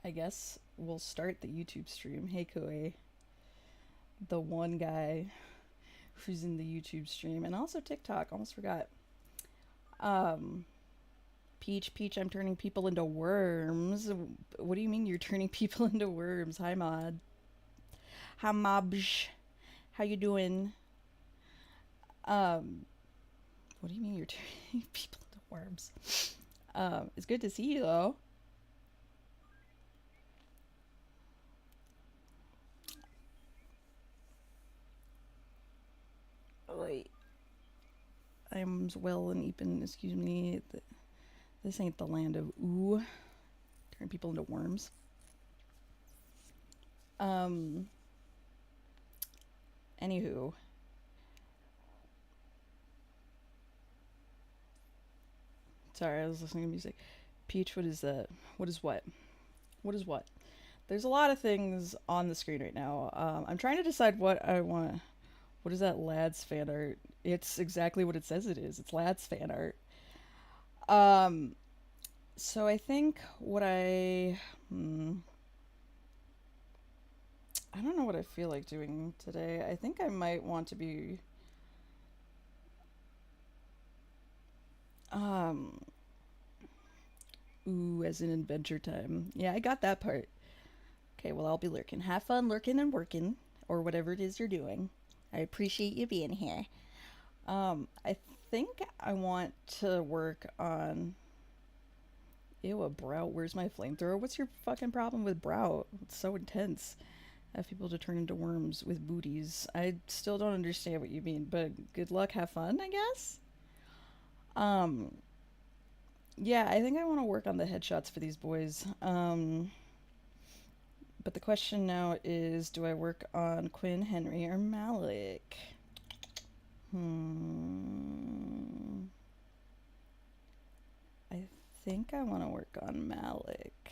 I guess we'll start the YouTube stream. Hey, Koi, the one guy who's in the YouTube stream, and also TikTok. Almost forgot. Um, Peach, I'm turning people into worms. What do you mean you're turning people into worms? Hi, Mod. Hi, Mobj. How you doing? Um, what do you mean you're turning people into worms? It's good to see you, though. Wait. I'm well and Epen, excuse me. This ain't the land of ooh. Turn people into worms. Anywho. Sorry, I was listening to music. Peach, what is that? What is what? What is what? There's a lot of things on the screen right now. I'm trying to decide what I want. What is that Lads fan art? It's exactly what it says it is. It's Lads fan art. So I think what I don't know what I feel like doing today. I think I might want to be ooh, as in Adventure Time. Yeah, I got that part. Okay, well, I'll be lurking. Have fun lurking and working, or whatever it is you're doing. I appreciate you being here. I think I want to work on... Ew, a brow. Where's my flamethrower? What's your fucking problem with brow? It's so intense. Have people to turn into worms with booties. I still don't understand what you mean, but good luck, have fun, I guess? Yeah, I think I want to work on the headshots for these boys. But the question now is, do I work on Quinn, Henry, or Malik? I think I want to work on Malik.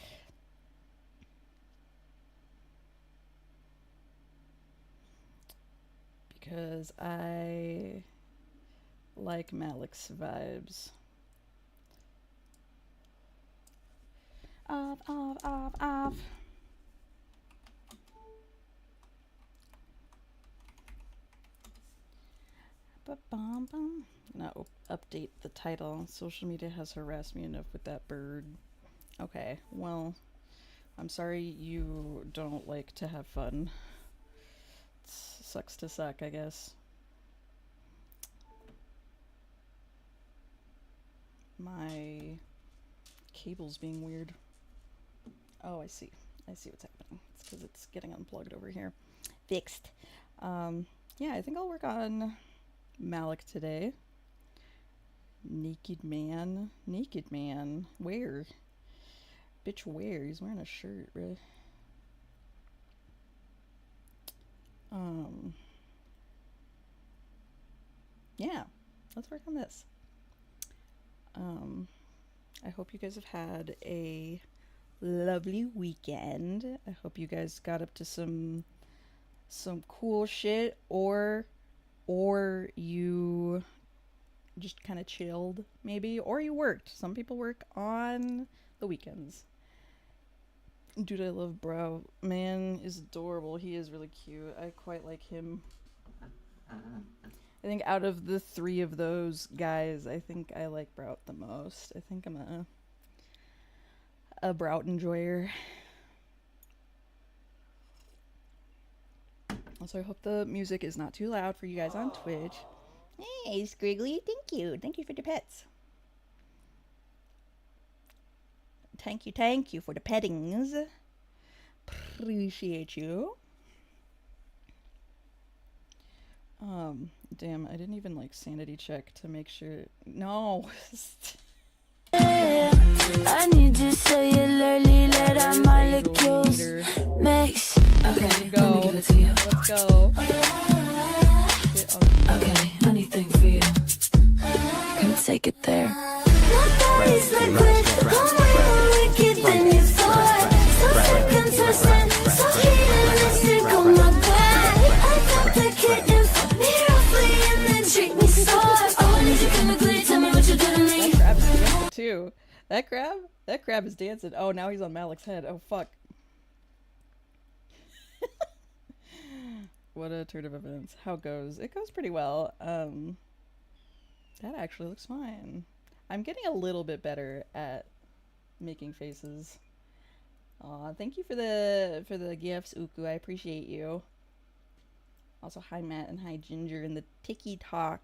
Because I like Malik's vibes. Off. No, update the title. Social media has harassed me enough with that bird. Okay, well, I'm sorry you don't like to have fun. It sucks to suck, I guess. My cable's being weird. Oh, I see. I see what's happening. It's because it's getting unplugged over here. Fixed. Yeah, I think I'll work on Malik today. Naked man. Naked man. Where? Bitch, where? He's wearing a shirt, right? Yeah, let's work on this. I hope you guys have had a lovely weekend. I hope you guys got up to some cool shit, or you just kind of chilled, maybe, or you worked. Some people work on the weekends. Dude, I love Brow. Man is adorable. He is really cute. I quite like him. I think out of the three of those guys, I think I like Brout the most. I think I'm a Brout enjoyer. Also, I hope the music is not too loud for you guys on Twitch. Hey, Scriggly, thank you. Thank you for the pets. Thank you for the pettings. Appreciate you. Damn, I didn't even like sanity check to make sure. No. I need to cellularly let our molecules mix. Okay, go. Let me give it to you. Let's go. Okay, anything for you. Can take it there. Nobody's liquid. One way more wicked than you thought. So sick and twisted. So hedonistic on my back. I got the kitten. Fuck me roughly and then treat me soft. Oh, I need you chemically. Tell me what you do to me. That crab is dancing too. That crab is dancing. Oh, now he's on Malik's head. Oh, fuck. What a turn of events. How it goes? It goes pretty well. That actually looks fine. I'm getting a little bit better at making faces. Aw, thank you for the gifts, Uku. I appreciate you. Also, hi Matt and hi Ginger and the Tiki Talk.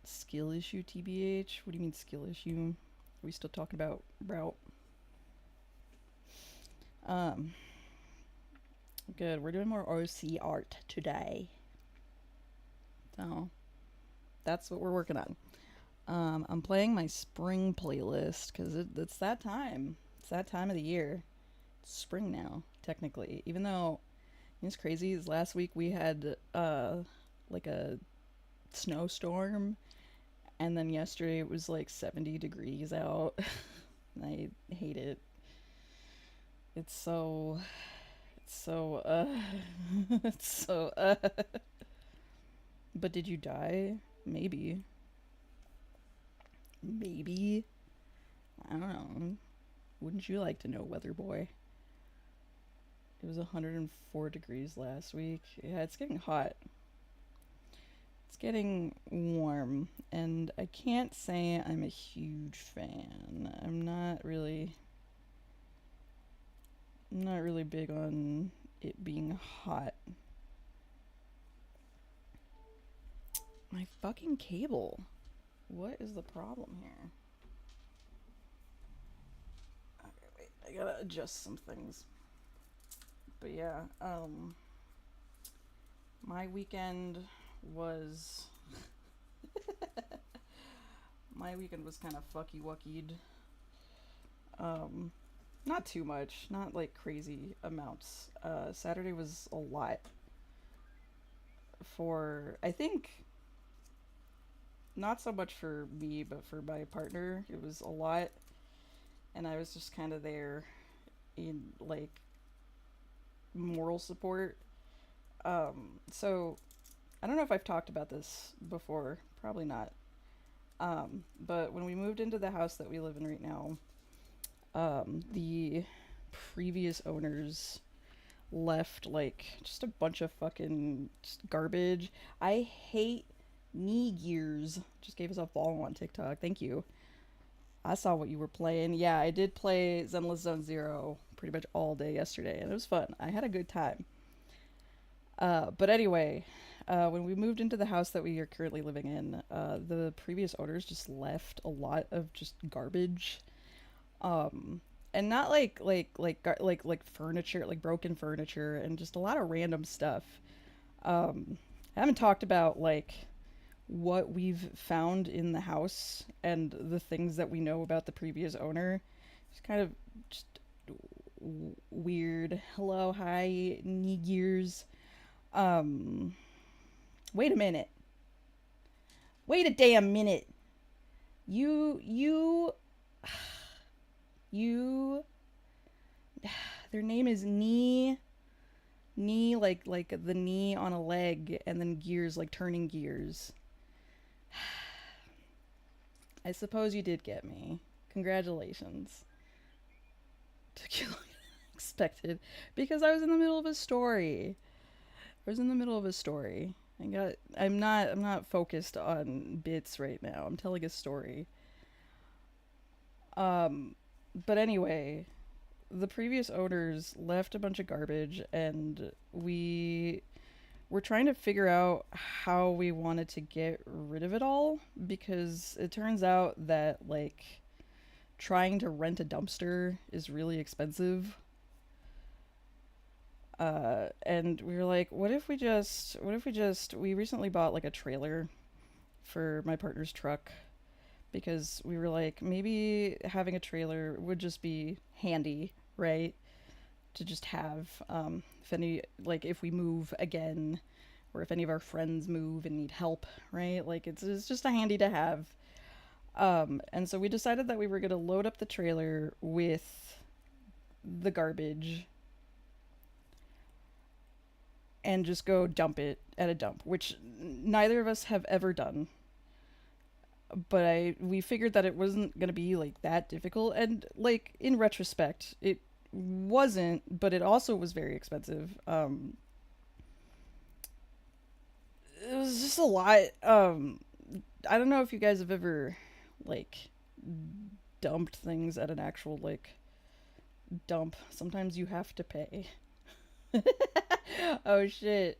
Skill issue, TBH? What do you mean skill issue? Are we still talking about route? Um, Good. We're doing more OC art today. So, that's what we're working on. I'm playing my spring playlist because it's that time. It's that time of the year. It's spring now, technically. Even though it's crazy. Is last week we had like a snowstorm, and then yesterday it was like 70 degrees out. I hate it. It's so it's so it's so But did you die? Maybe. Maybe. I don't know. Wouldn't you like to know, weather boy? It was 104 degrees last week. Yeah, it's getting hot. It's getting warm, and I can't say I'm a huge fan. I'm not really big on it being hot. My fucking cable. What is the problem here? Okay, wait. I gotta adjust some things. But yeah, my weekend was my weekend was kind of fucky wuckied. Not too much, not like crazy amounts. Saturday was a lot for, I think, not so much for me, but for my partner. It was a lot, and I was just kind of there in like moral support. So I don't know if I've talked about this before. Probably not. But when we moved into the house that we live in right now, the previous owners left like just a bunch of fucking just garbage. I hate knee gears. Just gave us a follow on TikTok. Thank you. I saw what you were playing. Yeah, I did play Zenless Zone Zero pretty much all day yesterday, and it was fun. I had a good time. But anyway, when we moved into the house that we are currently living in, the previous owners just left a lot of just garbage. And not like furniture, like broken furniture, and just a lot of random stuff. I haven't talked about like what we've found in the house and the things that we know about the previous owner. It's kind of just weird. Hello, hi, knee gears. Um, Wait a minute. Wait a damn minute. You, you. Their name is knee like the knee on a leg, and then gears like turning gears. I suppose you did get me. Congratulations. Took you longer than expected because I was in the middle of a story. I was in the middle of a story. I'm not focused on bits right now. I'm telling a story. Um but anyway, the previous owners left a bunch of garbage, and we were trying to figure out how we wanted to get rid of it all, because it turns out that like trying to rent a dumpster is really expensive. And we were like, we recently bought like a trailer for my partner's truck, because we were like, maybe having a trailer would just be handy, right? To just have, if any, like if we move again, or if any of our friends move and need help, right? Like it's just a handy to have. And so we decided that we were gonna load up the trailer with the garbage and just go dump it at a dump, which neither of us have ever done. But we figured that it wasn't gonna be like that difficult, and like in retrospect, it wasn't, but it also was very expensive. it was just a lot. I don't know if you guys have ever like dumped things at an actual like dump. Sometimes you have to pay. Oh shit.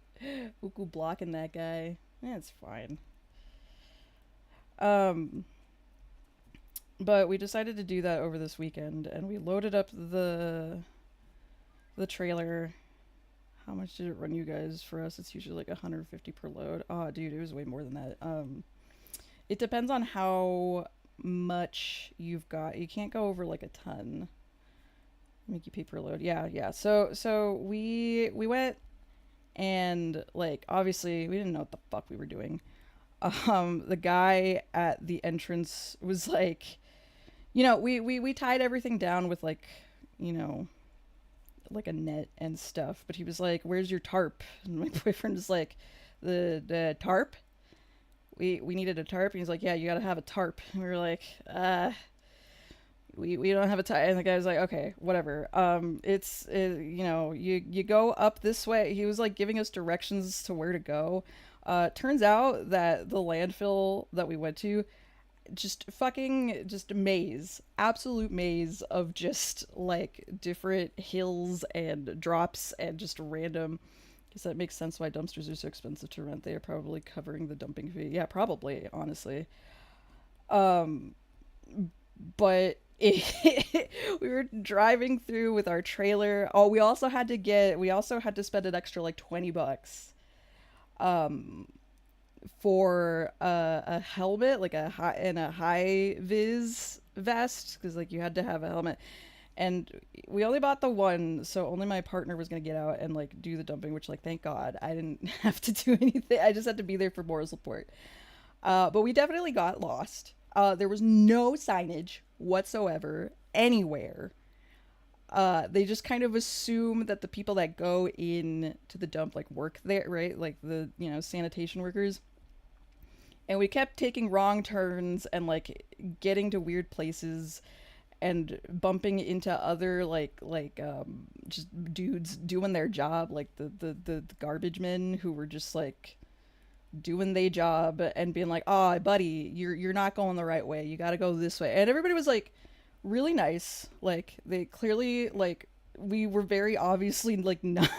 Uku blocking that guy. Yeah, it's fine. Um but we decided to do that over this weekend and we loaded up the trailer. How much did it run you guys? For us it's usually like 150 per load. Oh dude, it was way more than that. It depends on how much you've got. You can't go over like a ton. Make you pay per load. Yeah, yeah. So we went and like obviously we didn't know what the fuck we were doing. The guy at the entrance was like, we tied everything down with like, you know, like a net and stuff. But he was like, "Where's your tarp?" And my boyfriend was like, "The tarp? We needed a tarp." And he's like, "Yeah, you gotta have a tarp." And we were like, we don't have a tie. And the guy was like, "Okay, whatever. It's you go up this way." He was like giving us directions to where to go. Turns out that the landfill that we went to, just a maze, absolute maze of just like different hills and drops and just random. Guess that makes sense why dumpsters are so expensive to rent. They are probably covering the dumping fee. Yeah, probably, honestly. Um, but we were driving through with our trailer. Oh, we also had to spend an extra like $20 um for a helmet, like a high vis vest, because like you had to have a helmet. And we only bought the one, so only my partner was gonna get out and like do the dumping, which like thank God I didn't have to do anything. I just had to be there for moral support. But we definitely got lost. There was no signage whatsoever anywhere. They just kind of assume that the people that go in to the dump like work there, right? Like the sanitation workers. And we kept taking wrong turns and like getting to weird places and bumping into other just dudes doing their job, like the garbage men who were just like doing their job and being like, "Oh, buddy, you're not going the right way. You got to go this way." And everybody was like really nice. Like they clearly like we were very obviously like not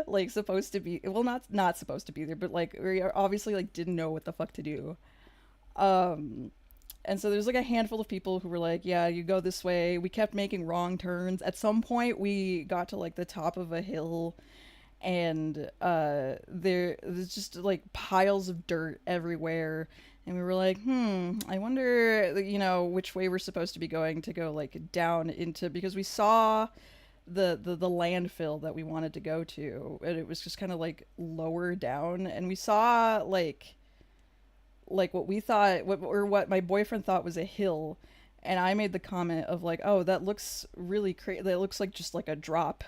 like supposed to be, well, not supposed to be there, but like we obviously like didn't know what the fuck to do. Um and so there's like a handful of people who were like, "Yeah, you go this way." We kept making wrong turns. At some point we got to like the top of a hill and there's just like piles of dirt everywhere, and we were like, I wonder, which way we're supposed to be going to go like down into, because we saw the landfill that we wanted to go to, and it was just kind of like lower down, and we saw what we thought, what my boyfriend thought was a hill, and I made the comment of like, "Oh, that looks really crazy. That looks like just like a drop."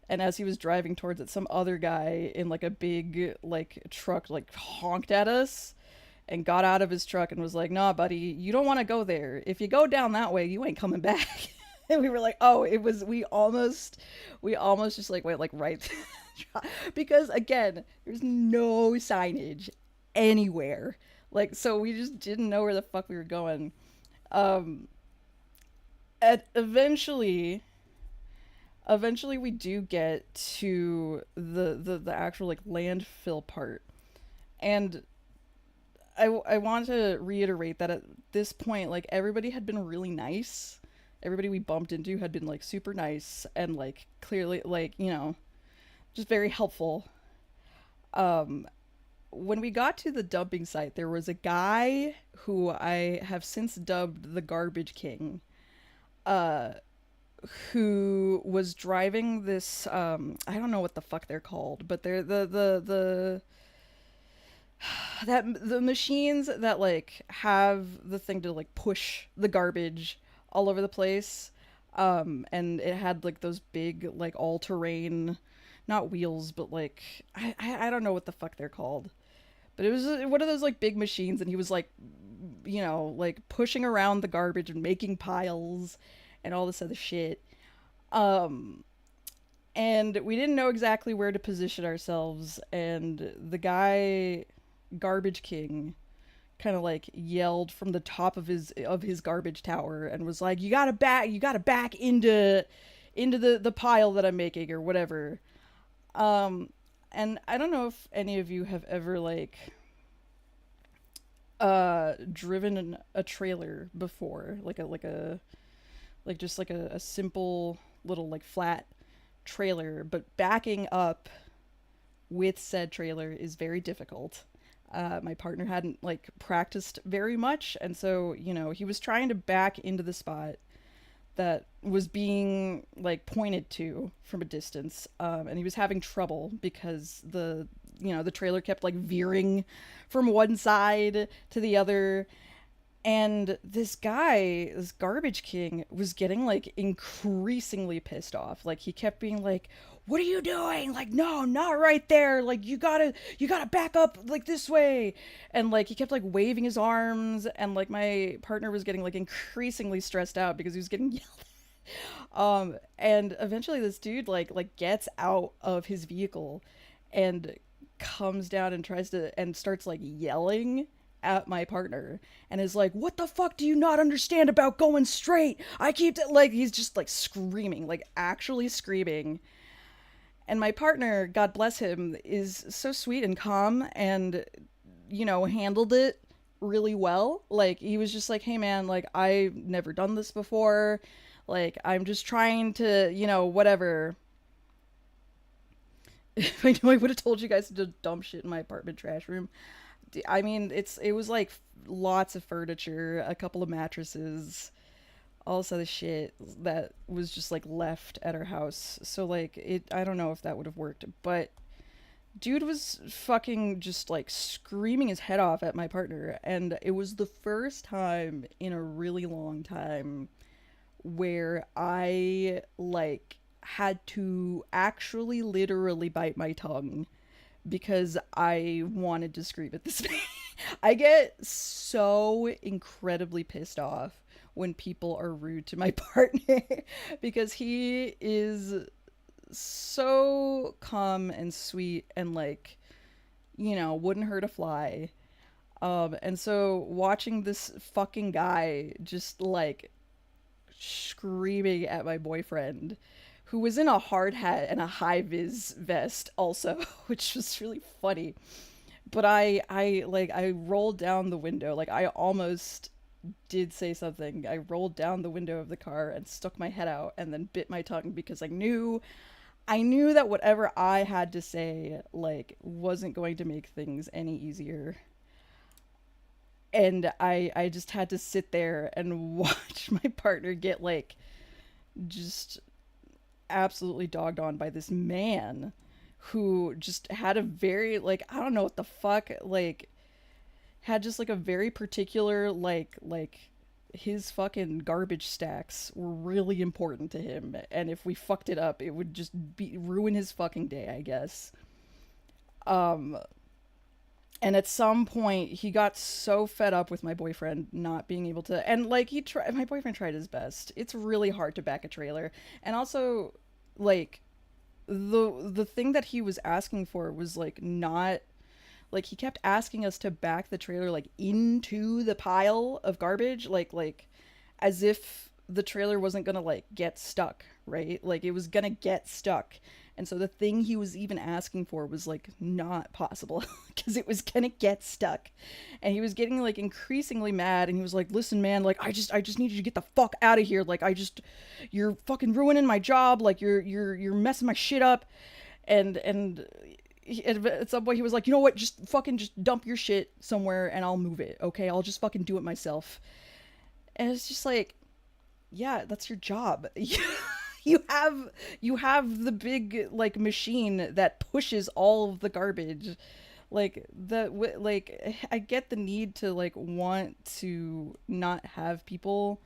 And as he was driving towards it, some other guy in like a big like truck like honked at us and got out of his truck and was like, "Nah, buddy, you don't want to go there. If you go down that way, you ain't coming back." And we were like, "Oh, it was we almost just like went like right." Because again, there's no signage anywhere. Like, so we just didn't know where the fuck we were going. Um and eventually we do get to the actual like landfill part. And I want to reiterate that at this point, like, everybody had been really nice. Everybody we bumped into had been like super nice and like clearly like, just very helpful. um when we got to the dumping site, there was a guy who I have since dubbed the Garbage King, uh who was driving this, I don't know what the fuck they're called, but they're the that the machines that like have the thing to like push the garbage all over the place. And it had like those big like all-terrain, not wheels, but like I don't know what the fuck they're called, but it was one of those like big machines, and he was like, like pushing around the garbage and making piles and all this other shit. Um, And we didn't know exactly where to position ourselves, and the guy, Garbage King, kind of like yelled from the top of his garbage tower and was like, you gotta back into the pile that I'm making," or whatever. um and I don't know if any of you have ever like driven a trailer before, like just like a simple little like flat trailer, but backing up with said trailer is very difficult. My partner hadn't like practiced very much, and so he was trying to back into the spot that was being like pointed to from a distance, and he was having trouble because the trailer kept like veering from one side to the other. And this guy, this Garbage King, was getting like increasingly pissed off. Like he kept being like, "What are you doing? Like, no, not right there. Like you gotta back up like this way." And like he kept like waving his arms, and like my partner was getting like increasingly stressed out because he was getting yelled at. And eventually this dude like gets out of his vehicle and comes down and tries to and starts like yelling at my partner, and is like, "What the fuck do you not understand about going straight? I keep like," he's just like screaming, like actually screaming. And my partner, God bless him, is so sweet and calm, and handled it really well. Like he was just like, "Hey man, like I've never done this before. Like I'm just trying to, whatever." If I knew, I would have told you guys to dump shit in my apartment trash room. I mean, it was like lots of furniture, a couple of mattresses, all this other shit that was just like left at our house. So like I don't know if that would have worked, but dude was fucking just like screaming his head off at my partner, and it was the first time in a really long time where I like had to actually literally bite my tongue because I wanted to scream at this man. I get so incredibly pissed off when people are rude to my partner because he is so calm and sweet and like, wouldn't hurt a fly. And so watching this fucking guy just like screaming at my boyfriend, who was in a hard hat and a high vis vest also, which was really funny. But I rolled down the window. Like I almost did say something. I rolled down the window of the car and stuck my head out and then bit my tongue because I knew that whatever I had to say like wasn't going to make things any easier. And I just had to sit there and watch my partner get like just absolutely dogged on by this man who just had a very like, I don't know what the fuck, like had just like a very particular like his fucking garbage stacks were really important to him, and if we fucked it up it would just be ruin his fucking day, I guess. um and at some point he got so fed up with my boyfriend not being able to, and like my boyfriend tried his best. It's really hard to back a trailer, and also like the thing that he was asking for was like not like, he kept asking us to back the trailer like into the pile of garbage, like as if the trailer wasn't gonna like get stuck, right? Like it was gonna get stuck. And so the thing he was even asking for was like not possible because it was gonna get stuck. And he was getting like increasingly mad, and he was like, "Listen man, like I just need you to get the fuck out of here. Like you're fucking ruining my job. Like you're messing my shit up." And at some point he was like, "You know what, just dump your shit somewhere and I'll move it, okay? I'll just fucking do it myself." And it's just like, yeah, that's your job. You have the big like machine that pushes all of the garbage. Like like I get the need to like want to not have people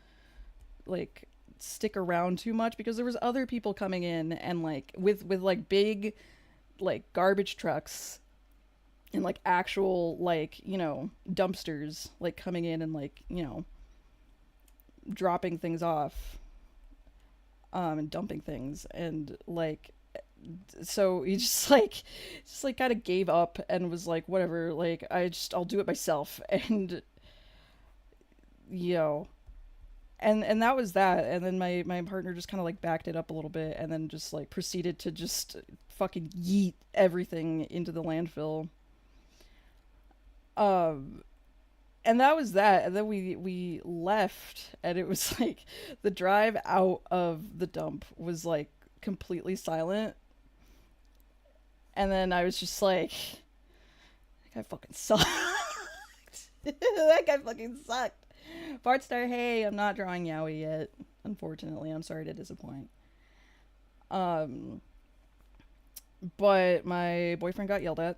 like stick around too much because there was other people coming in and like with like big like garbage trucks and like actual like dumpsters like coming in and like dropping things off and dumping things, and like so he just like kind of gave up and was like, whatever, like I'll do it myself. And you know, and that was that. And then my partner just kind of like backed it up a little bit, and then just like proceeded to just fucking yeet everything into the landfill. Um, and that was that. And then we left, and it was like the drive out of the dump was like completely silent. And then I was just like, that guy fucking sucked. That guy fucking sucked. Bart Star, hey, I'm not drawing Yowie yet. Unfortunately, I'm sorry to disappoint. Um, but my boyfriend got yelled at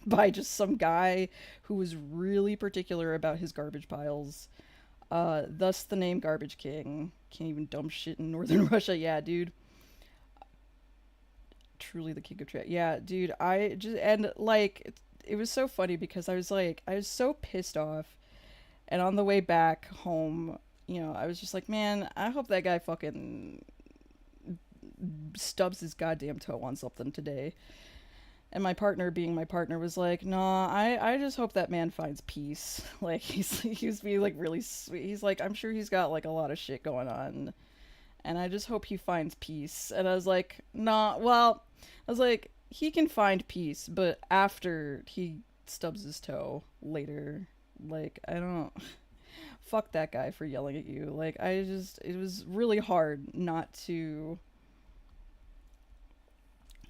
by just some guy who was really particular about his garbage piles. Thus the name Garbage King. Can't even dump shit in northern Russia. Yeah, dude. Truly the king of trash. Yeah, dude. I just and like it was so funny because I was so pissed off, and on the way back home, I was just like, man, I hope that guy fucking stubs his goddamn toe on something today. And my partner, being my partner, was like, "Nah, I just hope that man finds peace." Like he was being like really sweet. He's like, "I'm sure he's got like a lot of shit going on, and I just hope he finds peace." And I was like, "Nah, well," I was like, "He can find peace, but after he stubs his toe later." Like, I don't fuck that guy for yelling at you. Like, it was really hard not to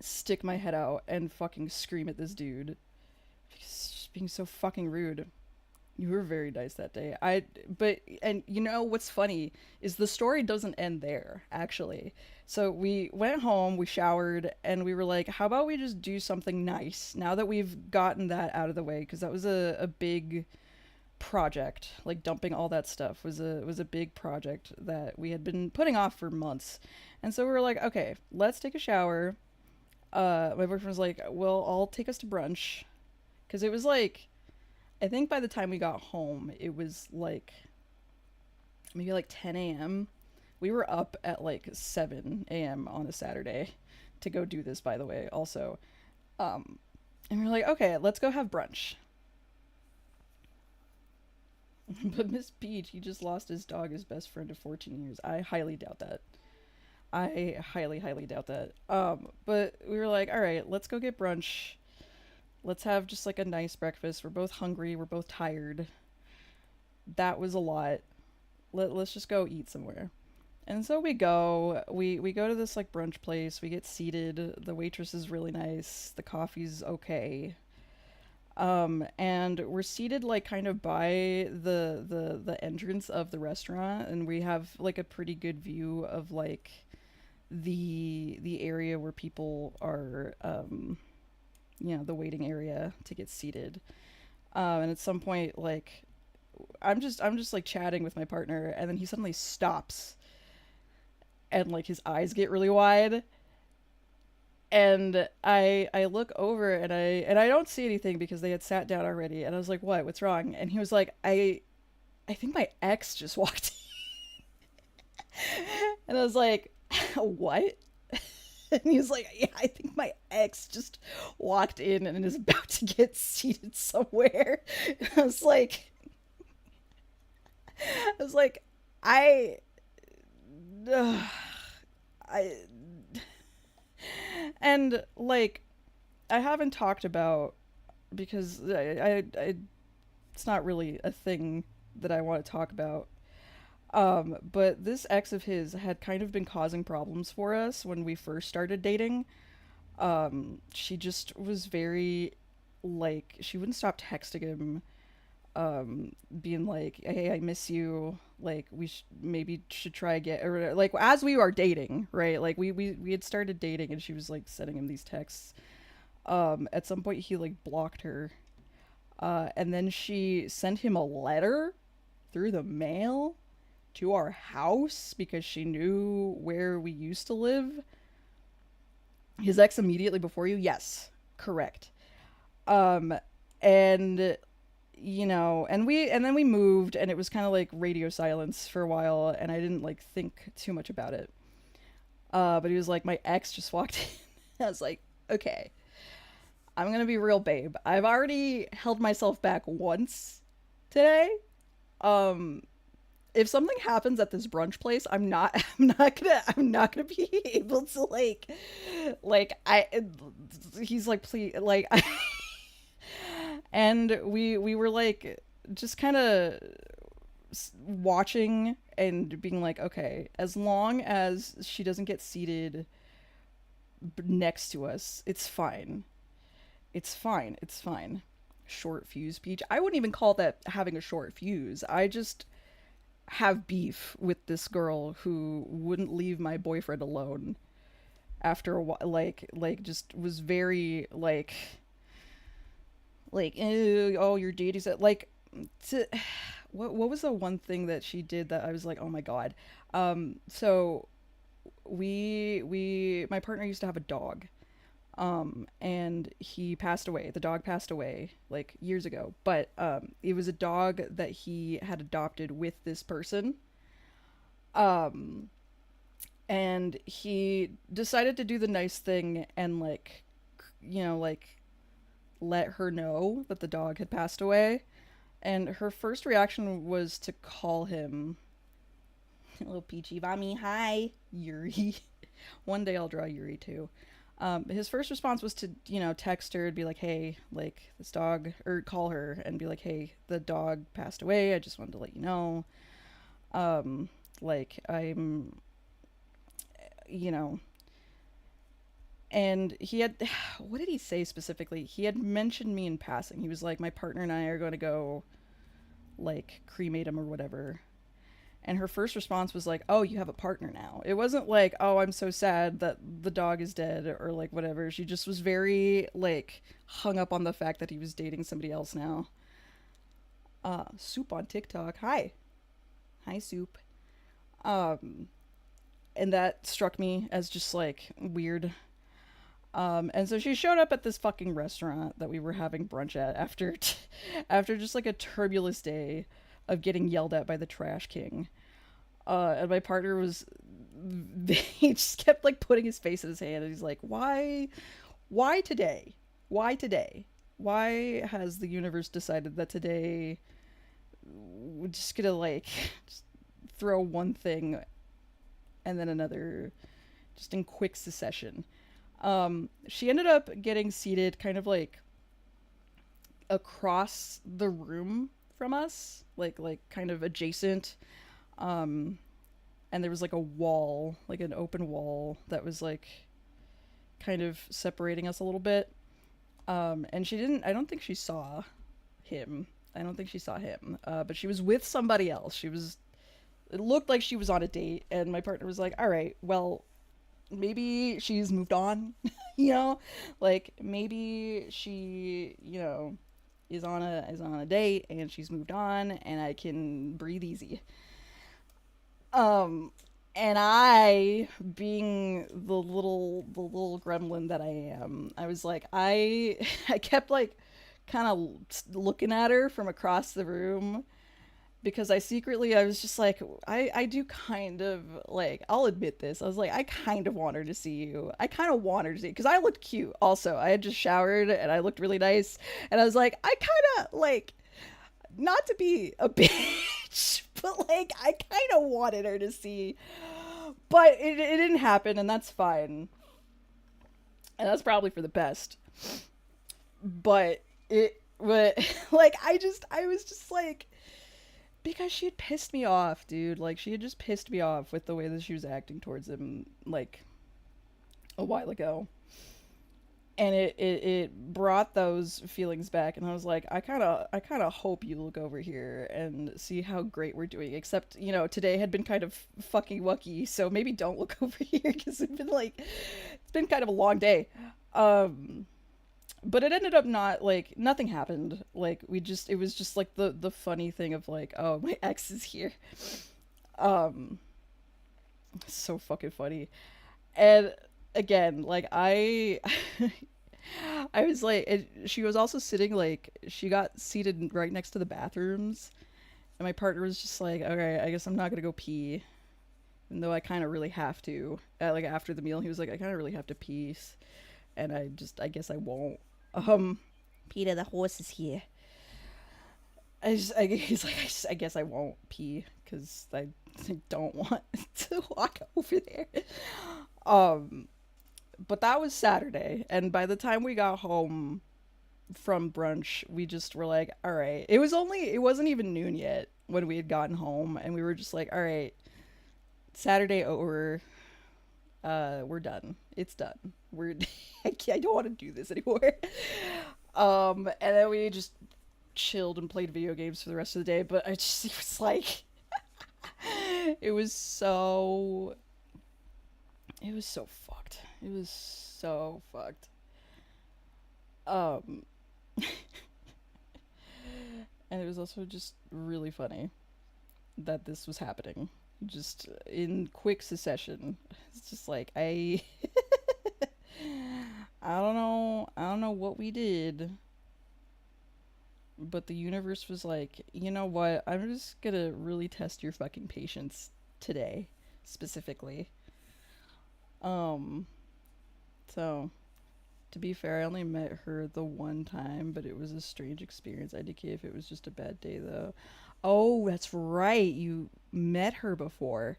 stick my head out and fucking scream at this dude. He's just being so fucking rude. You were very nice that day. And you know what's funny is the story doesn't end there, actually. So we went home, we showered, and we were like, how about we just do something nice now that we've gotten that out of the way? Because that was a big project. Like, dumping all that stuff was a big project that we had been putting off for months. And so we were like, okay, let's take a shower. My boyfriend was like, well, I'll take us to brunch. Because it was like, I think by the time we got home, it was like maybe like 10 a.m. We were up at like 7 a.m. on a Saturday to go do this, by the way, also. And we were like, okay, let's go have brunch. But Miss Peach, he just lost his dog, his best friend of 14 years. I highly doubt that. I highly, highly doubt that. But we were like, all right, let's go get brunch. Let's have just like a nice breakfast. We're both hungry. We're both tired. That was a lot. Let's just go eat somewhere. And so we go. We go to this like brunch place. We get seated. The waitress is really nice. The coffee's okay. And we're seated like kind of by the entrance of the restaurant, and we have like a pretty good view of like the area where people are the waiting area to get seated. And at some point, like, I'm just like chatting with my partner, and then he suddenly stops, and like his eyes get really wide, and I look over, and I don't see anything because they had sat down already, and I was like, what's wrong? And he was like, I think my ex just walked in. And I was like, what? And he was like, yeah, I think my ex just walked in and is about to get seated somewhere. And I was like, I, uh, I, and like, I haven't talked about, because I it's not really a thing that I want to talk about. But this ex of his had kind of been causing problems for us when we first started dating. She just was very, like, she wouldn't stop texting him, being like, hey, I miss you. Like, we maybe should try again. Or, like, as we are dating, right? Like, we had started dating, and she was, like, sending him these texts. At some point, he, like, blocked her. And then she sent him a letter through the mail to our house because she knew where we used to live. His ex immediately before you? Yes, correct. And and then we moved, and it was kind of like radio silence for a while, and I didn't like think too much about it. But he was like, my ex just walked in. I was like, okay, I'm gonna be real, babe. I've already held myself back once today. Um, if something happens at this brunch place, I'm not gonna be able to like I. He's like, please, like, and we were like just kind of watching and being like, okay, as long as she doesn't get seated next to us, it's fine. It's fine. It's fine. Short fuse, Peach. I wouldn't even call that having a short fuse. I just have beef with this girl who wouldn't leave my boyfriend alone after a while. Just was very oh, your dating's at to, what was the one thing that she did that I was like, oh my god. So we my partner used to have a dog, and he passed away. The dog passed away like years ago, but it was a dog that he had adopted with this person. um and he decided to do the nice thing and like let her know that the dog had passed away. And her first reaction was to call him little peachy mommy, hi Yuri. One day I'll draw Yuri too. His first response was to, text her and be like, hey, like this dog, or call her and be like, hey, the dog passed away. I just wanted to let you know. I'm, you know, and he had, what did he say specifically? He had mentioned me in passing. He was like, my partner and I are going to go, like, cremate him or whatever. And her first response was like, oh, you have a partner now. It wasn't like, oh, I'm so sad that the dog is dead or like whatever. She just was very like hung up on the fact that he was dating somebody else now. Soup on TikTok. Hi. Hi, Soup. And that struck me as just like weird. And so she showed up at this fucking restaurant that we were having brunch at after after just like a turbulent day of getting yelled at by the trash king. And my partner was, he just kept like putting his face in his hand, and he's like, why today? Why today? Why has the universe decided that today we're just gonna like just throw one thing and then another just in quick succession? She ended up getting seated kind of like across the room from us, like kind of adjacent. And there was like a wall, like an open wall that was like kind of separating us a little bit. And I don't think she saw him. But she was with somebody else. It looked like she was on a date, and my partner was like, all right, well, maybe she's moved on, like maybe she, is on a date and she's moved on and I can breathe easy. And I, being the little gremlin that I am, I was like, I kept like kind of looking at her from across the room, because I was just like, I do kind of like, I'll admit this. I was like, I kind of want her to see you. I kind of want her to see, because I looked cute also. I had just showered and I looked really nice. And I was like, I kind of like, not to be a bitch, but like, I kind of wanted her to see. But it didn't happen, and that's fine. And that's probably for the best. But like, I was just like, because she had pissed me off, dude. Like, she had just pissed me off with the way that she was acting towards him, like, a while ago. And it brought those feelings back, and I was like, I kind of hope you look over here and see how great we're doing. Except, today had been kind of fucky wucky, so maybe don't look over here, because it's been kind of a long day. But it ended up not like, nothing happened. Like, it was just like the funny thing of like, oh, my ex is here. Um, so fucking funny. And again, like, I was like, she was also sitting, like, she got seated right next to the bathrooms, and my partner was just like, okay, I guess I'm not gonna go pee even though I kind of really have to. Like after the meal, he was like, I kind of really have to pee, and I guess I won't. Um, Peter, the horse is here. He's like, I guess I won't pee because I don't want to walk over there. Um, but that was Saturday, and by the time we got home from brunch, we just were like, all right. It wasn't even noon yet when we had gotten home, and we were just like, all right, Saturday over. We're done. It's done. I don't want to do this anymore. And then we just chilled and played video games for the rest of the day. But it was like, it was so fucked. It was so fucked. Um, and it was also just really funny that this was happening just in quick succession. It's just like I don't know what we did, but the universe was like, you know what? I'm just gonna really test your fucking patience today, specifically. Um, so to be fair, I only met her the one time, but it was a strange experience. I indicate if it was just a bad day though. Oh, that's right. You met her before.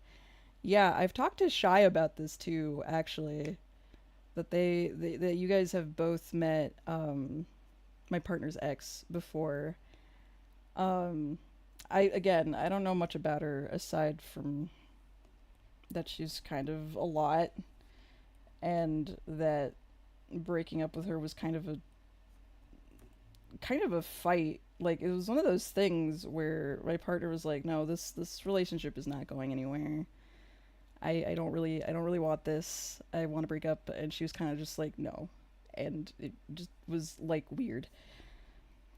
Yeah, I've talked to Shy about this too, actually. That that you guys have both met my partner's ex before. Um I don't know much about her aside from that she's kind of a lot, and that breaking up with her was kind of a fight. Like it was one of those things where my partner was like, "No, this relationship is not going anywhere. I don't really want this. I want to break up." And she was kind of just like, "No." And it just was like weird.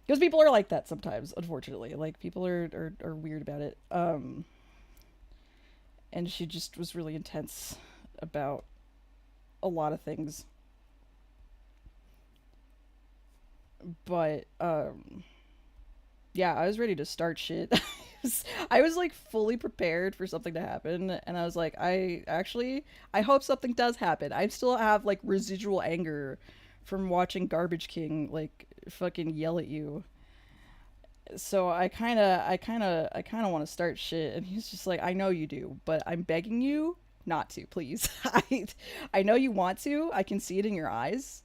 Because people are like that sometimes, unfortunately. Like people are weird about it. And she just was really intense about a lot of things. But yeah, I was ready to start shit. I was like fully prepared for something to happen, and I was like, I hope something does happen. I still have like residual anger from watching Garbage King like fucking yell at you. So I kind of want to start shit, and he's just like, I know you do, but I'm begging you not to, please. I know you want to. I can see it in your eyes.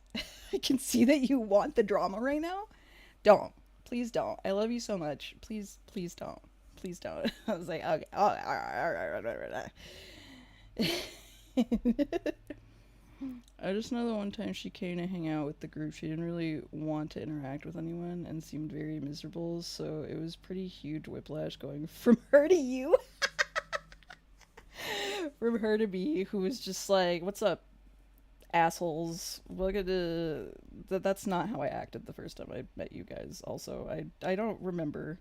I can see that you want the drama right now. Don't. Please don't. I love you so much. Please don't. Please don't. I was like, okay. Oh, all right. I just know the one time she came to hang out with the group, she didn't really want to interact with anyone and seemed very miserable, so it was pretty huge whiplash going from her to you. From her to me, who was just like, what's up, assholes? Look at that's not how I acted the first time I met you guys. Also, I don't remember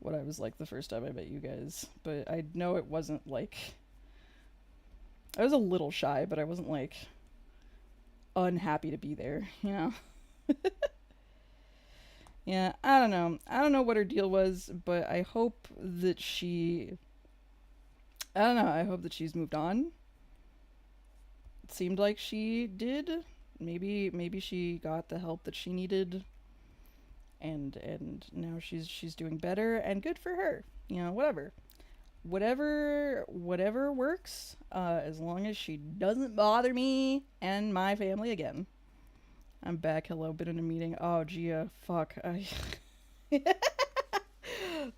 what I was like the first time I met you guys, but I know it wasn't like I was a little shy, but I wasn't like unhappy to be there, you know. Yeah, I don't know. I don't know what her deal was, but I hope that I don't know. I hope that she's moved on. It seemed like she did. Maybe she got the help that she needed, and now she's doing better, and good for her. You know, whatever works. As long as she doesn't bother me and my family again. I'm back. Hello, been in a meeting. Oh, Gia, fuck. That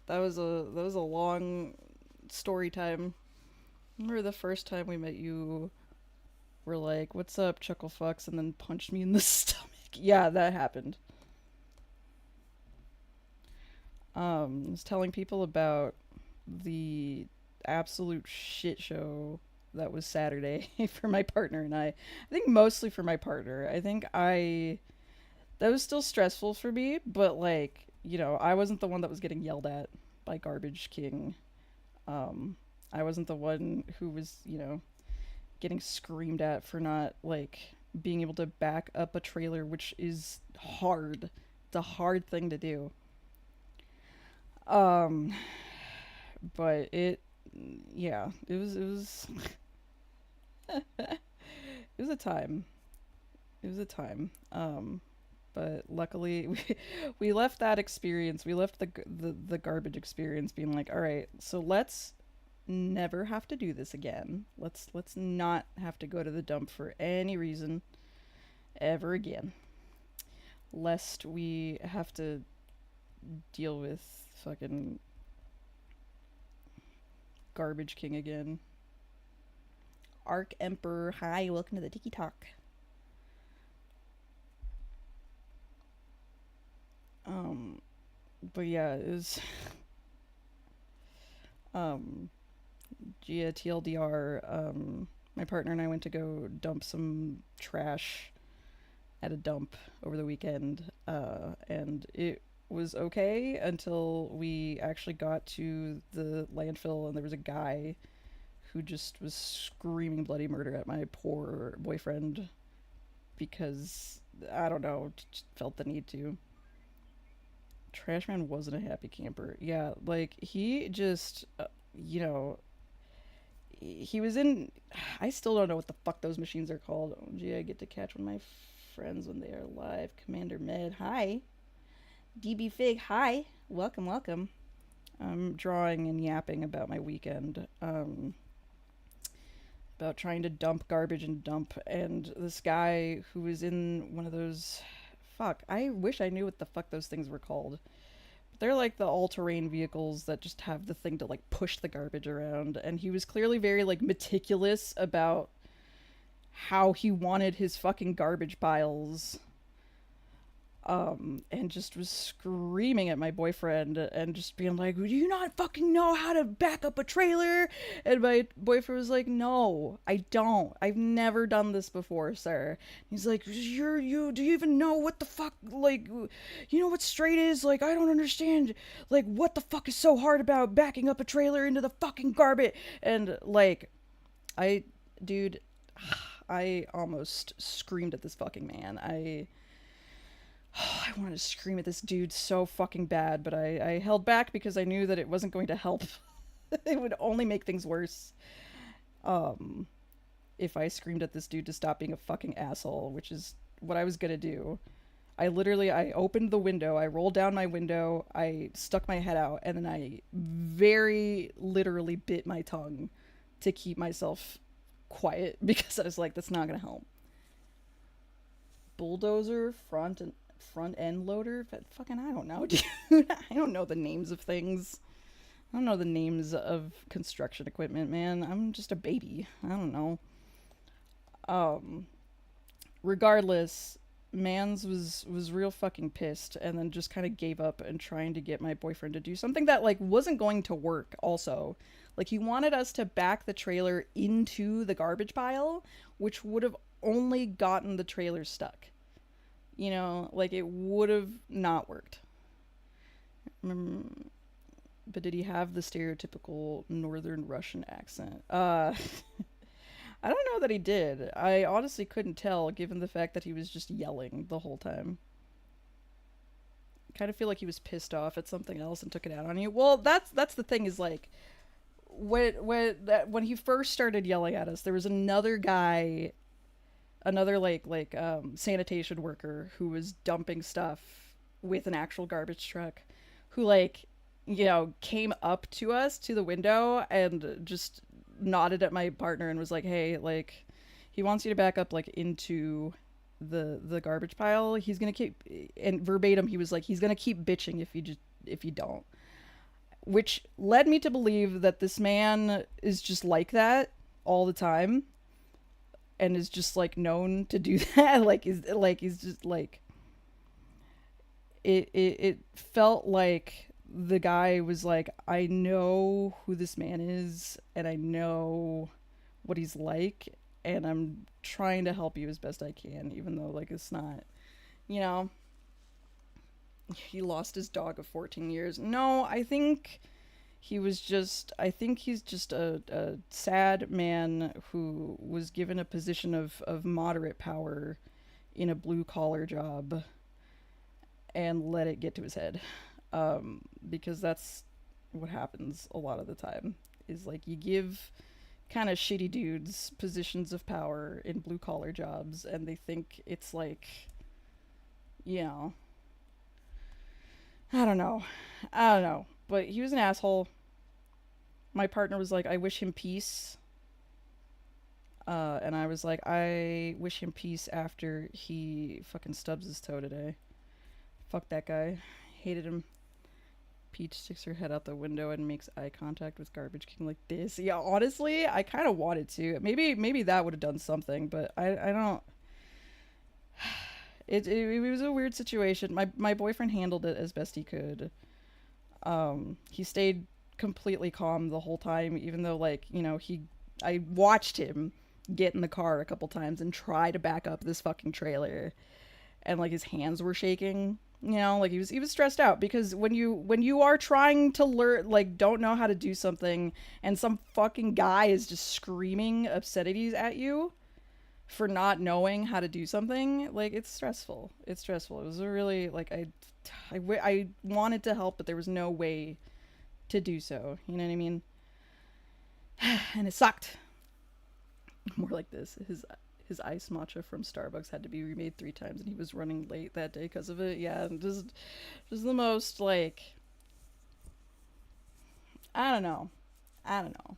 was a long story time. Remember the first time we met you were like, "What's up, Chuckle Fucks?" and then punched me in the stomach. Yeah, that happened. I was telling people about the absolute shit show that was Saturday for my partner and I. I think mostly for my partner. I think that was still stressful for me, but like, you know, I wasn't the one that was getting yelled at by Garbage King. I wasn't the one who was, you know, getting screamed at for not like being able to back up a trailer, which is hard. It's a hard thing to do. Um, but yeah, it was it was a time. It was a time. But luckily we left that experience. We left the garbage experience being like, all right, so let's never have to do this again. Let's not have to go to the dump for any reason ever again, lest we have to deal with fucking garbage king again. Arc Emperor, hi, welcome to the Tiki Talk. Um, but yeah, it was um yeah, TLDR. My partner and I went to go dump some trash at a dump over the weekend, and it was okay until we actually got to the landfill and there was a guy who just was screaming bloody murder at my poor boyfriend because I don't know, just felt the need to. Trashman wasn't a happy camper. Yeah, like he just, you know, he was in. I still don't know what the fuck those machines are called. Oh, gee, I get to catch one of my friends when they are live. Commander Med, hi. DB Fig, hi. Welcome, welcome. I'm drawing and yapping about my weekend. About trying to dump garbage and dump, and this guy who was in one of those. Fuck, I wish I knew what the fuck those things were called. They're like the all-terrain vehicles that just have the thing to like push the garbage around, and he was clearly very like meticulous about how he wanted his fucking garbage piles, and just was screaming at my boyfriend and just being like, do you not fucking know how to back up a trailer? And my boyfriend was like, no, I don't. I've never done this before, sir. He's like, do you even know what the fuck, like, you know what straight is? Like, I don't understand. Like, what the fuck is so hard about backing up a trailer into the fucking garbage? And, like, dude, I almost screamed at this fucking man. I wanted to scream at this dude so fucking bad, but I held back because I knew that it wasn't going to help. It would only make things worse. Um, if I screamed at this dude to stop being a fucking asshole, which is what I was gonna do. I opened the window, I rolled down my window, I stuck my head out, and then I very literally bit my tongue to keep myself quiet because I was like, that's not gonna help. Bulldozer, front end loader, but fucking I don't know, dude. I don't know the names of things. I don't know the names of construction equipment, man. I'm just a baby. I don't know. Um, Regardless, Mans was real fucking pissed and then just kind of gave up and trying to get my boyfriend to do something that like wasn't going to work also. Like he wanted us to back the trailer into the garbage pile, which would have only gotten the trailer stuck. You know, like it would have not worked. Mm, but did he have the stereotypical northern Russian accent? I don't know that he did. I honestly couldn't tell given the fact that he was just yelling the whole time. Kind of feel like he was pissed off at something else and took it out on you. Well, that's the thing is like when he first started yelling at us, there was another guy, another sanitation worker who was dumping stuff with an actual garbage truck, who like came up to us to the window and just nodded at my partner and was like, hey, like he wants you to back up like into the garbage pile. He's gonna keep, and verbatim he was like, he's gonna keep bitching if you don't, which led me to believe that this man is just like that all the time and is just like known to do that. He's just like it felt like the guy was like, I know who this man is and I know what he's like and I'm trying to help you as best I can, even though like it's not, you know, he lost his dog of 14 years. No, I think I think he's just a sad man who was given a position of moderate power in a blue collar job and let it get to his head. Because that's what happens a lot of the time. is like you give kind of shitty dudes positions of power in blue collar jobs, and they think it's like, you know, I don't know. I don't know. But he was an asshole. My partner was like, I wish him peace. And I was like, I wish him peace after he fucking stubs his toe today. Fuck that guy. Hated him. Peach sticks her head out the window and makes eye contact with Garbage King like this. Yeah, honestly, I kind of wanted to. Maybe that would have done something, but I don't. It was a weird situation. My boyfriend handled it as best he could. He stayed completely calm the whole time, even though, like, you know, I watched him get in the car a couple times and try to back up this fucking trailer, and like his hands were shaking. You know, like he was stressed out because when you are trying to learn, like, don't know how to do something, and some fucking guy is just screaming obscenities at you for not knowing how to do something, like, it's stressful. It's stressful. It was a really, like, I wanted to help, but there was no way to do so. You know what I mean? And it sucked. More like this. His iced matcha from Starbucks had to be remade 3 times, and he was running late that day because of it. Yeah, just the most, like, I don't know. I don't know.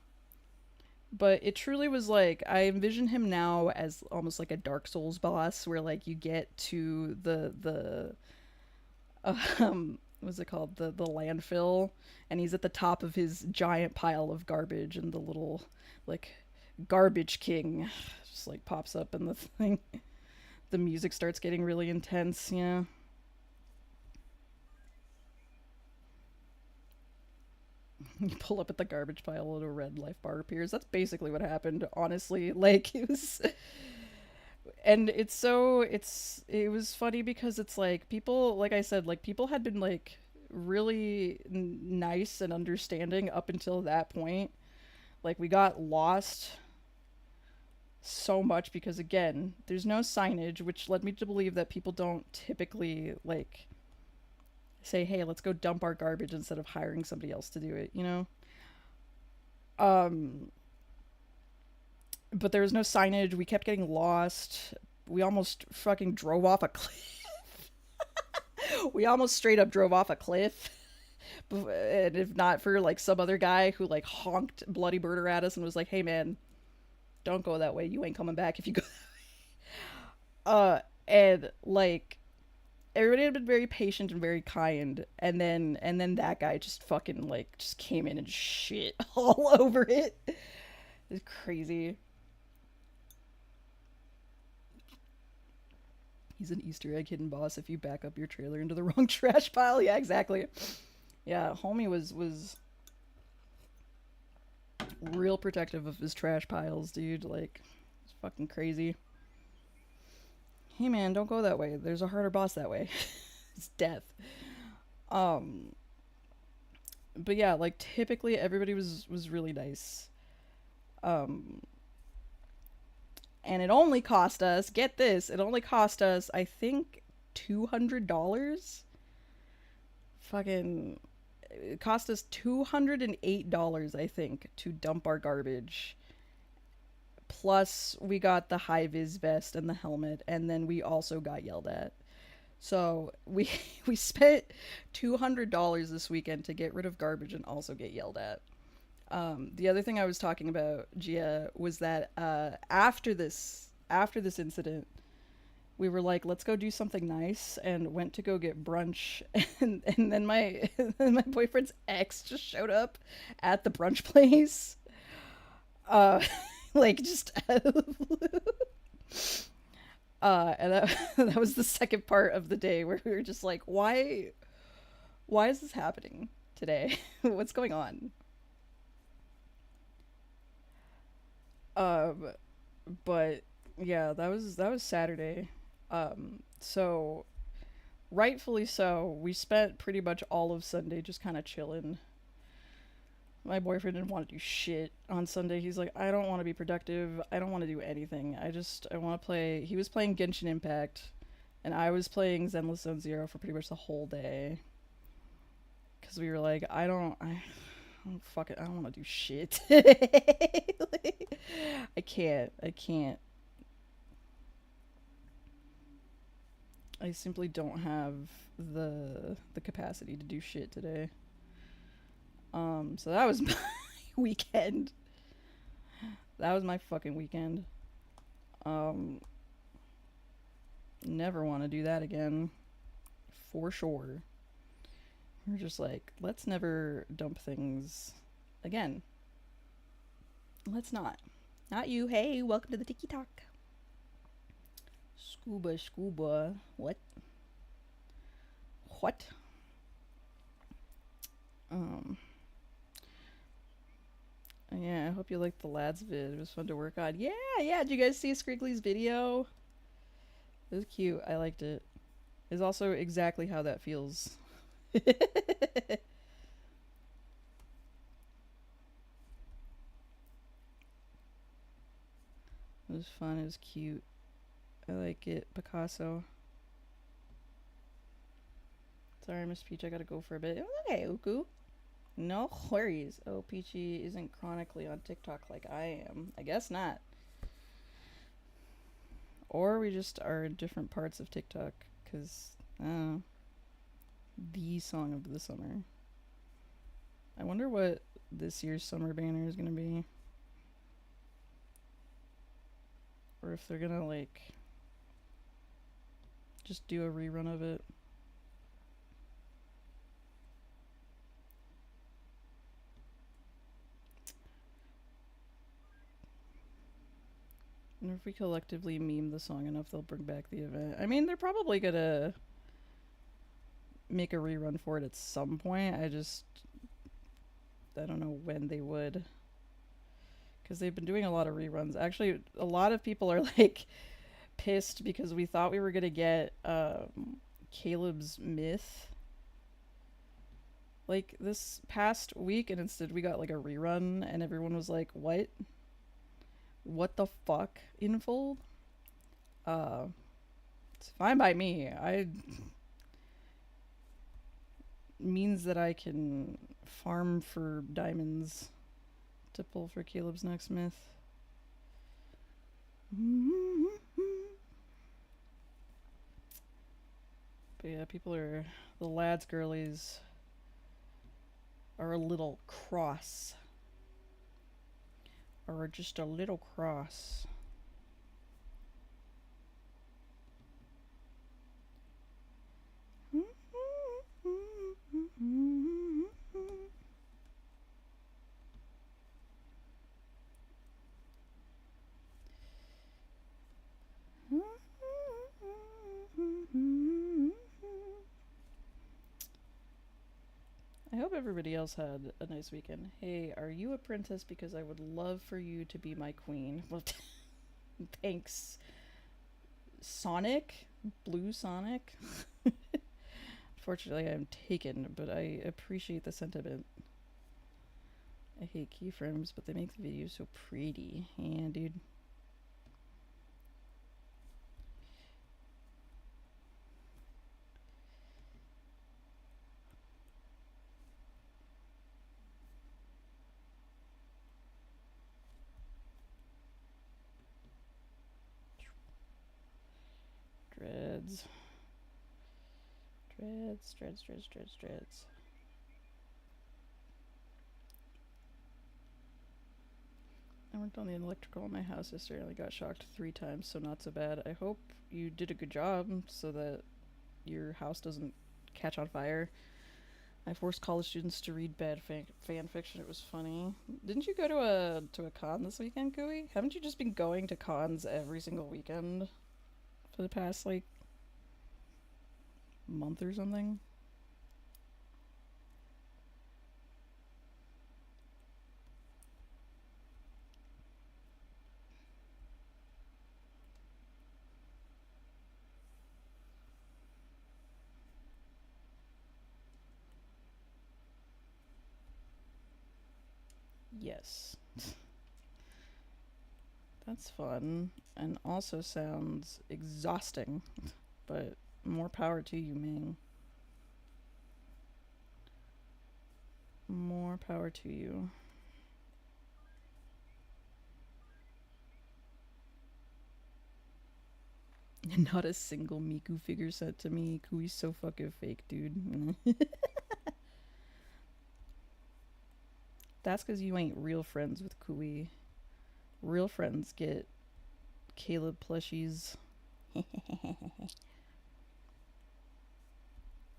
But it truly was like, I envision him now as almost like a Dark Souls boss, where like you get to the what's it called, the landfill, and he's at the top of his giant pile of garbage, and the little, like, Garbage King just like pops up in the thing. The music starts getting really intense. Yeah. You pull up at the garbage pile and a red life bar appears. That's basically what happened, honestly. Like, it was, and it was funny because it's like, people, like I said, like, people had been like really nice and understanding up until that point. Like, we got lost so much because, again, there's no signage, which led me to believe that people don't typically, like, say, hey, let's go dump our garbage instead of hiring somebody else to do it, you know? But there was no signage. We kept getting lost. We almost fucking drove off a cliff. We almost straight up drove off a cliff. And if not for, like, some other guy who, like, honked bloody murder at us and was like, hey, man, don't go that way. You ain't coming back if you go that way. And, like, everybody had been very patient and very kind, and then that guy just fucking, like, just came in and shit all over it. It's crazy. He's an Easter egg hidden boss if you back up your trailer into the wrong trash pile. Yeah, exactly. Yeah, homie was real protective of his trash piles, dude. Like, it's fucking crazy. Hey man, don't go that way. There's a harder boss that way. It's death. But yeah, like, typically everybody was really nice. And it only cost us, get this, it only cost us, I think, $200. Fucking, it cost us $208, I think, to dump our garbage. Plus, we got the high vis vest and the helmet, and then we also got yelled at. So we we spent $200 this weekend to get rid of garbage and also get yelled at. The other thing I was talking about, Gia, was that after this incident, we were like, let's go do something nice, and went to go get brunch, and then my my boyfriend's ex just showed up at the brunch place, like, just and that was the second part of the day where we were just like, why is this happening today? What's going on? Um, but yeah, that was Saturday. So rightfully so, we spent pretty much all of Sunday just kind of chilling. My boyfriend didn't want to do shit on Sunday. He's like, I don't want to be productive. I don't want to do anything. I want to play. He was playing Genshin Impact, and I was playing Zenless Zone Zero for pretty much the whole day. Because we were like, I fuck it. I don't want to do shit. I can't. I can't. I simply don't have the capacity to do shit today. So that was my weekend. That was my fucking weekend. Um, Never want to do that again. For sure. We're just like, let's never dump things again. Let's not. Not you. Hey, welcome to the Tiki Talk. Scuba. What? What? Yeah, I hope you liked the lads vid. It was fun to work on. Yeah. Did you guys see Scriggly's video? It was cute. I liked it. It's also exactly how that feels. It was fun. It was cute. I like it. Picasso. Sorry, Miss Peach. I gotta go for a bit. Okay, Uku. No worries. Oh, Peachy isn't chronically on TikTok like I am. I guess not. Or we just are in different parts of TikTok. Because, the song of the summer. I wonder what this year's summer banner is gonna be. Or if they're gonna, like, just do a rerun of it. And if we collectively meme the song enough, they'll bring back the event. I mean, they're probably gonna make a rerun for it at some point. I don't know when they would. Because they've been doing a lot of reruns. Actually, a lot of people are, like, pissed because we thought we were gonna get Caleb's Myth, like, this past week, and instead we got, like, a rerun, and everyone was like, what? What the fuck, Infold? It's fine by me. Means that I can farm for diamonds to pull for Caleb's next myth. But yeah, the lads girlies are a little cross. Or just a little cross. I hope everybody else had a nice weekend. Hey, are you a princess? Because I would love for you to be my queen. Well, thanks. Sonic? Blue Sonic? Unfortunately, I'm taken, but I appreciate the sentiment. I hate keyframes, but they make the video so pretty. Yeah, dude. Dreads. I worked on the electrical in my house yesterday and I got shocked 3 times, so not so bad. I hope you did a good job so that your house doesn't catch on fire. I forced college students to read bad fan fiction. It was funny. Didn't you go to a con this weekend, Gooey? Haven't you just been going to cons every single weekend for the past, like, month or something? Yes. That's fun, and also sounds exhausting, but more power to you, Ming. More power to you. Not a single Miku figure sent to me. Kui's so fucking fake, dude. That's because you ain't real friends with Kui. Real friends get Caleb plushies.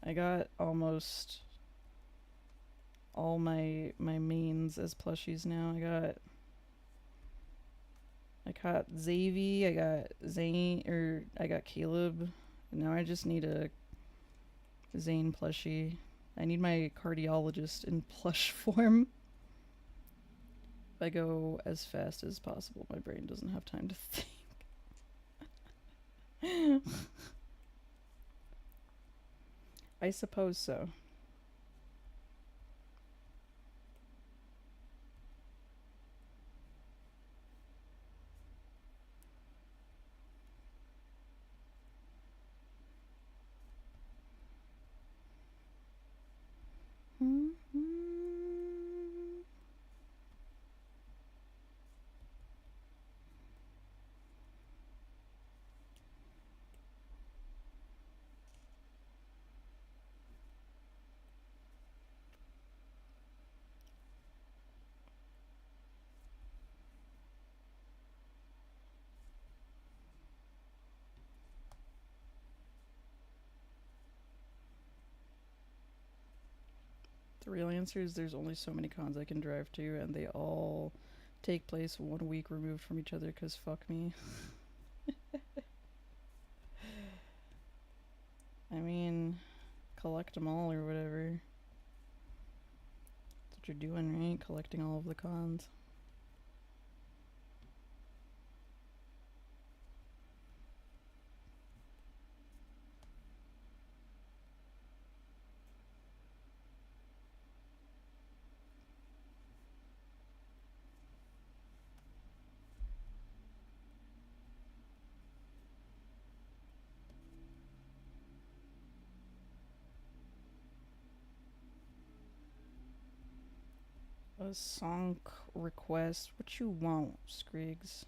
I got almost all my mains as plushies now. I got Xavi, I got Zane, or I got Caleb. Now I just need a Zane plushie. I need my cardiologist in plush form. If I go as fast as possible, my brain doesn't have time to think. I suppose so. The real answer is there's only so many cons I can drive to, and they all take place 1 week removed from each other, because fuck me. I mean, collect them all or whatever. That's what you're doing, right? Collecting all of the cons. A song request. What you want, Skrigs?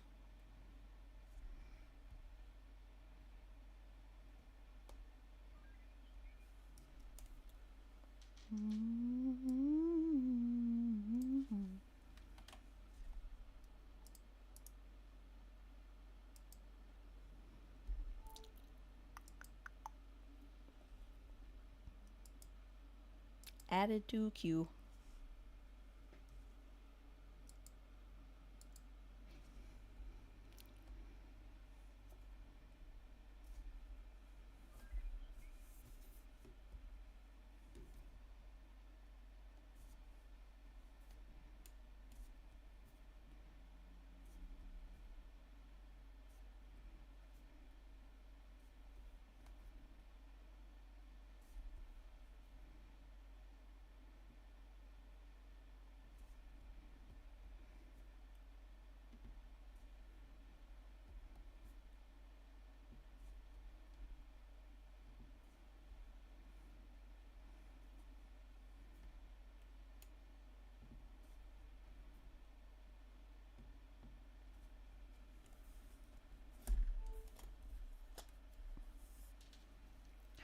Added to queue.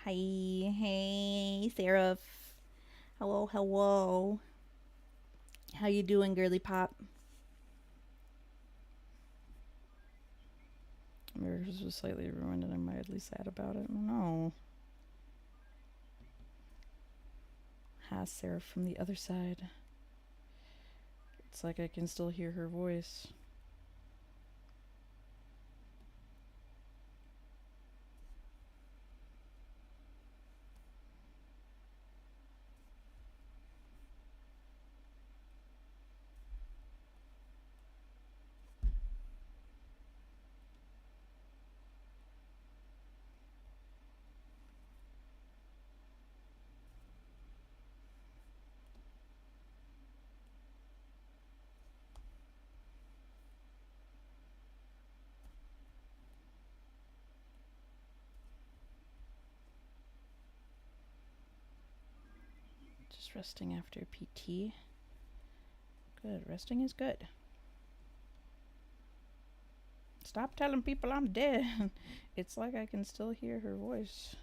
Hi, hey, Seraph. Hello, hello. How you doing, girly pop? America's was slightly ruined and I'm mildly sad about it. No. Hi, Seraph from the other side. It's like I can still hear her voice. Just resting after PT. Good. Resting is good. Stop telling people I'm dead. It's like I can still hear her voice.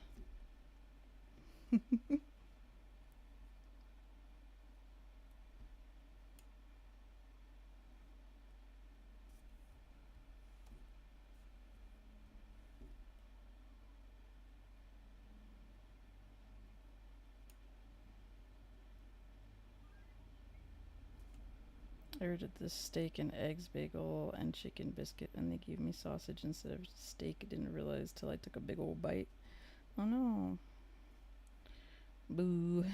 I ordered this steak and eggs bagel and chicken biscuit, and they gave me sausage instead of steak. I didn't realize till I took a big old bite. Oh no. Boo.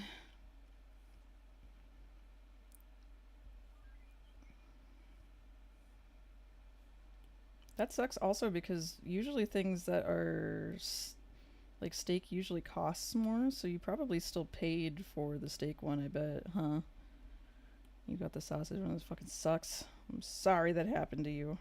That sucks also because usually things that are like steak usually costs more, so you probably still paid for the steak one, I bet, huh? You got the sausage one. This fucking sucks. I'm sorry that happened to you.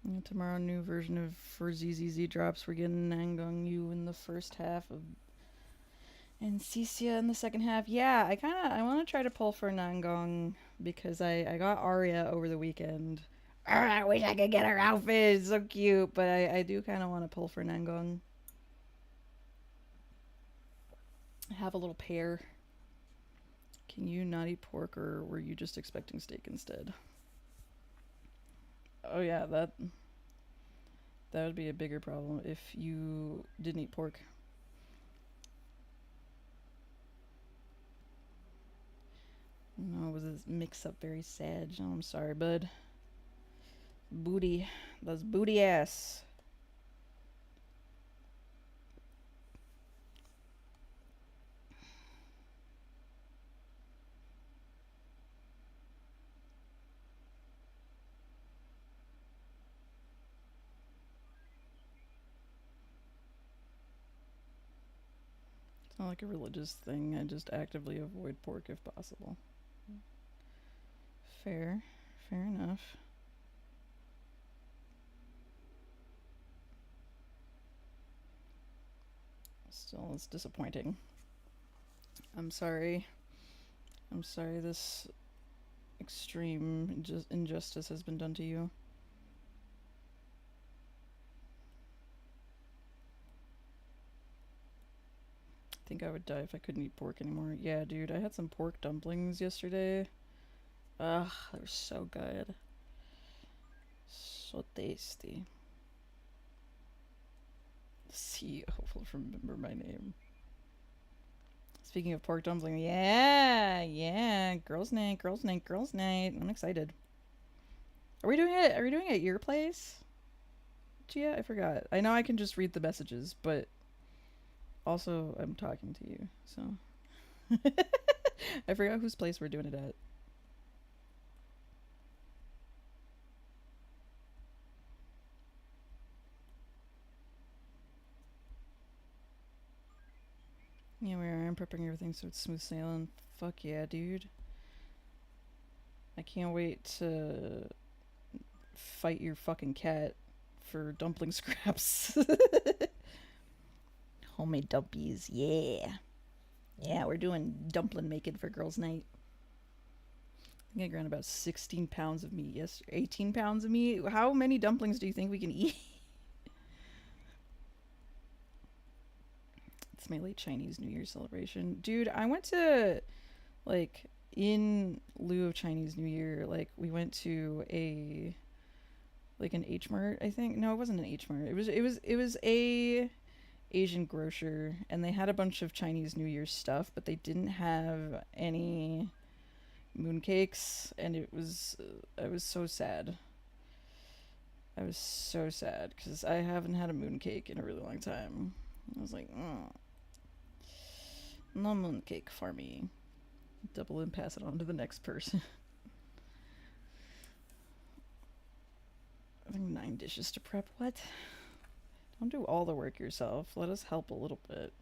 And tomorrow, new version of for ZZZ drops. We're getting Nangong Yu in the first half of, and Cisia in the second half. Yeah, I want to try to pull for Nangong because I got Arya over the weekend. I wish I could get her outfit. It's so cute, but I do kind of want to pull for Nangong. Have a little pair. Can you not eat pork, or were you just expecting steak instead? Oh yeah, that would be a bigger problem if you didn't eat pork. No, was this mix up very sad? Oh, I'm sorry, bud. Booty. That's booty ass. It's not like a religious thing. I just actively avoid pork if possible. Fair. Fair enough. Still, it's disappointing. I'm sorry. I'm sorry this extreme injustice has been done to you. I think I would die if I couldn't eat pork anymore. Yeah, dude, I had some pork dumplings yesterday. Ugh, they were so good. So tasty. See, hopefully remember my name. Speaking of pork dumpling, yeah, girls' night, girls' night, girls' night. I'm excited. Are we doing it? Are we doing it at your place? Gia, I forgot. I know I can just read the messages, but also I'm talking to you, so I forgot whose place we're doing it at. Yeah, we are. I'm prepping everything so it's smooth sailing. Fuck yeah, dude. I can't wait to fight your fucking cat for dumpling scraps. Homemade dumpies, yeah. Yeah, we're doing dumpling making for girls' night. I think I ground about 16 pounds of meat. Yes, 18 pounds of meat. How many dumplings do you think we can eat? It's my late Chinese New Year celebration. Dude, I went to, like, in lieu of Chinese New Year, like, we went to a, like, an H Mart, I think. No, it wasn't an H Mart. It was a Asian grocer, and they had a bunch of Chinese New Year stuff, but they didn't have any mooncakes, and it was I was so sad. I was so sad because I haven't had a mooncake in a really long time. I was like, oh, no mooncake for me. Double and pass it on to the next person. I think 9 dishes to prep. What? Don't do all the work yourself. Let us help a little bit.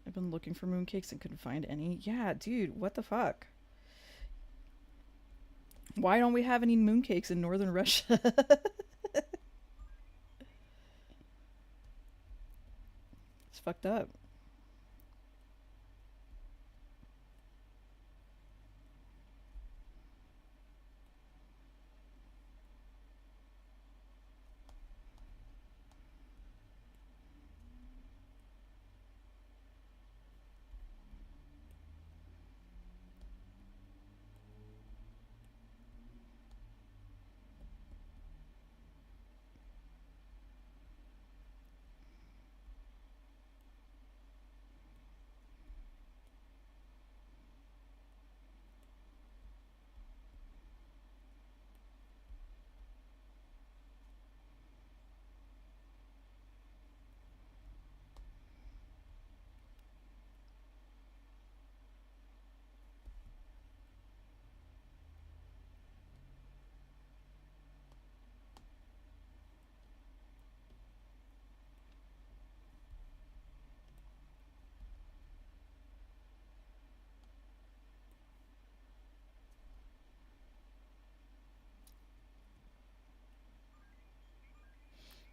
I've been looking for mooncakes and couldn't find any. Yeah, dude, what the fuck? Why don't we have any mooncakes in northern Russia? fucked up.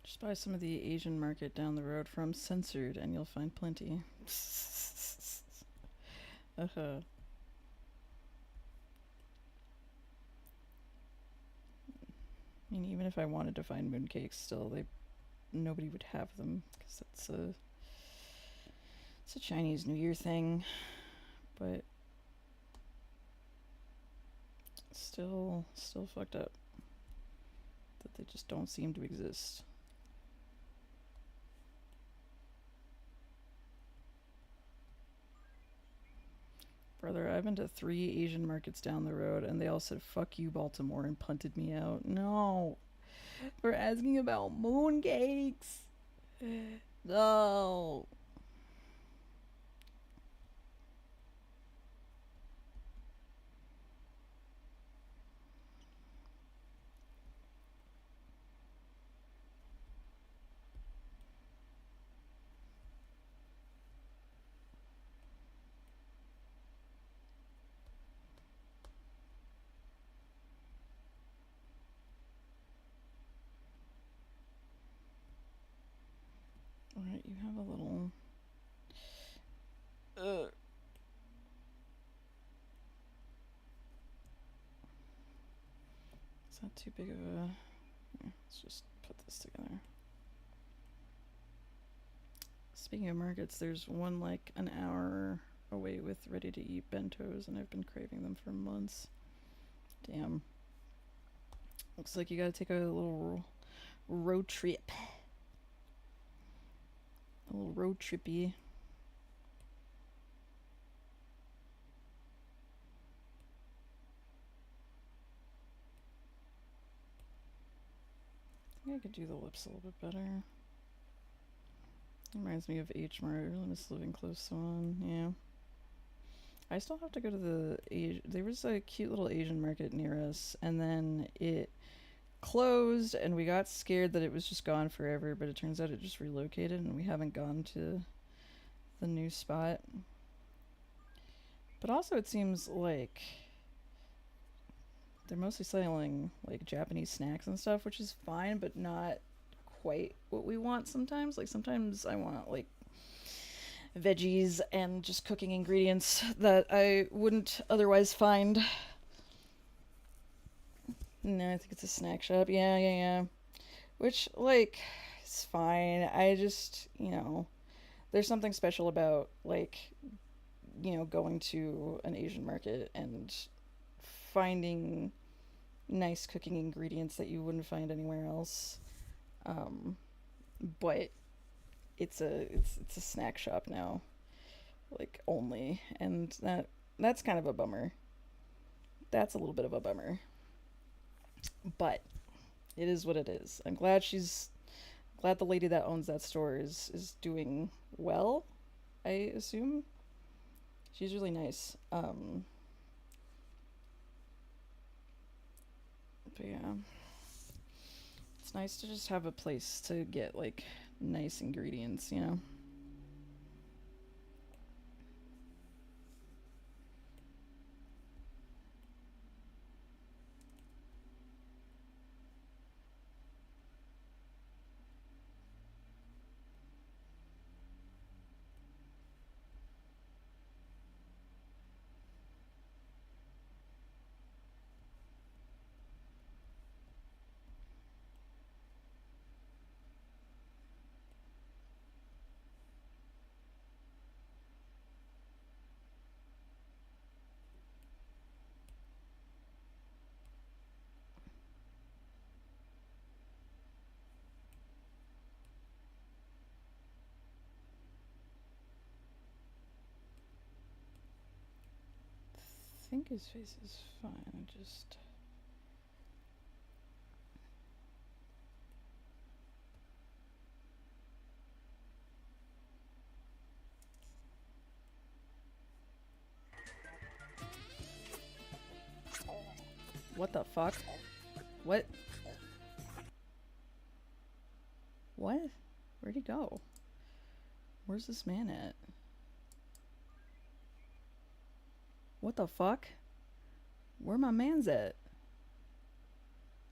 Just buy some of the Asian market down the road from Censored and you'll find plenty. Uh-huh. I mean, even if I wanted to find mooncakes, still, nobody would have them because it's a Chinese New Year thing. But still fucked up that they just don't seem to exist. Brother, I've been to 3 Asian markets down the road and they all said, fuck you, Baltimore, and punted me out. No. We're asking about mooncakes. No. Alright, you have a little... Is that too big of a... Let's just put this together. Speaking of markets, there's one like an hour away with ready-to-eat bentos, and I've been craving them for months. Damn. Looks like you gotta take a little road trip. A little road trippy. I think I could do the lips a little bit better. Reminds me of H Mart. I really miss living close to one. Yeah. I still have to go to there was a cute little Asian market near us, and then it closed, and we got scared that it was just gone forever, but it turns out it just relocated, and we haven't gone to the new spot. But also it seems like they're mostly selling like Japanese snacks and stuff, which is fine, but not quite what we want sometimes. Like sometimes I want like veggies and just cooking ingredients that I wouldn't otherwise find. No, I think it's a snack shop. Yeah. Which, like, is fine. I just, there's something special about, like, going to an Asian market and finding nice cooking ingredients that you wouldn't find anywhere else. But it's a snack shop now, like only, and that's kind of a bummer. That's a little bit of a bummer, but it is what it is. I'm glad the lady that owns that store is doing well. I assume she's really nice. But yeah, it's nice to just have a place to get like nice ingredients, think his face is fine. Just. What the fuck? What? What? Where'd he go? Where's this man at? What the fuck? Where my man's at?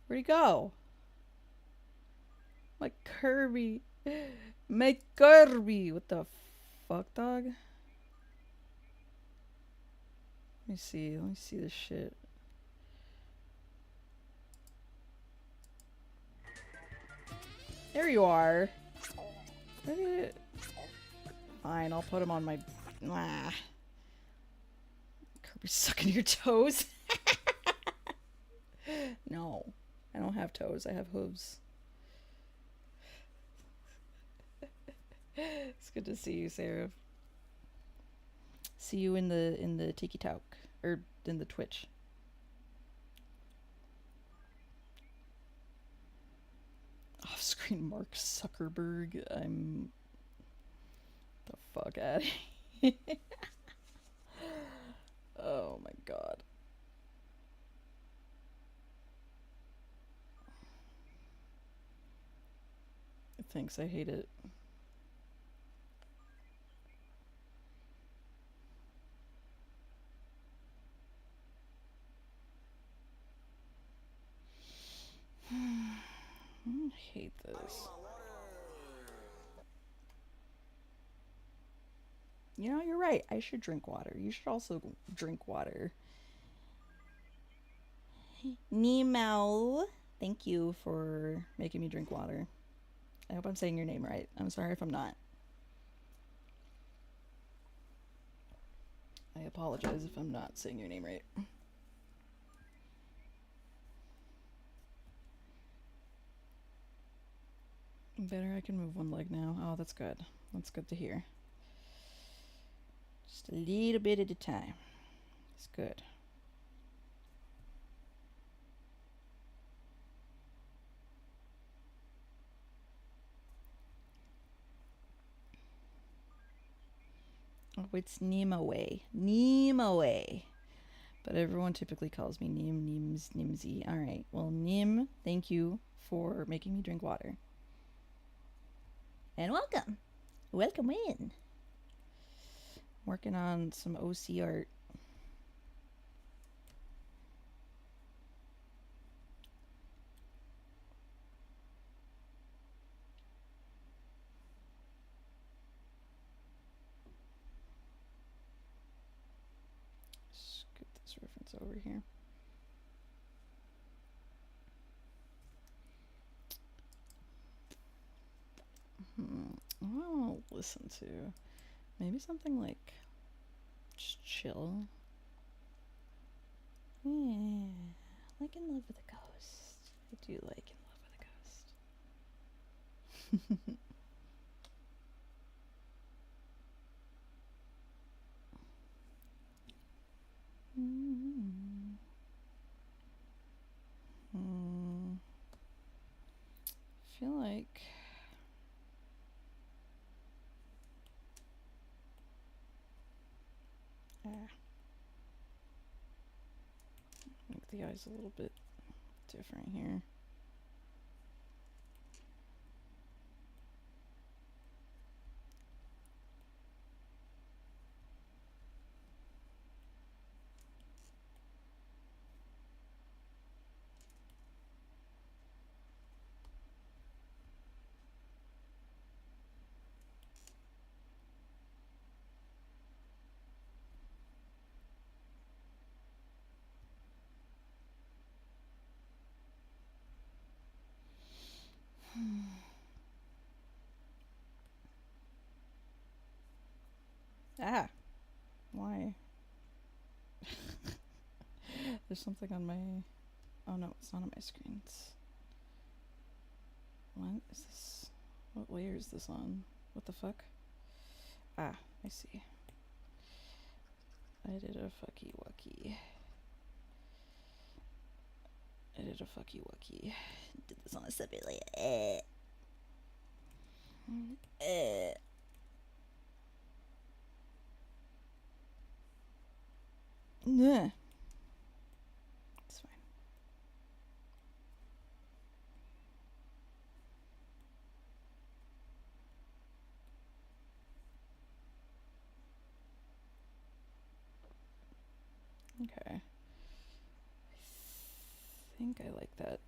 Where'd he go? My Kirby. My Kirby. What the fuck, dog? Let me see. Let me see this shit. There you are. Fine, I'll put him on my. Ah. Kirby's sucking your toes. No, I don't have toes. I have hooves. It's good to see you, Sarah. See you in the Tiki Talk or in the Twitch. Off-screen Mark Zuckerberg. I'm the fuck out of here. Oh my god. Thanks, I hate it. I hate this. You know, you're right. I should drink water. You should also drink water. Nemo. Thank you for making me drink water. I hope I'm saying your name right. I'm sorry if I'm not. I apologize if I'm not saying your name right. Better, I can move one leg now. Oh, that's good. That's good to hear. Just a little bit at a time. It's good. Oh, it's Nimaway. Nimaway. But everyone typically calls me Nim, Nims, Nimsy. Alright, well, Nim, thank you for making me drink water. And welcome. Welcome in. Working on some OC art. Scoot this reference over here. I'll listen to maybe something like just chill. Yeah, like In Love with a Ghost. I do like In Love with a Ghost. I feel like make the eyes a little bit different here. Ah, why? There's something on my. Oh no, it's not on my screen. What is this? What layer is this on? What the fuck? Ah, I see. I did a fucky wucky. Did this on a separate layer. Nah. It's fine. Okay. I think I like that.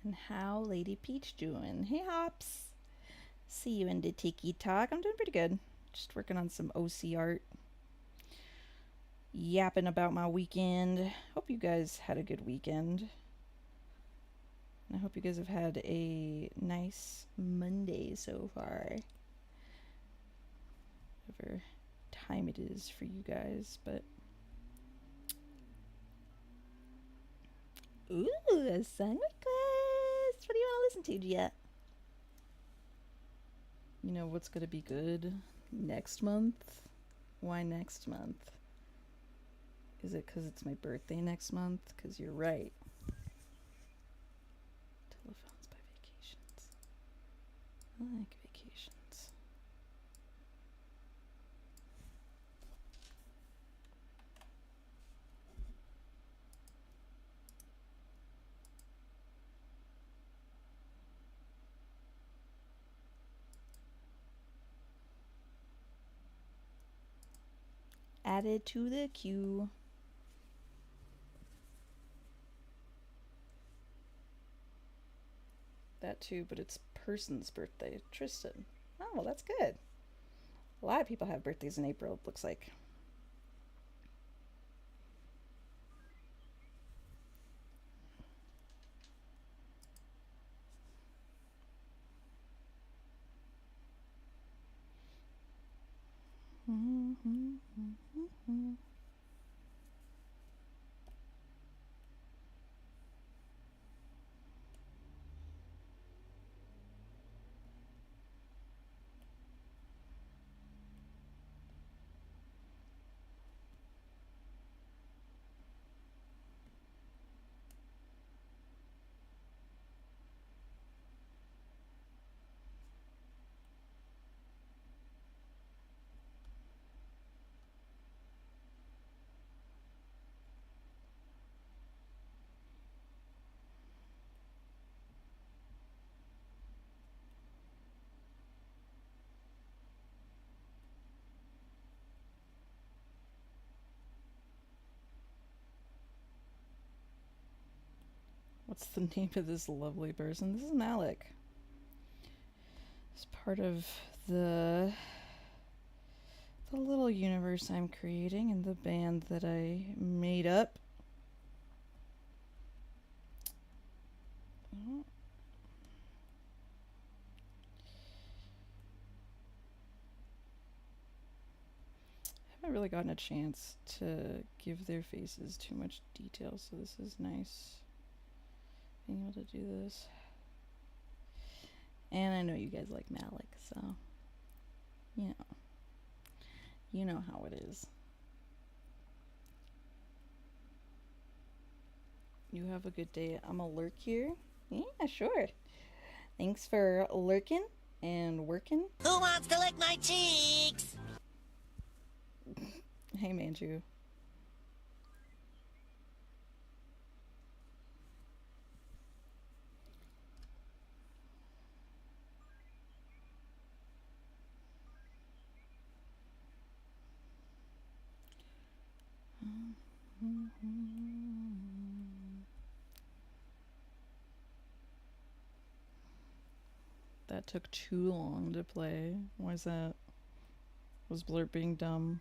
And how Lady Peach doing? Hey Hops! See you in the Tiki Talk. I'm doing pretty good. Just working on some OC art. Yapping about my weekend. Hope you guys had a good weekend. And I hope you guys have had a nice Monday so far. Whatever time it is for you guys, but ooh, a song request. What do you want to listen to, Gia? You know what's gonna be good next month? Why next month? Is it because it's my birthday next month? Because you're right. Telephones by vacations. I like vacations. Added to the queue. That too, but it's person's birthday. Tristan. Oh, well, that's good. A lot of people have birthdays in April, it looks like. What's the name of this lovely person? This is Malik. It's part of the little universe I'm creating and the band that I made up. I haven't really gotten a chance to give their faces too much detail, so this is nice being able to do this. And I know you guys like Malik, so you know how it is. You have a good day. I'm a lurk here. Yeah, sure. Thanks for lurking and working. Who wants to lick my cheeks? Hey, Manju. That took too long to play. Why is that? Was Blurt being dumb?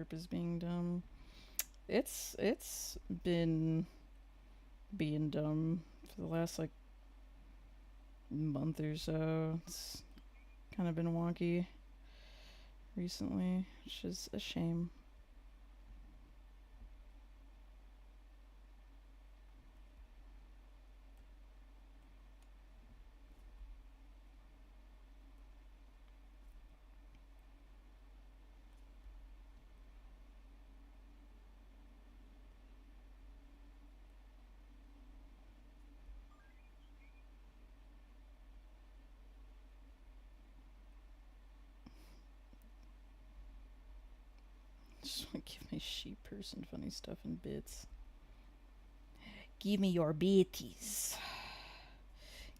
burp is being dumb. It's been being dumb for the last like month or so. It's kind of been wonky recently, which is a shame. Just want to give my sheep person funny stuff in bits. Give me your beaties.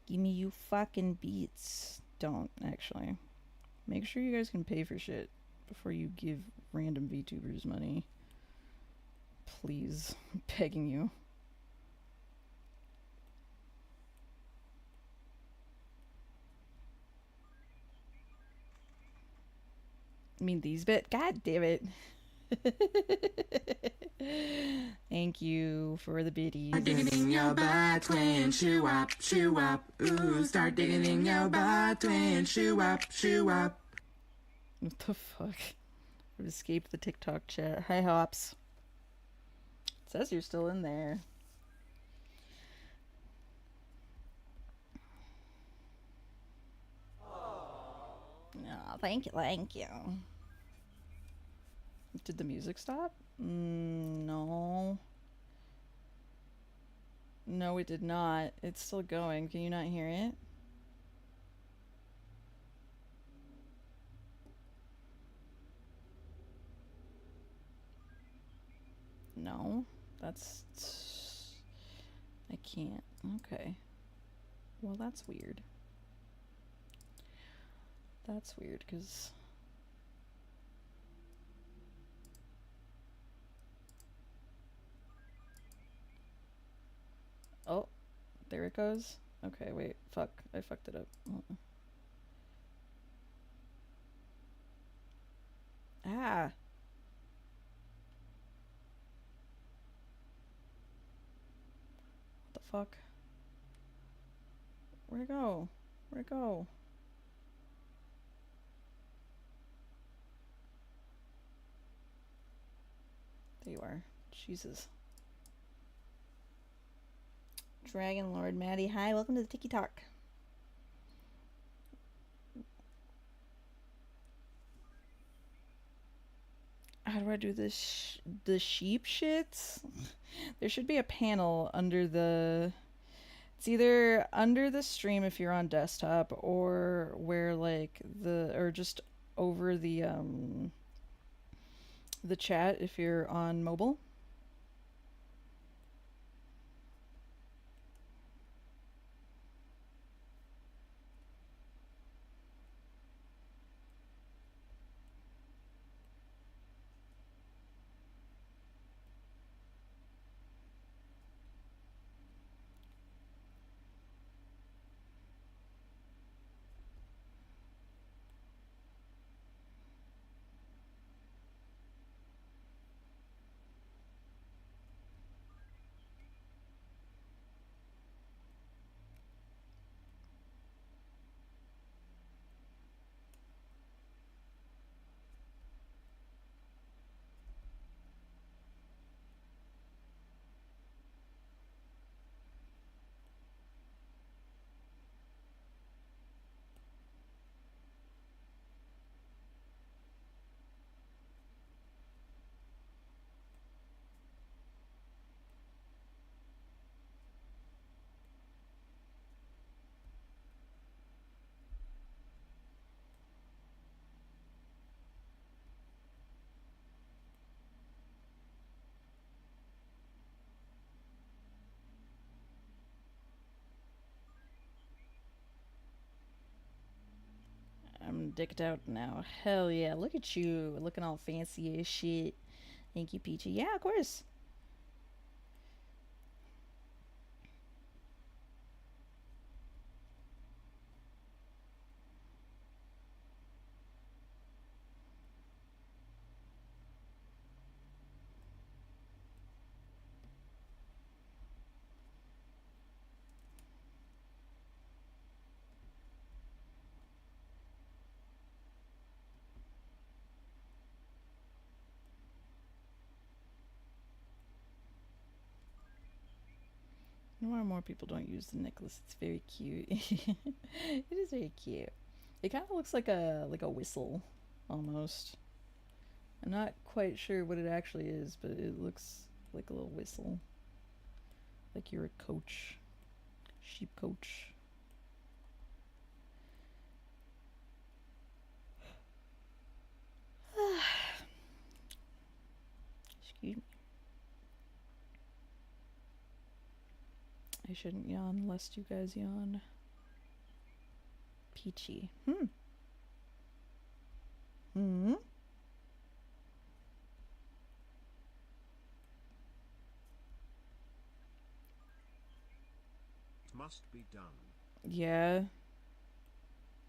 Give me you fucking beats. Don't, actually. Make sure you guys can pay for shit before you give random VTubers money. Please. I'm begging you. I mean, these bit. God damn it. Thank you for the biddies. Start digging in your butt, twin, shoe up, shoe up. Ooh, start digging in your butt, twin, shoe up, shoe up. What the fuck? I've escaped the TikTok chat. Hi, Hops. It says you're still in there. Oh, thank you, thank you. Did the music stop? No. No, it did not. It's still going. Can you not hear it? No. That's... I can't. Okay. Well, that's weird. That's weird, because... Oh, there it goes. Okay, wait. Fuck. I fucked it up. Ah! What the fuck? Where'd it go? Where'd it go? There you are. Jesus. Dragon Lord Maddie, hi, welcome to the Tiki Talk. How do I do this? The sheep shits? There should be a panel under the... It's either under the stream if you're on desktop, or where like the... or just over the chat if you're on mobile. I'm dicked out now. Hell yeah, look at you, looking all fancy as shit. Thank you, Peachy. Yeah, of course. More and more people don't use the necklace. It's very cute. It is very cute. It kind of looks like a whistle, almost. I'm not quite sure what it actually is, but it looks like a little whistle. Like you're a coach. Sheep coach. Excuse me. I shouldn't yawn lest you guys yawn. Peachy. Hmm. Must be done. Yeah.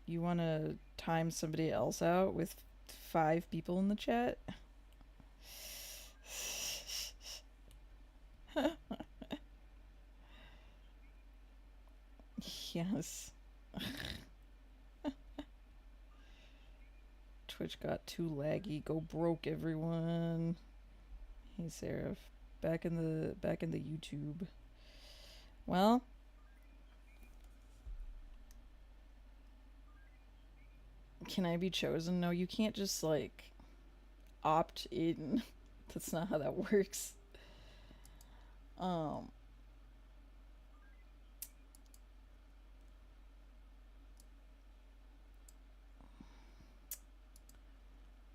You want to time somebody else out with 5 people in the chat? Yes. Twitch got too laggy. Go broke, everyone. Hey, Seraph. Back in the YouTube. Well, can I be chosen? No, you can't just like opt in. That's not how that works.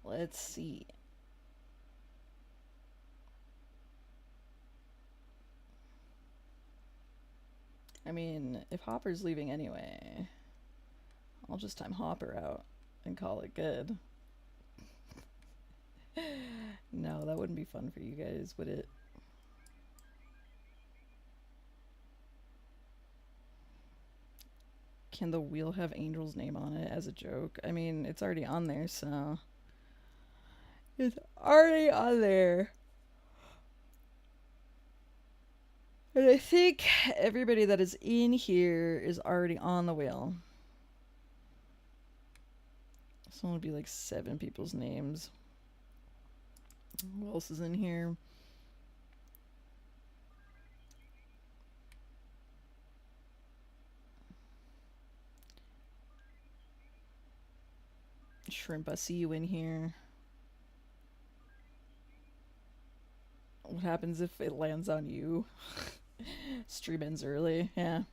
Let's see. I mean, if Hopper's leaving anyway, I'll just time Hopper out and call it good. No, that wouldn't be fun for you guys, would it? Can the wheel have Angel's name on it as a joke? I mean, it's already on there, so... It's already on there. And I think everybody that is in here is already on the wheel. So it'll be like 7 people's names. Who else is in here? Shrimp, I see you in here. What happens if it lands on you? Stream ends early, yeah.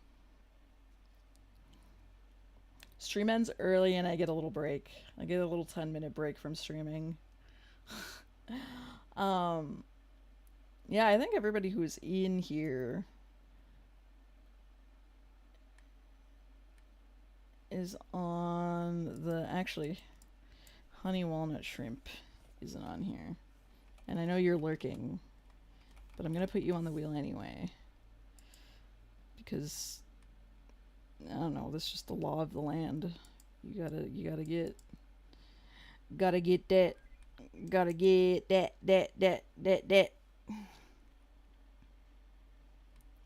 Stream ends early and I get a little break. I get a little 10-minute break from streaming. Yeah, I think everybody who's in here is on the... Actually, honey walnut shrimp isn't on here. And I know you're lurking, but I'm gonna put you on the wheel anyway. Because, I don't know, that's just the law of the land. You gotta get that.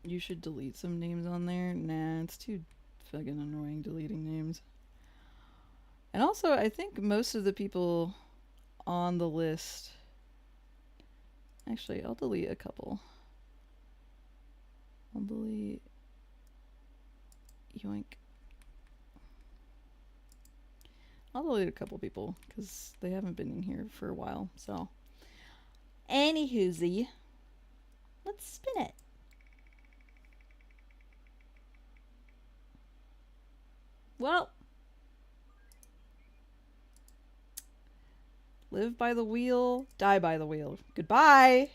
You should delete some names on there. Nah, it's too fucking annoying deleting names. And also, I think most of the people on the list... Actually, I'll delete a couple. I'll delete... Yoink. I'll delete a couple people, because they haven't been in here for a while, so... Anywhoosie. Let's spin it. Well... Live by the wheel, die by the wheel. Goodbye!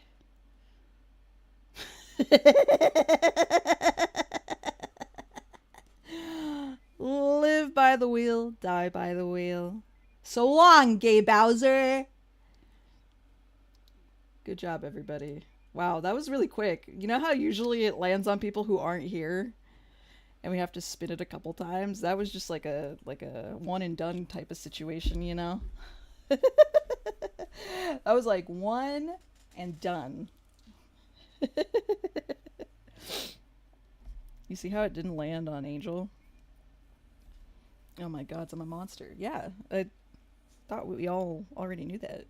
Live by the wheel, die by the wheel. So long, Gay Bowser! Good job, everybody. Wow, that was really quick. You know how usually it lands on people who aren't here? And we have to spin it a couple times? That was just like a one and done type of situation, you know? I was like, one and done. You see how it didn't land on Angel? Oh my god, I'm a monster. Yeah, I thought we all already knew that.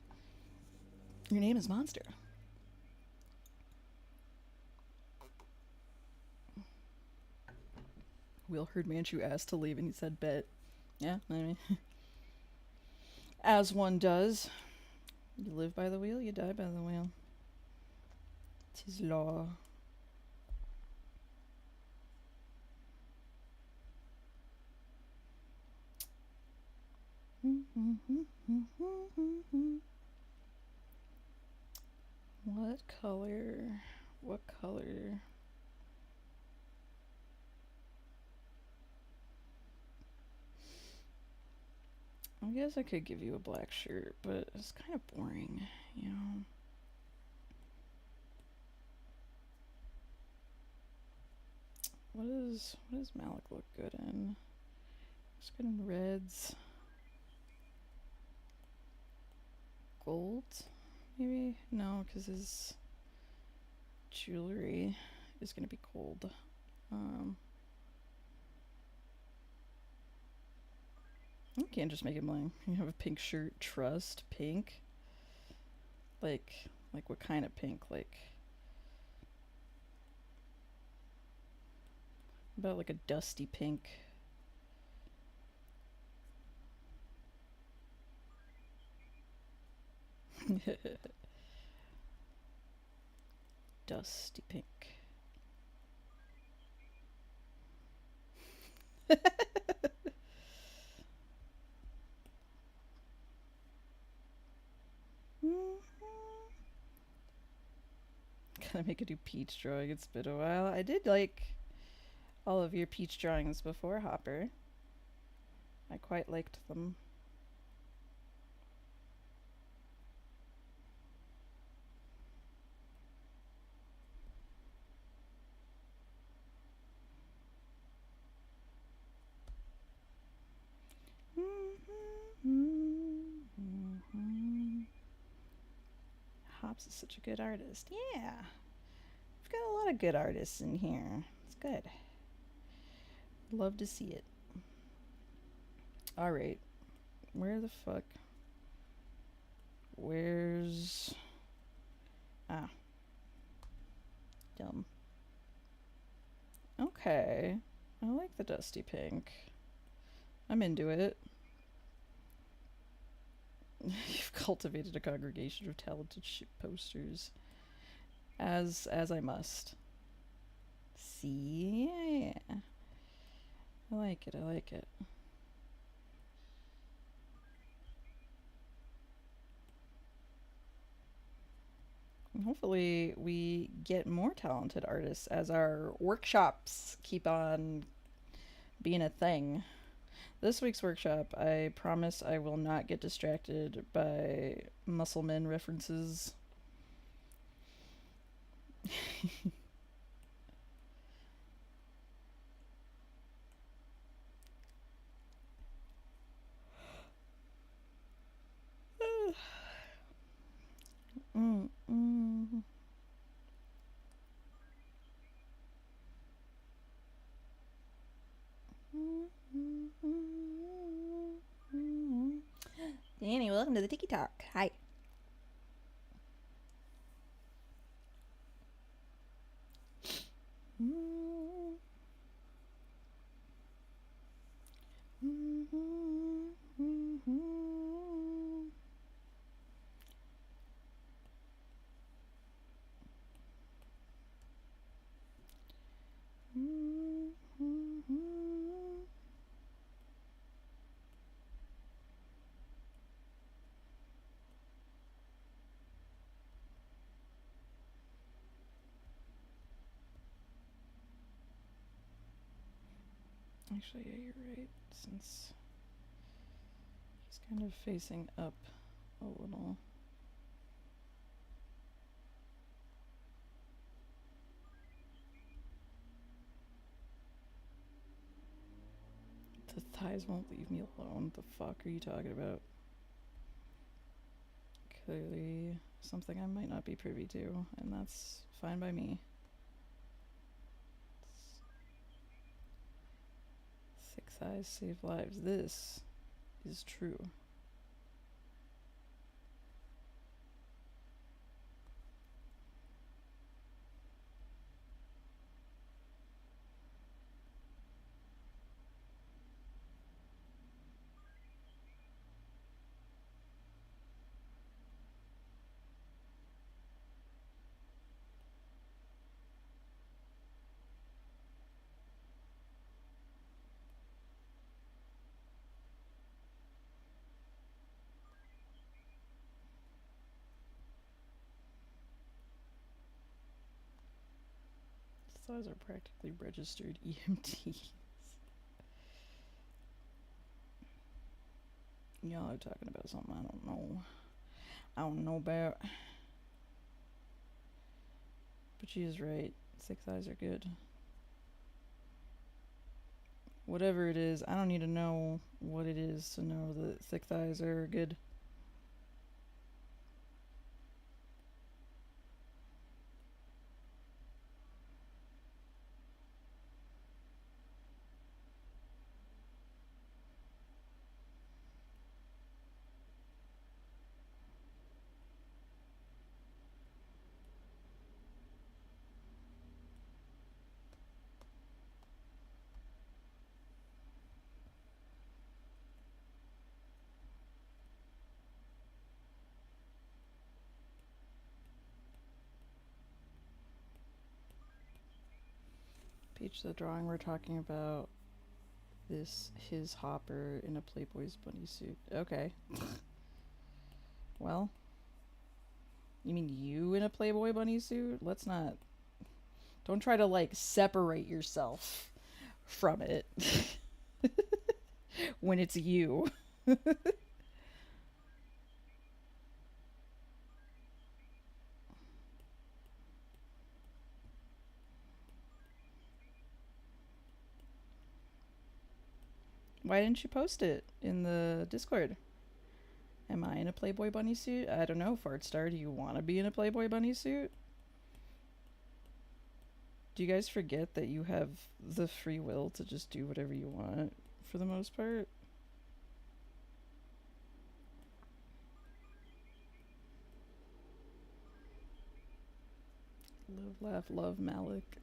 Your name is Monster. Wheel Herd Manchu asked to leave and he said, bet. Yeah, I mean, as one does. You live by the wheel, you die by the wheel. 'Tis law. What color? What color? I guess I could give you a black shirt, but it's kind of boring, you know. What does Malik look good in? Looks good in reds. Gold? Maybe? No, because his jewelry is gonna be gold. You can't just make it blank. You have a pink shirt, trust, pink. Like what kind of pink? Like about like a dusty pink. Dusty pink. Gotta make a new peach drawing. It's been a while. I did like all of your peach drawings before, Hopper. I quite liked them. Hops is such a good artist. Yeah. We've got a lot of good artists in here. It's good. Love to see it. Alright. Where the fuck? Where's... Ah. Dumb. Okay. I like the dusty pink. I'm into it. You've cultivated a congregation of talented shit posters. As I must. See? Yeah. I like it, I like it. And hopefully we get more talented artists as our workshops keep on being a thing. This week's workshop, I promise I will not get distracted by Muscleman references. mm, mm. Danny, welcome to the Tiki Talk. Hi. Actually, yeah, you're right, since he's kind of facing up a little. The thighs won't leave me alone. The fuck are you talking about? Clearly something I might not be privy to, and that's fine by me. Thick thighs save lives. This is true. Those are practically registered EMTs. Y'all are talking about something I don't know. I don't know about. But she is right. 6 eyes are good. Whatever it is, I don't need to know what it is to know that 6 eyes are good. Peach the drawing, we're talking about his Hopper in a Playboy's bunny suit. Okay. Well, you mean you in a Playboy bunny suit? Let's not. Don't try to, like, separate yourself from it when it's you. Why didn't you post it in the Discord? Am I in a Playboy bunny suit? I don't know, Fartstar. Do you want to be in a Playboy bunny suit? Do you guys forget that you have the free will to just do whatever you want for the most part? Live, laugh, love Malik.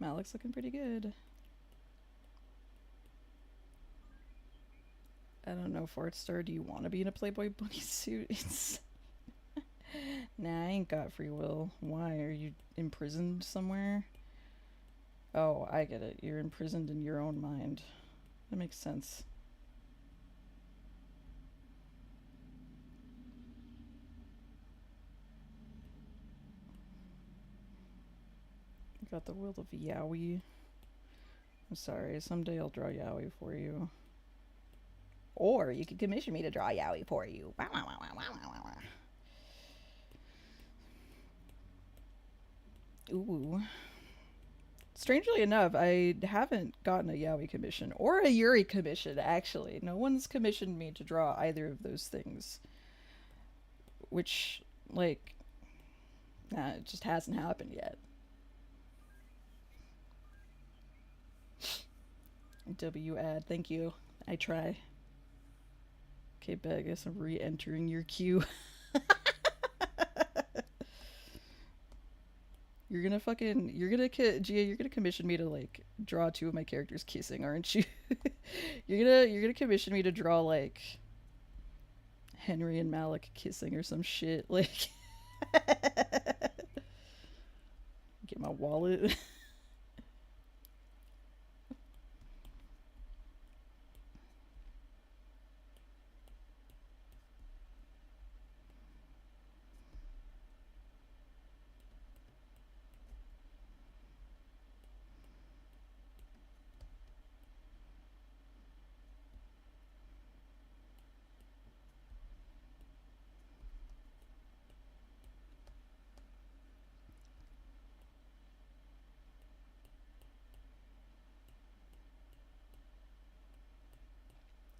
Malik's looking pretty good. I don't know, Fartstar, do you want to be in a Playboy bunny suit? It's nah, I ain't got free will. Why? Are you imprisoned somewhere? Oh, I get it. You're imprisoned in your own mind. That makes sense. You got the will of Yowie. I'm sorry, someday I'll draw Yowie for you. Or you could commission me to draw Yowie for you. Ooh. Strangely enough, I haven't gotten a Yowie commission or a Yuri commission, actually. No one's commissioned me to draw either of those things. Which, like, it just hasn't happened yet. W ad, thank you. I try. Okay, bet I guess I'm re-entering your queue. You're gonna commission me to, like, draw 2 of my characters kissing, aren't you? you're gonna commission me to draw, like, Henry and Malik kissing or some shit, like. Get my wallet.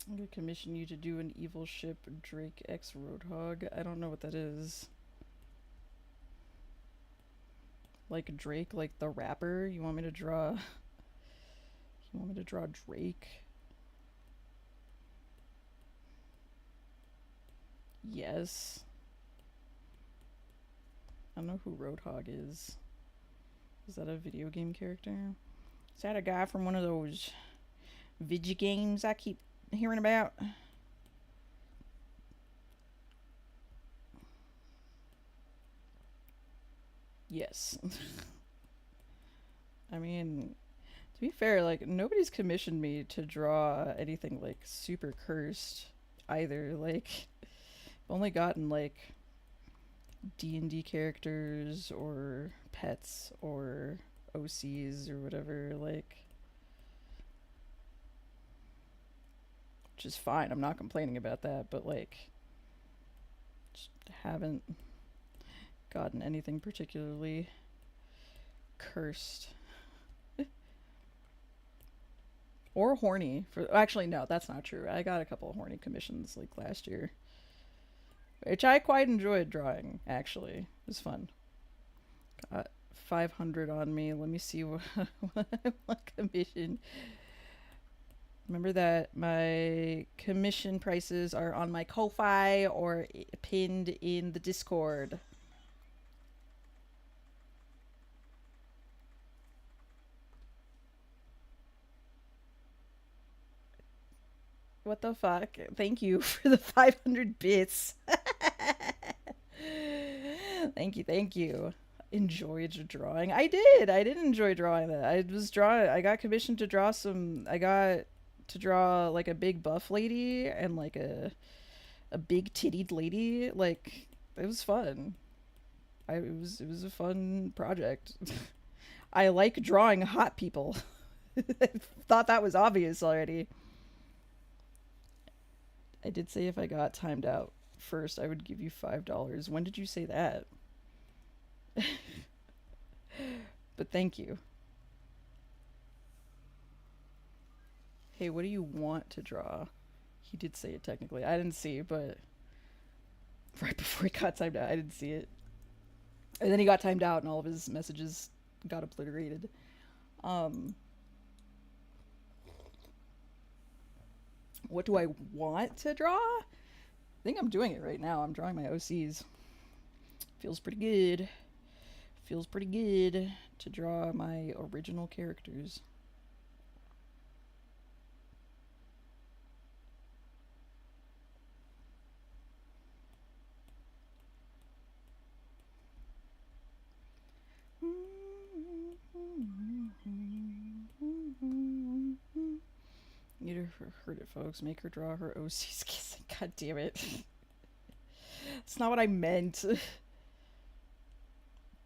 I'm gonna commission you to do an evil ship Drake X Roadhog. I don't know what that is. Like Drake, like the rapper? You want me to draw... You want me to draw Drake? Yes. I don't know who Roadhog is. Is that a video game character? Is that a guy from one of those video games I keep hearing about? Yes. I mean, to be fair, like, nobody's commissioned me to draw anything, like, super cursed either. Like, I've only gotten, like, D&D characters or pets or OCs or whatever, like, which is fine. I'm not complaining about that, but like, just haven't gotten anything particularly cursed or horny for. Actually, no, that's not true. I got a couple of horny commissions like last year, which I quite enjoyed drawing. Actually, it was fun. Got 500 on me. Let me see what commission. Remember that my commission prices are on my Ko-Fi or pinned in the Discord. What the fuck? Thank you for the 500 bits. Thank you, thank you. Enjoyed drawing. I did enjoy drawing that. I got commissioned to draw some. I got to draw like a big buff lady and like a big tittied lady. Like, it was fun. It was a fun project. I like drawing hot people. I thought that was obvious already. I did say if I got timed out first, I would give you $5. When did you say that? But thank you. Hey, what do you want to draw? He did say it technically. I didn't see, but right before he got timed out, I didn't see it. And then he got timed out and all of his messages got obliterated. What do I want to draw? I think I'm doing it right now. I'm drawing my OCs. Feels pretty good. Feels pretty good to draw my original characters. You heard it, folks. Make her draw her OCs kissing. God damn it. That's not what I meant.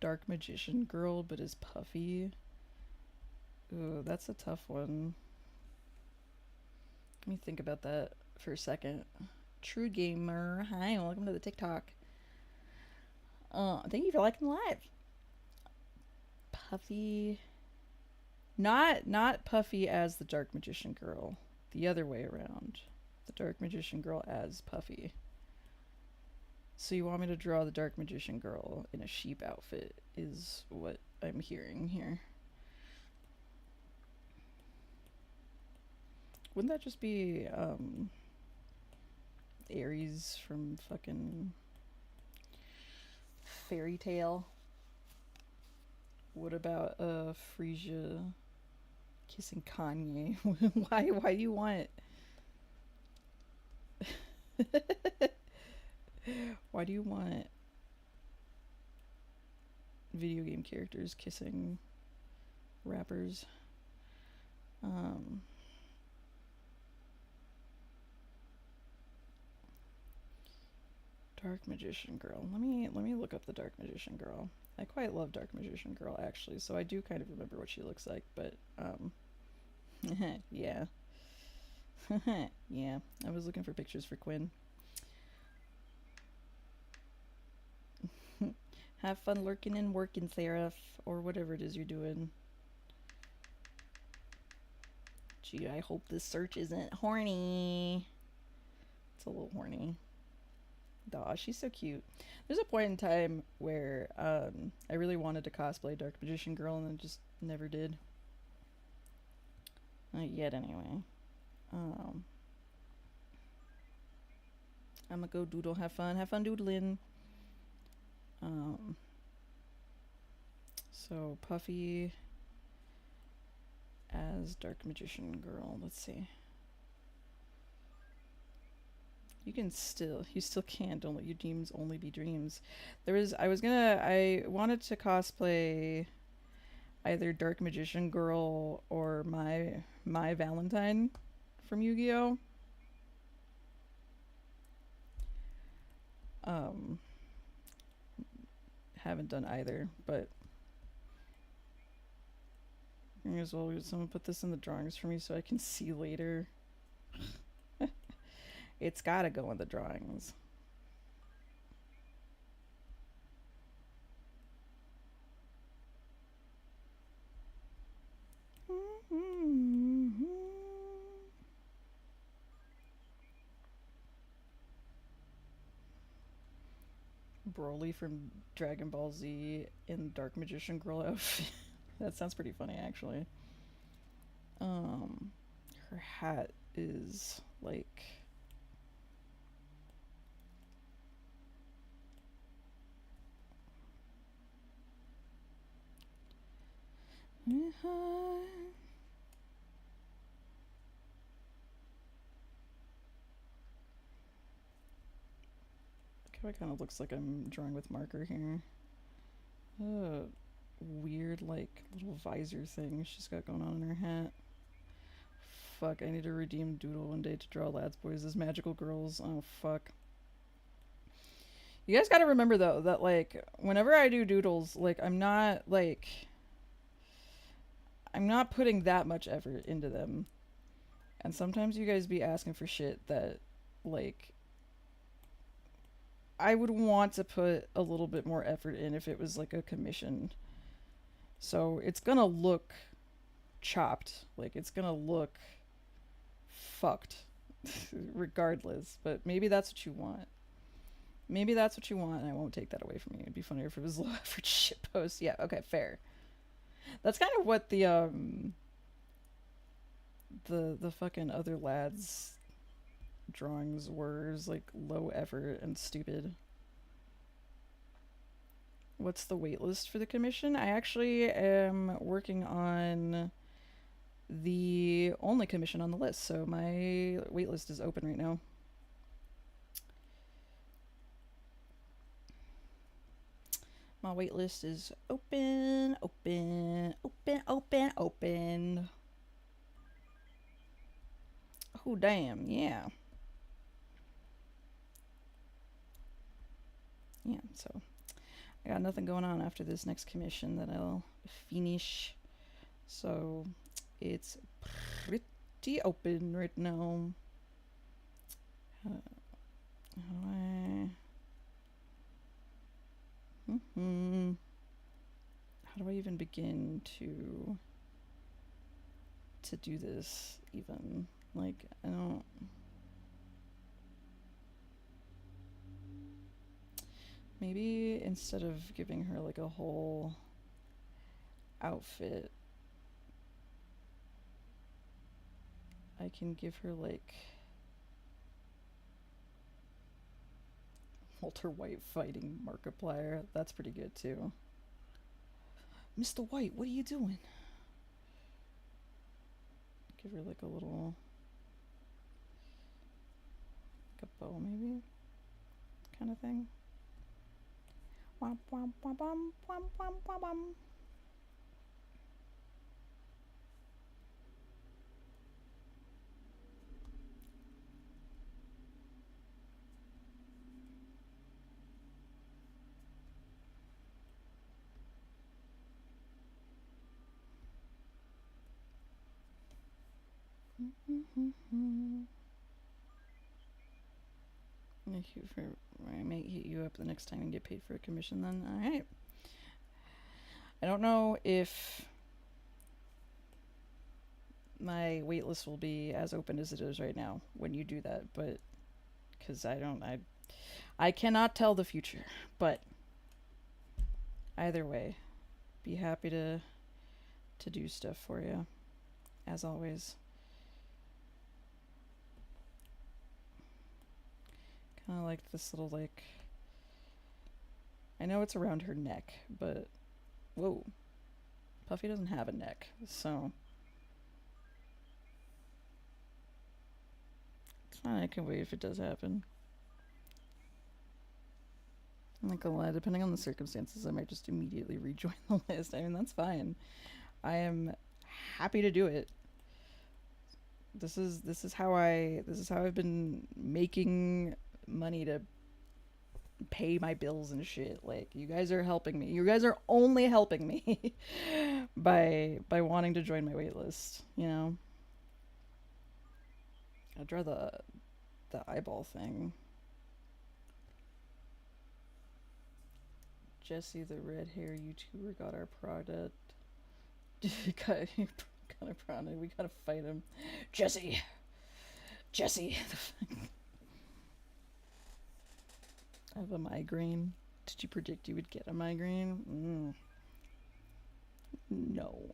Dark magician girl, but is puffy. Ooh, that's a tough one. Let me think about that for a second. True gamer, hi, welcome to the TikTok. Thank you for liking the live. Puffy, not puffy as the dark magician girl. The other way around. The dark magician girl as Puffy. So you want me to draw the dark magician girl in a sheep outfit is what I'm hearing here. Wouldn't that just be Aries from fucking Fairy Tale? What about Frisia kissing Kanye? Why do you want why do you want video game characters kissing rappers? Dark magician girl. Let me look up the dark magician girl. I quite love dark magician girl actually, so I do kind of remember what she looks like, but yeah. Yeah, I was looking for pictures for Quinn. Have fun lurking and working, Seraph, or whatever it is you're doing. Gee, I hope this search isn't horny. It's a little horny. Aw, she's so cute. There's a point in time where I really wanted to cosplay Dark Magician Girl and then just never did. Not yet, anyway. I'm gonna go doodle, have fun doodling. So Puffy as Dark Magician Girl. Let's see. You still can. Don't let your dreams only be dreams. I wanted to cosplay either Dark Magician Girl or my Valentine from Yu-Gi-Oh! Haven't done either, but May as well get someone put this in the drawings for me so I can see later. It's gotta go in the drawings. Broly from Dragon Ball Z in Dark Magician Girl outfit. That sounds pretty funny, actually. Her hat is like it kind of looks like I'm drawing with marker here. Weird, like, little visor thing she's got going on in her hat. Fuck, I need to redeem Doodle one day to draw Lads Boys as magical girls. Oh, fuck. You guys gotta remember, though, that, like, whenever I do doodles, like, I'm not putting that much effort into them. And sometimes you guys be asking for shit that, like, I would want to put a little bit more effort in if it was like a commission. So it's gonna look chopped. Like, it's gonna look fucked regardless. But maybe that's what you want. Maybe that's what you want, and I won't take that away from you. It'd be funnier if it was low effort shit post. Yeah, okay, fair. That's kind of what the fucking other lads drawings were, is like low effort and stupid. What's the waitlist for the commission? I actually am working on the only commission on the list, so my waitlist is open right now. My waitlist is open. Oh, damn, yeah. Yeah, so I got nothing going on after this next commission that I'll finish. So it's pretty open right now. How do I even begin to do this even? Like, I don't... Maybe instead of giving her like a whole outfit, I can give her like Walter White fighting Markiplier. That's pretty good too. Mr. White, what are you doing? Give her like a little, like a bow maybe, kind of thing. Womp womp womp womp womp womp womp womp. I might hit you up the next time and get paid for a commission then. Alright. I don't know if my waitlist will be as open as it is right now when you do that, but because I cannot tell the future, but either way, be happy to do stuff for you, as always. Kind of like this little, like, I know it's around her neck, but whoa, Puffy doesn't have a neck, so it's fine. I can wait if it does happen. I'm not gonna lie, depending on the circumstances, I might just immediately rejoin the list. I mean, that's fine. I am happy to do it. This is how I've been making money to pay my bills and shit. Like, you guys are helping me. You guys are only helping me by wanting to join my wait list, you know? I draw the eyeball thing. Jesse, the red hair YouTuber, got our product. got our product. We gotta fight him. Jesse! Jesse! I have a migraine. Did you predict you would get a migraine? No.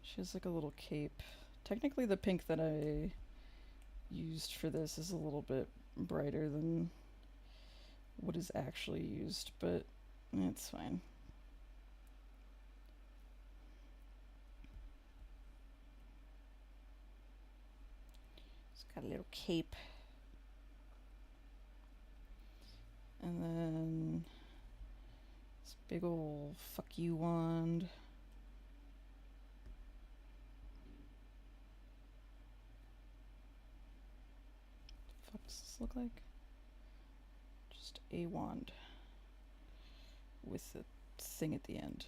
She has like a little cape. Technically the pink that I used for this is a little bit brighter than what is actually used, but it's fine. It's got a little cape. And then this big ol' fuck you wand. What does this look like? Just a wand with the thing at the end.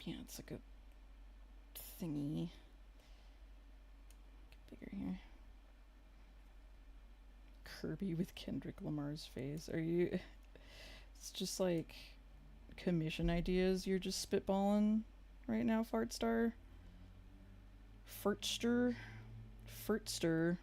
Yeah, it's like a thingy. Get bigger here. Kirby with Kendrick Lamar's face. Are you... It's just like commission ideas you're just spitballing right now, Fartstar? Furtster? Furtster.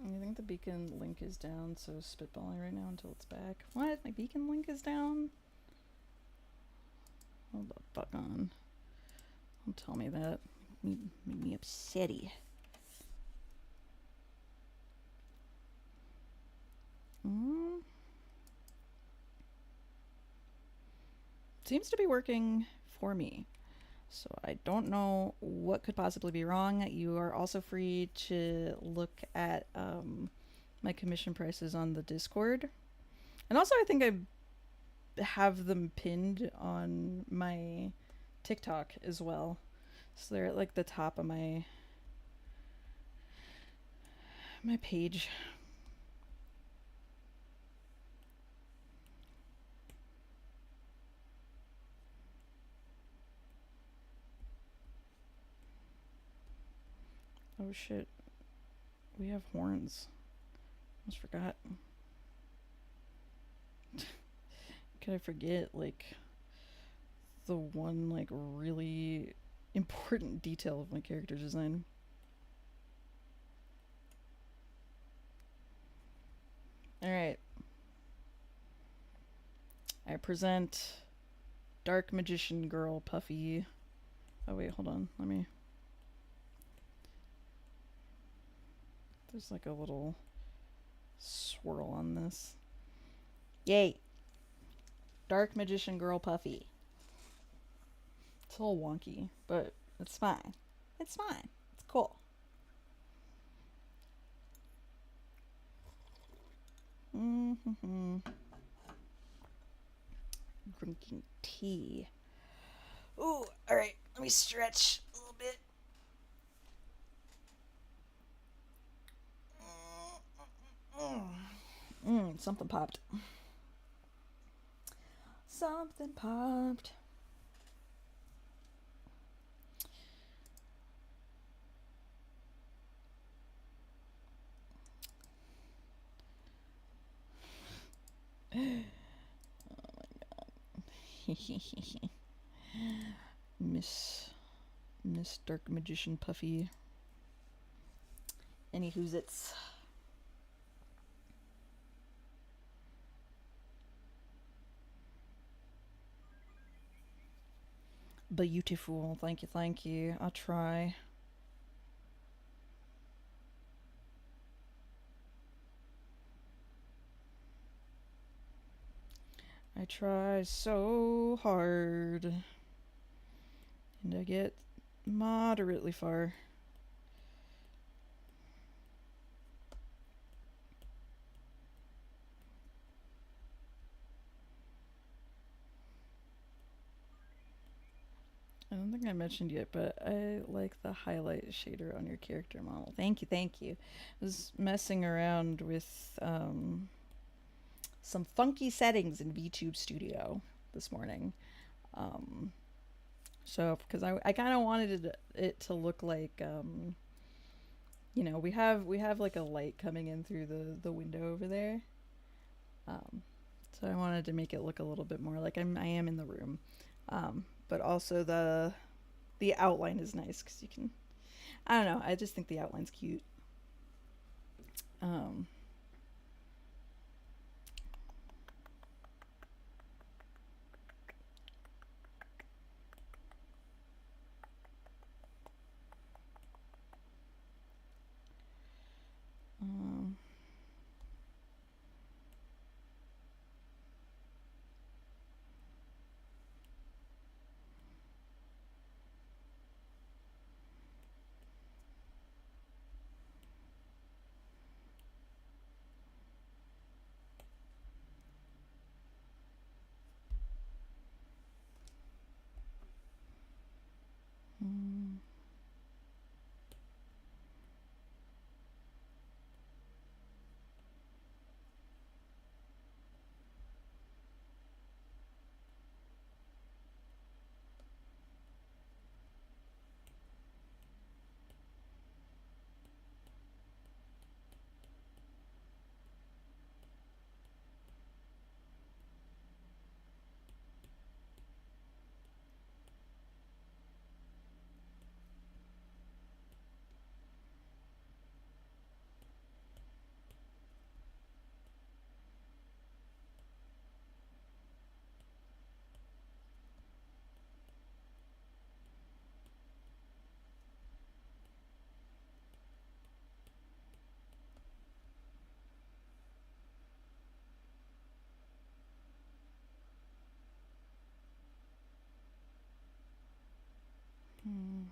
I think the beacon link is down, so spitballing right now until it's back. What? My beacon link is down? Hold the fuck on. Don't tell me that. Make me upsetty. Seems to be working for me. So I don't know what could possibly be wrong. You are also free to look at my commission prices on the Discord. And also I think I have them pinned on my TikTok as well. So they're at like the top of my page. Oh shit. We have horns. Almost forgot. Could I forget, like, the one, like, really important detail of my character design? Alright. I present Dark Magician Girl Puffy. Oh wait, hold on. Let me... There's like a little swirl on this. Yay! Dark Magician Girl Puffy. It's a little wonky, but it's fine. It's fine. It's cool. Drinking tea. Ooh, alright. Let me stretch a little bit. Something popped. Something popped. Miss Miss Dark Magician Puffy. Any who's it's. Beautiful. Thank you, thank you. I'll try. I try so hard. And I get moderately far. I don't think I mentioned yet, but I like the highlight shader on your character model. Thank you, thank you. I was messing around with some funky settings in VTube Studio this morning. Um, so, because I kind of wanted it to look like, we have like a light coming in through the window over there. So I wanted to make it look a little bit more like I am in the room. But also the outline is nice because you can. I don't know. I just think the outline's cute. Um, um, mm, mm.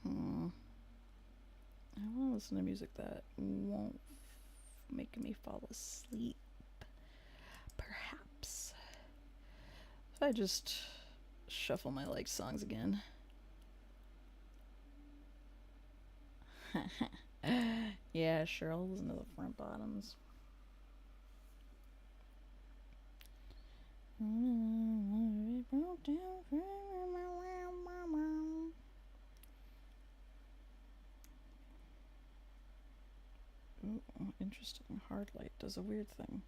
Hmm. I want to listen to music that won't make me fall asleep. Perhaps. If I just shuffle my like songs again. Yeah, sure, I'll listen to the front bottoms. Ooh, interesting. Hard light does a weird thing.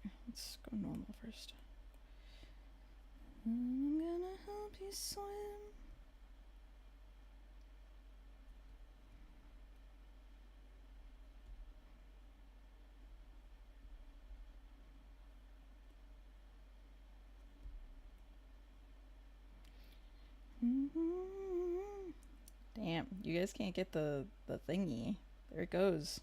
Here, let's go normal first. I'm gonna help you swim. You guys can't get the thingy. There it goes.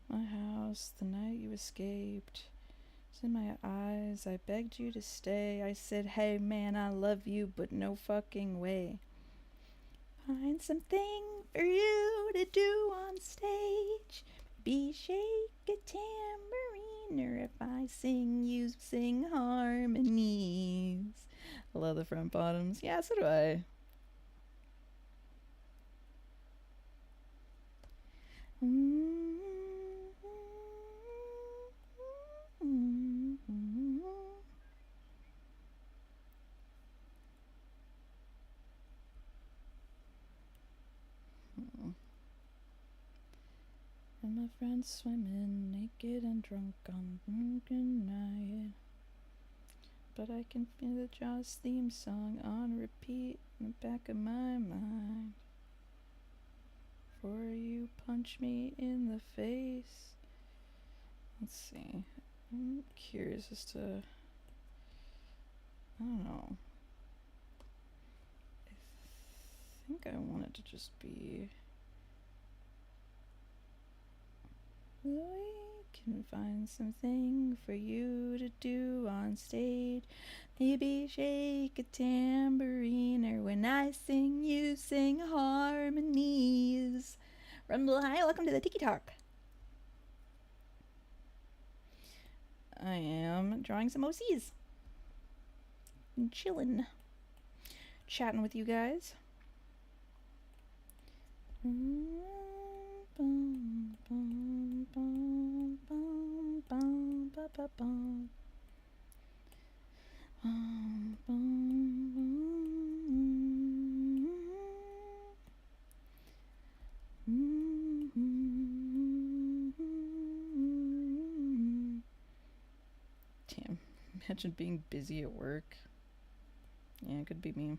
My house, the night you escaped. It's in my eyes. I begged you to stay. I said, hey man, I love you, but no fucking way. Find something for you to do on stage. Be shake a tambourine, or if I sing, you sing harmonies. I love the front bottoms. Yeah, so do I. And my friends swimming naked and drunk on drunken night. But I can feel the Jaws theme song on repeat in the back of my mind. Before you punch me in the face. Let's see. I'm curious as to. I don't know. I think I want it to just be. We can find something for you to do on stage. Maybe shake a tambourine, or when I sing, you sing harmonies. Rumble, hi, welcome to the Tiki Talk. I am drawing some OCs. And chillin'. Chatting with you guys. Damn, imagine being busy at work. Yeah, it could be me.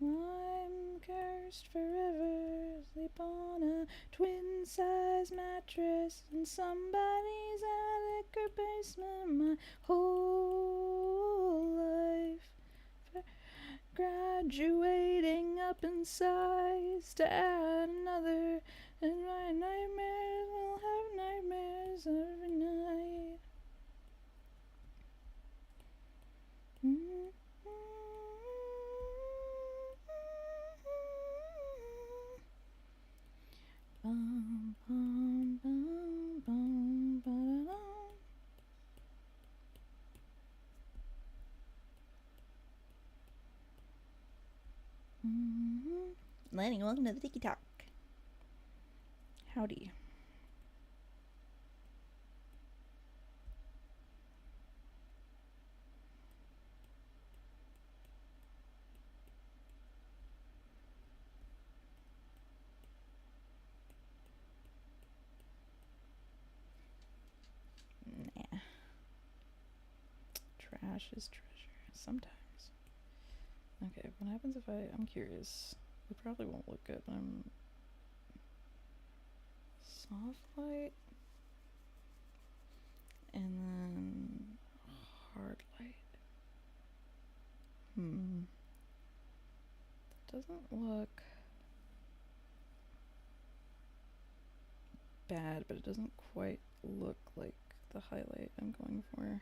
I'm cursed forever. Sleep on a twin-size mattress in somebody's attic or basement my whole life. Graduating up in size to add another, and my nightmares will have nightmares every night. Lenny, welcome to the Tiki Talk. Howdy. Nah. Trash is treasure. Sometimes. Okay, what happens if I'm curious. It probably won't look good, but I'm... Soft light. And then... hard light. That doesn't look... bad, but it doesn't quite look like the highlight I'm going for.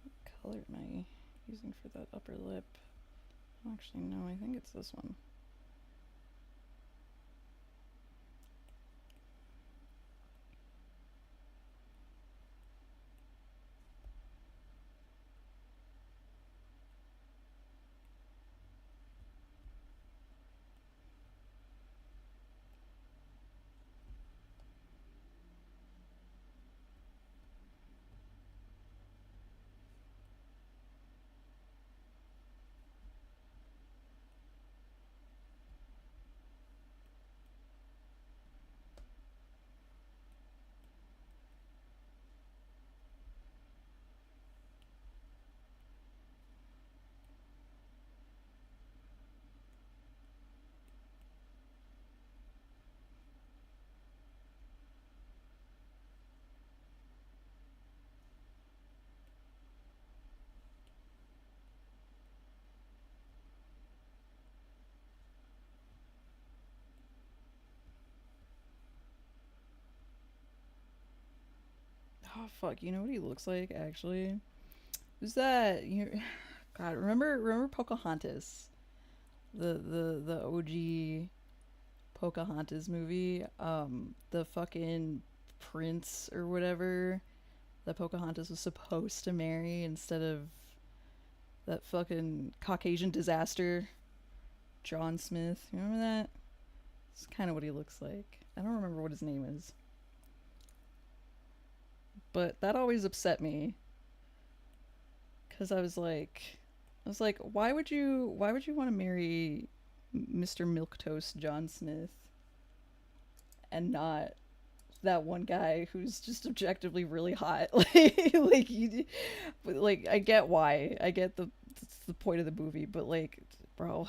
What color am I using for that upper lip? Actually, no, I think it's this one. Oh fuck, you know what he looks like actually? Who's that? You God, remember Pocahontas? The OG Pocahontas movie? The fucking prince or whatever that Pocahontas was supposed to marry instead of that fucking Caucasian disaster, John Smith. You remember that? It's kind of what he looks like. I don't remember what his name is. But that always upset me cuz I was like, why would you want to marry Mr. Milquetoast John Smith and not that one guy who's just objectively really hot? Like you, like I get why. I get that's the point of the movie, but like, bro,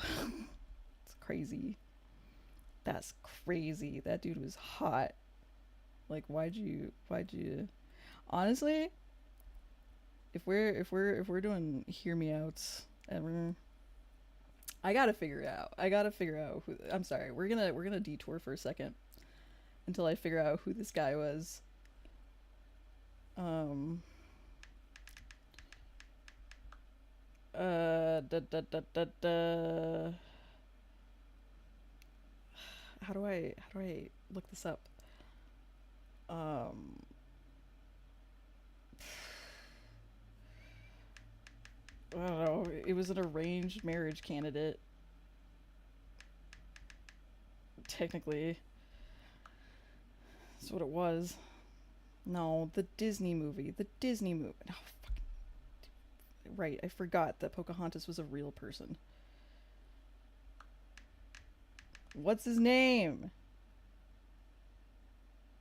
it's crazy. That's crazy. That dude was hot. Like, why'd you? Honestly, if we're doing hear me outs ever, I gotta figure it out. I gotta figure out who. I'm sorry. We're gonna detour for a second until I figure out who this guy was. Um. Da. How do I look this up? Um. I don't know. It was an arranged marriage candidate. Technically, that's what it was. No, the Disney movie. The Disney movie. No, fucking right. I forgot that Pocahontas was a real person. What's his name?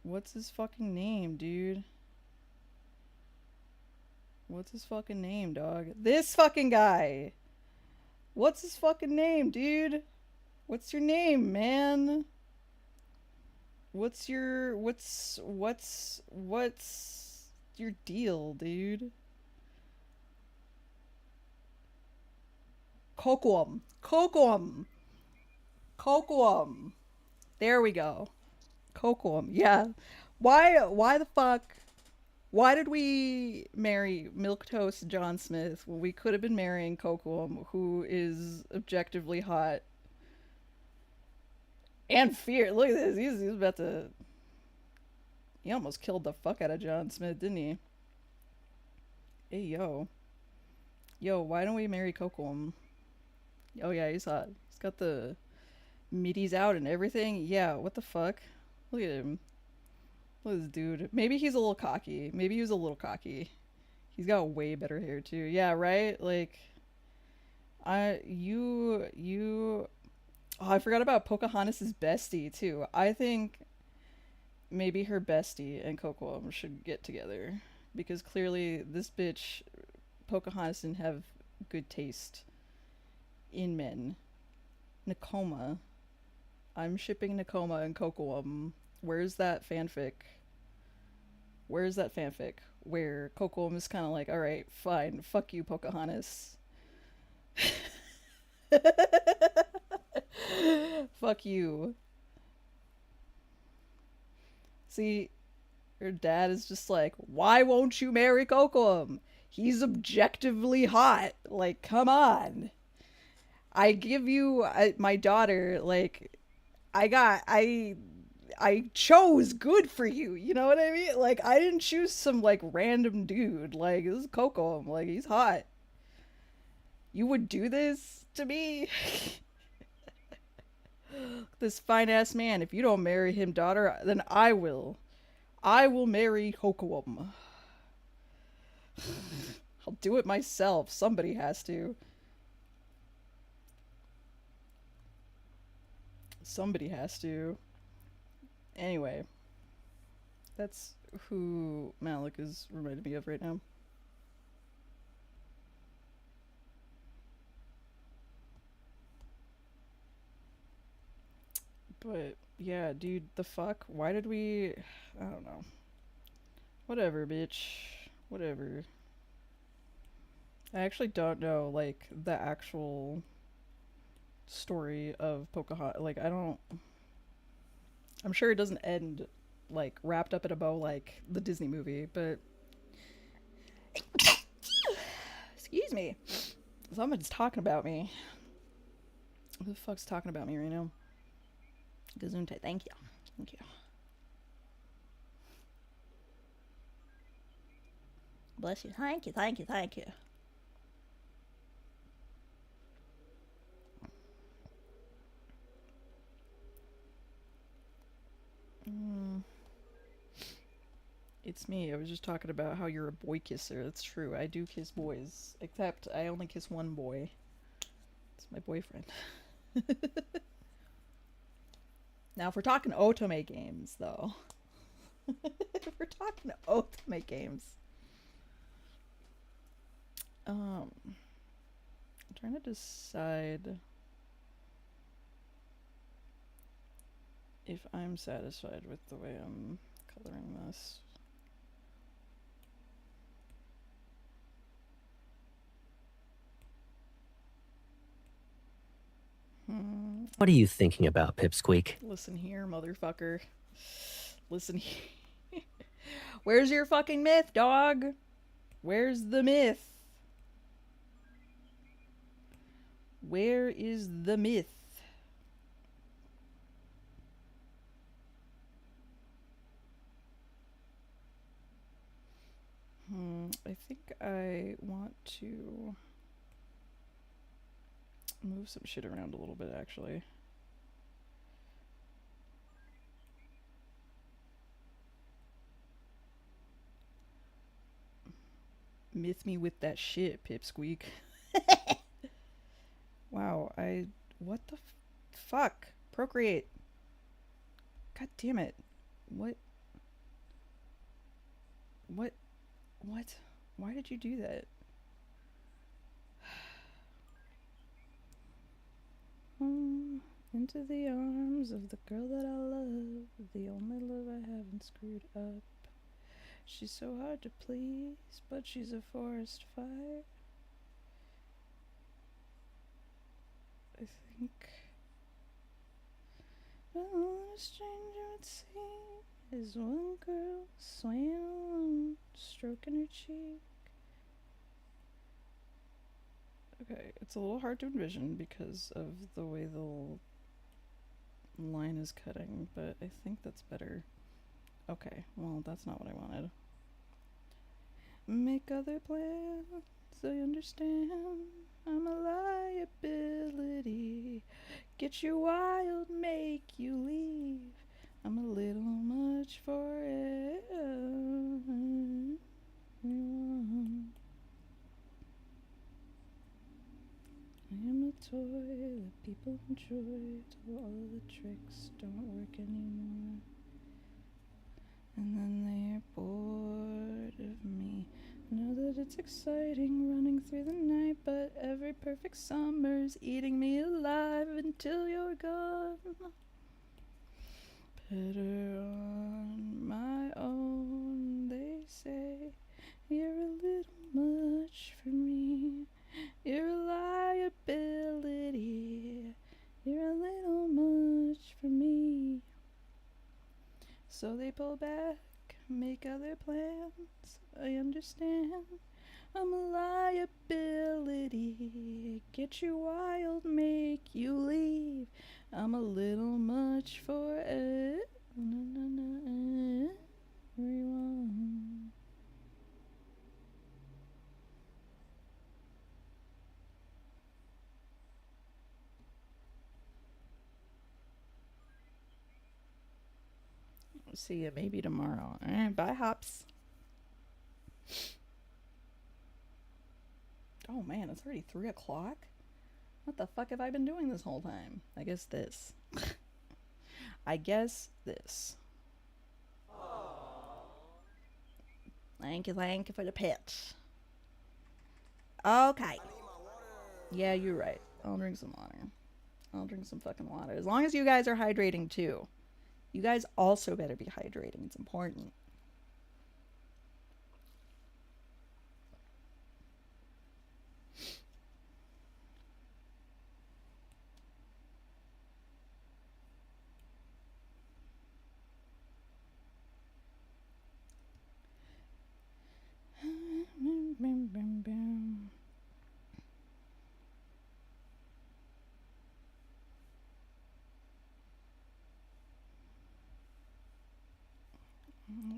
What's his fucking name, dude? What's his fucking name, dog? This fucking guy. What's his fucking name, dude? What's your name, man? What's your deal, dude? Coquam. Coquam. Coquam. There we go. Coquam. Yeah. Why the fuck? Why did we marry Milquetoast John Smith when we could have been marrying Coquam, who is objectively hot and fear? Look at this. He's about to. He almost killed the fuck out of John Smith, didn't he? Hey, yo. Yo, why don't we marry Coquam? Oh, yeah, he's hot. He's got the middies out and everything. Yeah, what the fuck? Look at him. Look at this dude. Maybe he's a little cocky. Maybe he was a little cocky. He's got way better hair, too. Yeah, right? Like, Oh, I forgot about Pocahontas' bestie, too. I think maybe her bestie and Coquam should get together. Because clearly this bitch, Pocahontas, didn't have good taste in men. Nakoma. I'm shipping Nakoma and Coquam. Where's that fanfic? Where's that fanfic? Where Coquam is kind of like, alright, fine, fuck you, Pocahontas. Fuck you. See, her dad is just like, why won't you marry Coquam? He's objectively hot. Like, come on. I give you my daughter, like, I chose good for you. You know what I mean? Like, I didn't choose some, like, random dude. Like, this is Coquam. Like, he's hot. You would do this to me? This fine ass man. If you don't marry him, daughter, then I will. I will marry Coquam. I'll do it myself. Somebody has to. Somebody has to. Anyway, that's who Malik is reminding me of right now. But yeah, dude, the fuck? Why did we? I don't know. Whatever, bitch. Whatever. I actually don't know, like, the actual story of Pocahontas. Like, I don't. I'm sure it doesn't end, like, wrapped up in a bow like the Disney movie, but Excuse me. Someone's talking about me. Who the fuck's talking about me right now? Gesundheit. Thank you. Thank you. Bless you. Thank you. Thank you. Thank you. It's me. I was just talking about how you're a boy kisser. That's true. I do kiss boys. Except I only kiss one boy. It's my boyfriend. Now, if we're talking otome games, though. If we're talking otome games. I'm trying to decide if I'm satisfied with the way I'm coloring this. What are you thinking about, Pipsqueak? Listen here, motherfucker. Listen here. Where's your fucking myth, dog? Where's the myth? Where is the myth? I think I want to move some shit around a little bit, actually. Myth me with that shit, Pipsqueak. Wow, what the fuck? Procreate. God damn it. What? What? Why did you do that? Into the arms of the girl that I love, the only love I haven't screwed up. She's so hard to please, but she's a forest fire. I think. Well, a stranger would see is one girl swaying alone, stroking her cheek. Okay, it's a little hard to envision because of the way the line is cutting, but I think that's better. Okay, well, that's not what I wanted. Make other plans, I understand. I'm a liability. Get you wild, make you leave. I'm a little much for everyone. I am a toy that people enjoy till all of the tricks don't work anymore. And then they're bored of me. I know that it's exciting running through the night, but every perfect summer's eating me alive until you're gone. Better on my own, they say. You're a little much for me. You're a liability. You're a little much for me. So they pull back, make other plans. I understand. I'm a liability. Get you wild, make you leave. I'm a little much for everyone. See you maybe tomorrow. Alright, bye, Hops. Oh man, it's already 3 o'clock? What the fuck have I been doing this whole time? I guess this. I guess this. Thank you for the pitch. Okay. Yeah, you're right. I'll drink some water. I'll drink some fucking water. As long as you guys are hydrating too. You guys also better be hydrating. It's important.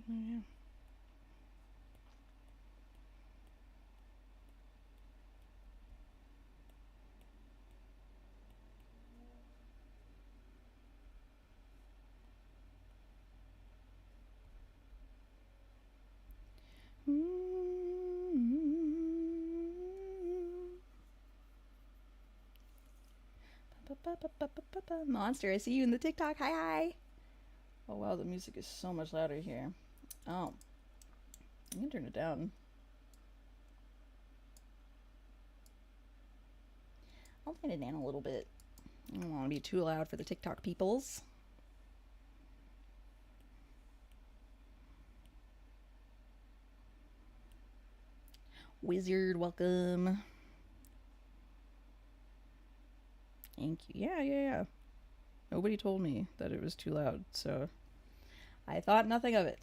Yeah. Monster, I see you in the TikTok. Hi, hi. Oh wow, the music is so much louder here. Oh, I can turn it down. I'll turn it down a little bit. I don't want to be too loud for the TikTok peoples. Wizard, welcome. Thank you. Yeah. Nobody told me that it was too loud, so I thought nothing of it.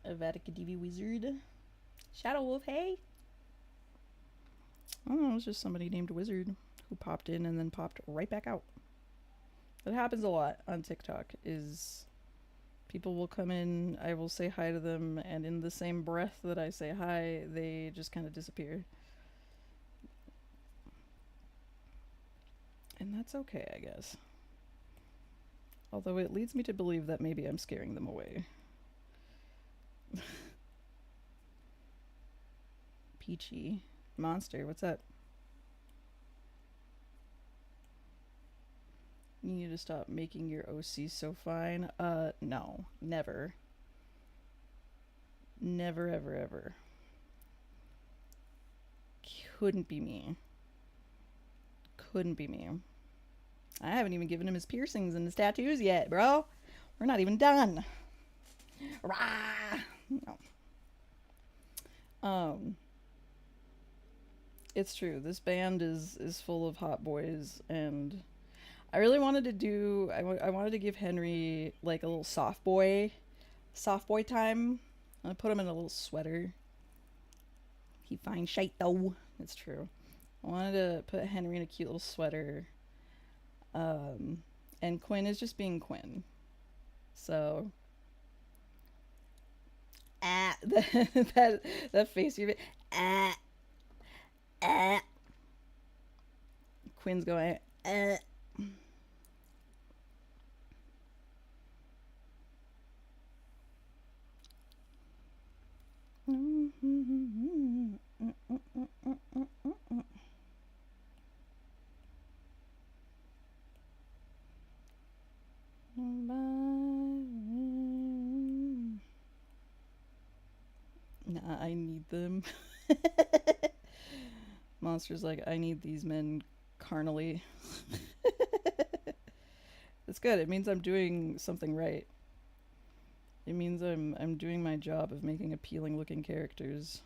A Vatican TV wizard. Shadow Wolf, hey. Oh, it was just somebody named Wizard who popped in and then popped right back out. That happens a lot on TikTok. Is people will come in, I will say hi to them, and in the same breath that I say hi, they just kind of disappear. And that's okay, I guess. Although it leads me to believe that maybe I'm scaring them away. Peachy. Monster, what's up? You need to stop making your OC so fine. No. Never. Never, ever, ever. Couldn't be me. Couldn't be me. I haven't even given him his piercings and his tattoos yet, bro. We're not even done. Rah! No. It's true. This band is full of hot boys, and I really wanted to do. I wanted to give Henry like a little soft boy time. I put him in a little sweater. He finds shite though. It's true. I wanted to put Henry in a cute little sweater. And Quinn is just being Quinn. So that face you Quinn's going Nah, I need them. Monster's like, I need these men carnally. It's good. It means I'm doing something right. It means I'm doing my job of making appealing looking characters.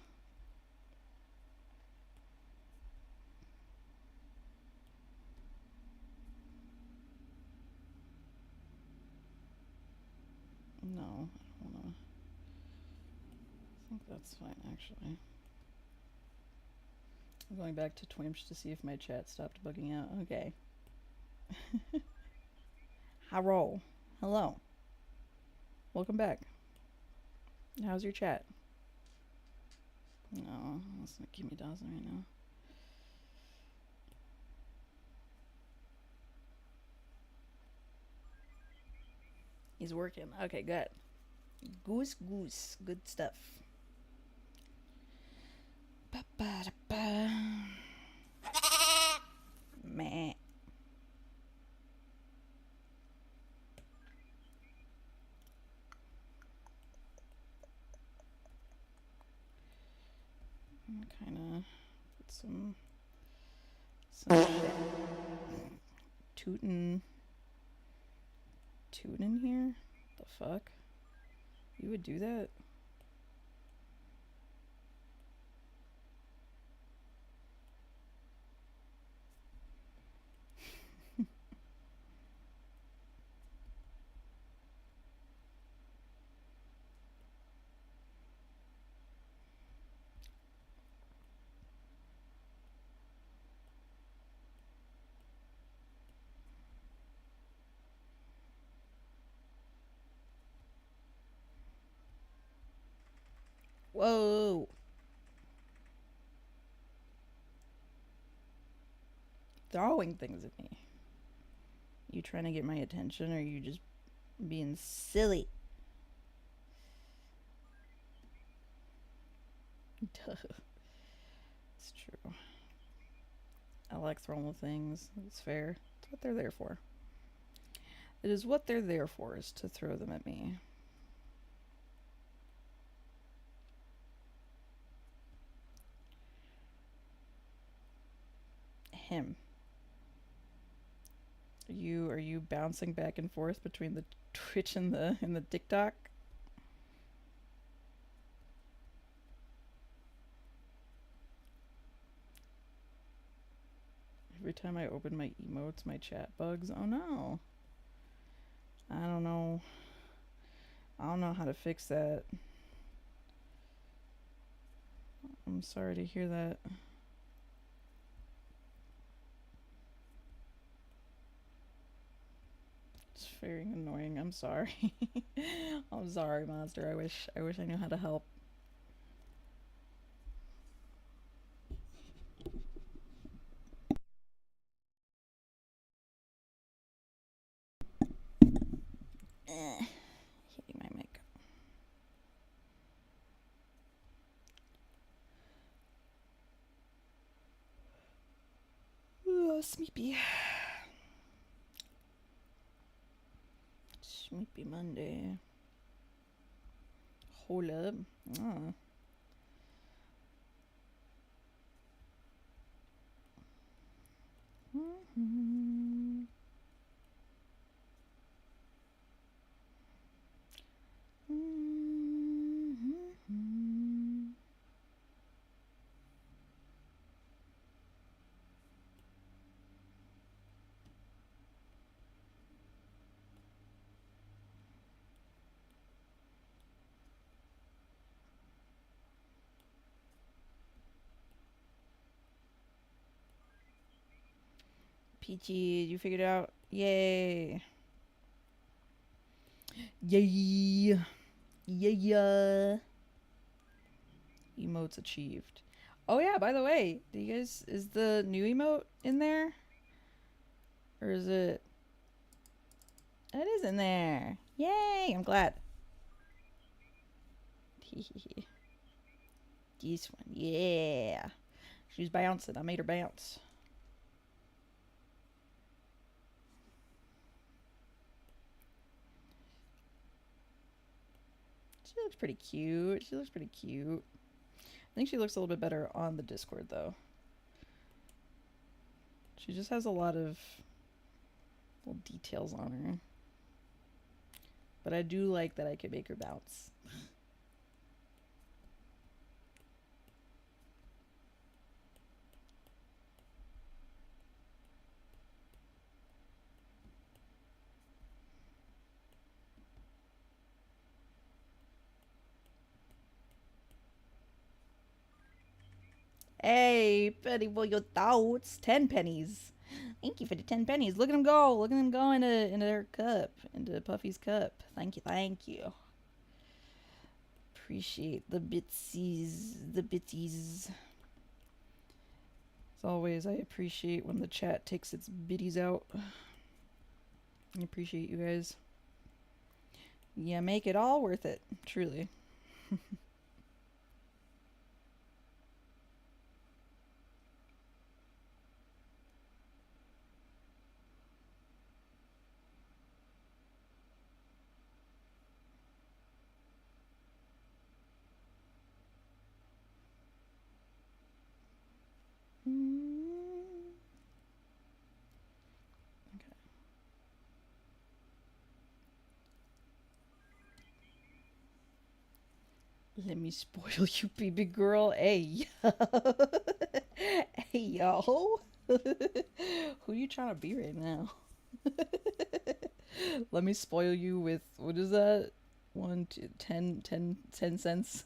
No, I don't wanna. I think that's fine actually. I'm going back to Twimch to see if my chat stopped bugging out. Okay. Hello. Hello. Welcome back. How's your chat? No, that's not Kimmy Dawson right now. He's working. Okay, good. Goose. Good stuff. Ba-ba-da-ba. Meh. Kind of put some tootin' here. The fuck? You would do that? Whoa. Throwing things at me. You trying to get my attention, or are you just being silly? Duh. It's true. I like throwing things. It's fair. It's what they're there for. It is what they're there for, is to throw them at me. Him. Are you bouncing back and forth between the Twitch and the TikTok? Every time I open my emotes, my chat bugs. Oh no. I don't know. I don't know how to fix that. I'm sorry to hear that. It's very annoying. I'm sorry. I'm sorry, monster. I wish I knew how to help. Hitting my mic. Sleepy. Sleepy Monday. Hold up. Oh. Mm-hmm. Mm-hmm. Peachy, you figured it out. Yay. Yay. Yeah. Emotes achieved. Oh yeah, by the way, do you guys, is the new emote in there? Or is it? It is in there. Yay, I'm glad. This one, yeah. She's bouncing. I made her bounce. She looks pretty cute. She looks pretty cute. I think she looks a little bit better on the Discord, though. She just has a lot of little details on her. But I do like that I could make her bounce. Hey, penny for your thoughts. 10 pennies. Thank you for the 10 pennies. Look at him go. Look at him go into her cup. Into Puffy's cup. Thank you, thank you. Appreciate the bitsies. The bitties. As always, I appreciate when the chat takes its biddies out. I appreciate you guys. Yeah, make it all worth it. Truly. Okay. Let me spoil you, baby girl. Hey, hey, yo. Who you trying to be right now? Let me spoil you with, what is that? 1, 2, 10 cents.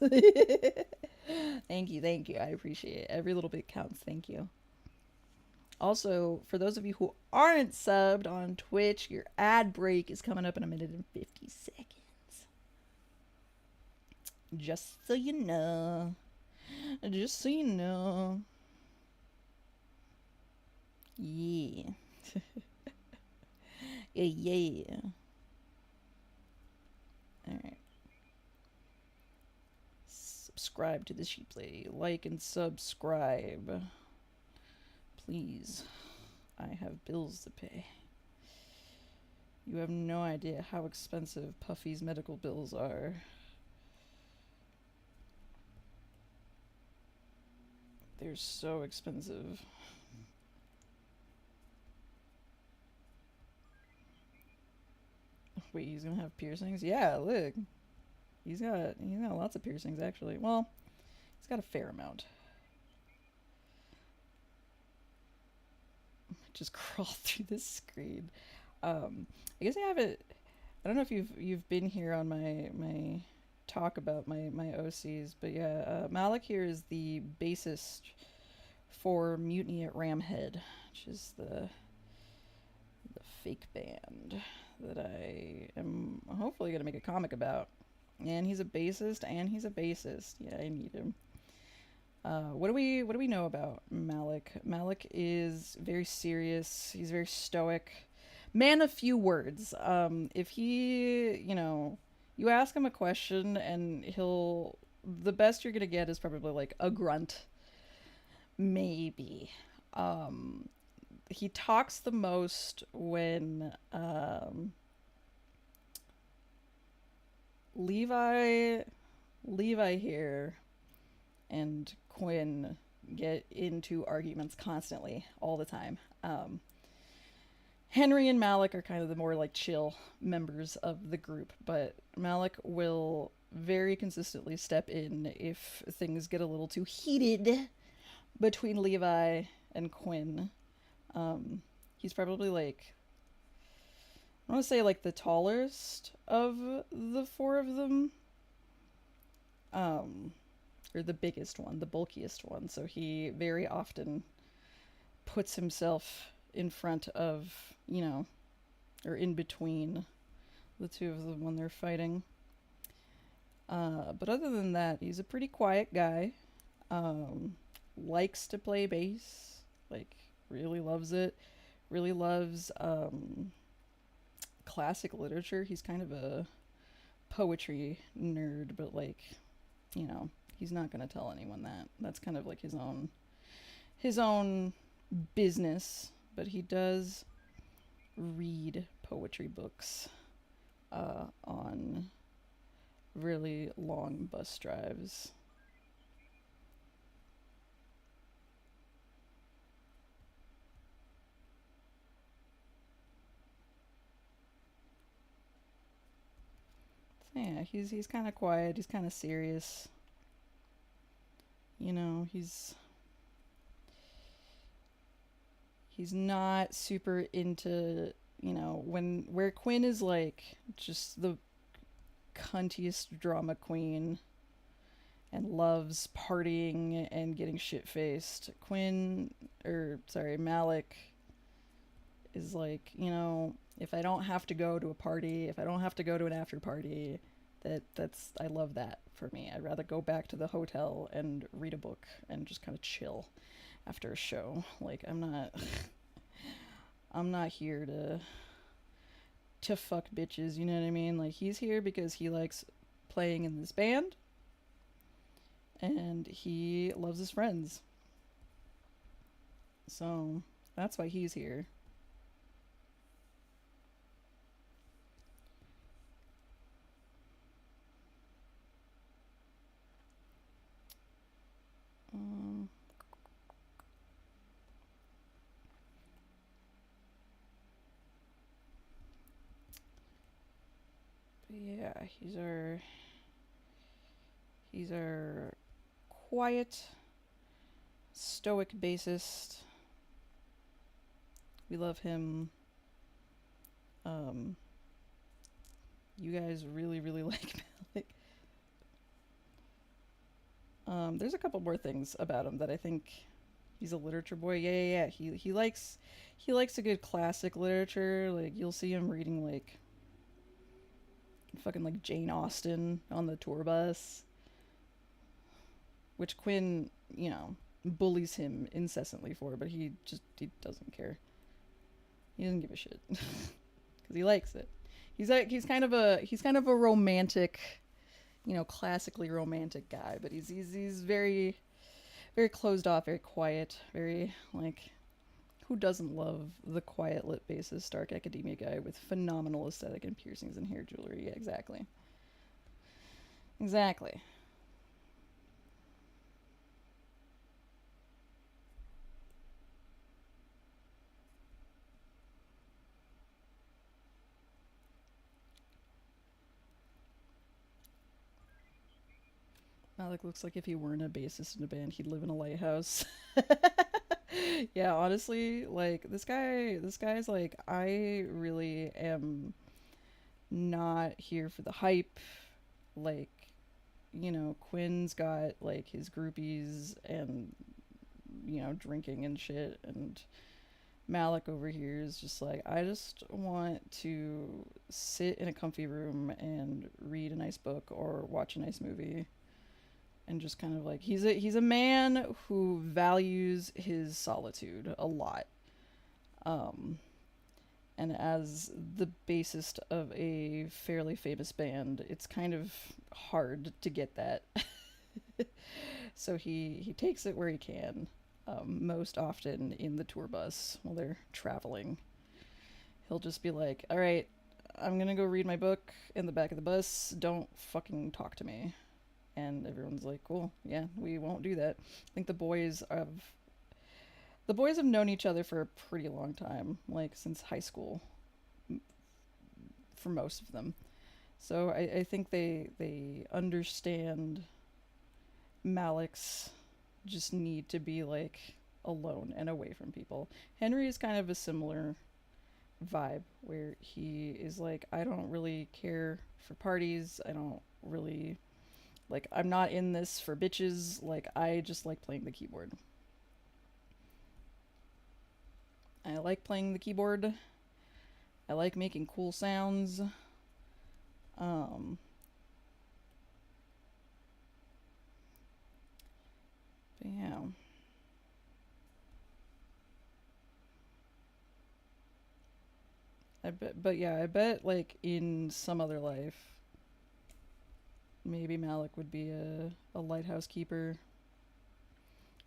Thank you, thank you. I appreciate it. Every little bit counts. Thank you. Also, for those of you who aren't subbed on Twitch, your ad break is coming up in 1 minute and 50 seconds. Just so you know. Just so you know. Yeah. Yeah. Alright. Subscribe to the Sheep Lady. Like and subscribe. Please. I have bills to pay. You have no idea how expensive Puffy's medical bills are. They're so expensive. Wait, he's gonna have piercings? Yeah, look. He's got lots of piercings actually. Well, he's got a fair amount. Just crawl through this screen. I guess I haven't. I don't know if you've been here on my talk about my OCs, but yeah, Malik here is the bassist for Mutiny at Ramhead, which is the fake band that I am hopefully gonna make a comic about. And he's a bassist, and he's a bassist. Yeah, I need him. What do we know about Malik? Malik is very serious. He's very stoic. Man of few words. If he, you ask him a question and the best you're gonna get is probably like a grunt. Maybe. He talks the most when, Levi here and Quinn get into arguments constantly, all the time. Henry and Malik are kind of the more like chill members of the group, but Malik will very consistently step in if things get a little too heated between Levi and Quinn. He's probably like, I want to say like the tallest of the four of them. Or the biggest one, the bulkiest one. So he very often puts himself in front of, or in between the two of them when they're fighting. But other than that, he's a pretty quiet guy. Likes to play bass, like really loves it. Really loves classic literature. He's kind of a poetry nerd, but like, he's not gonna tell anyone that. That's kind of like his own business. But he does read poetry books on really long bus drives. So yeah, he's kind of quiet. He's kind of serious. He's not super into, where Quinn is like just the cuntiest drama queen and loves partying and getting shit-faced. Malik is like, if I don't have to go to a party, if I don't have to go to an after party, I love that for me. I'd rather go back to the hotel and read a book and just kind of chill after a show. Like, I'm not here to fuck bitches, you know what I mean? Like, he's here because he likes playing in this band and he loves his friends. So, that's why he's here. Yeah, he's our quiet, stoic bassist. We love him. You guys really, really like Malik. There's a couple more things about him that I think he's a literature boy. Yeah. He likes a good classic literature. Like, you'll see him reading like fucking like Jane Austen on the tour bus. which Quinn, bullies him incessantly for, but he doesn't care. He doesn't give a shit because he likes it. He's kind of a romantic, classically romantic guy, but he's very very closed off, very quiet, very like who doesn't love the quiet lit bassist Stark Academia guy with phenomenal aesthetic and piercings and hair jewelry? Yeah, exactly. Exactly. Malik looks like if he weren't a bassist in a band, he'd live in a lighthouse. Yeah, honestly, like this guy's like I really am not here for the hype. Like, Quinn's got like his groupies and drinking and shit, and Malik over here is just like, I just want to sit in a comfy room and read a nice book or watch a nice movie, and just kind of like he's a man who values his solitude a lot. Um and as the bassist of a fairly famous band, it's kind of hard to get that. So he takes it where he can. Most often in the tour bus while they're traveling, he'll just be like, "All right, I'm gonna go read my book in the back of the bus. Don't fucking talk to me." And everyone's like, "Cool, yeah, we won't do that." I think the boys have known each other for a pretty long time, like since high school, for most of them. So I think they understand Malik's just need to be like alone and away from people. Henry is kind of a similar vibe where he is like, I don't really care for parties. I don't really like, I'm not in this for bitches. Like, I just like playing the keyboard. I like playing the keyboard. I like making cool sounds. Um, but yeah. I bet like in some other life, maybe Malik would be a lighthouse keeper.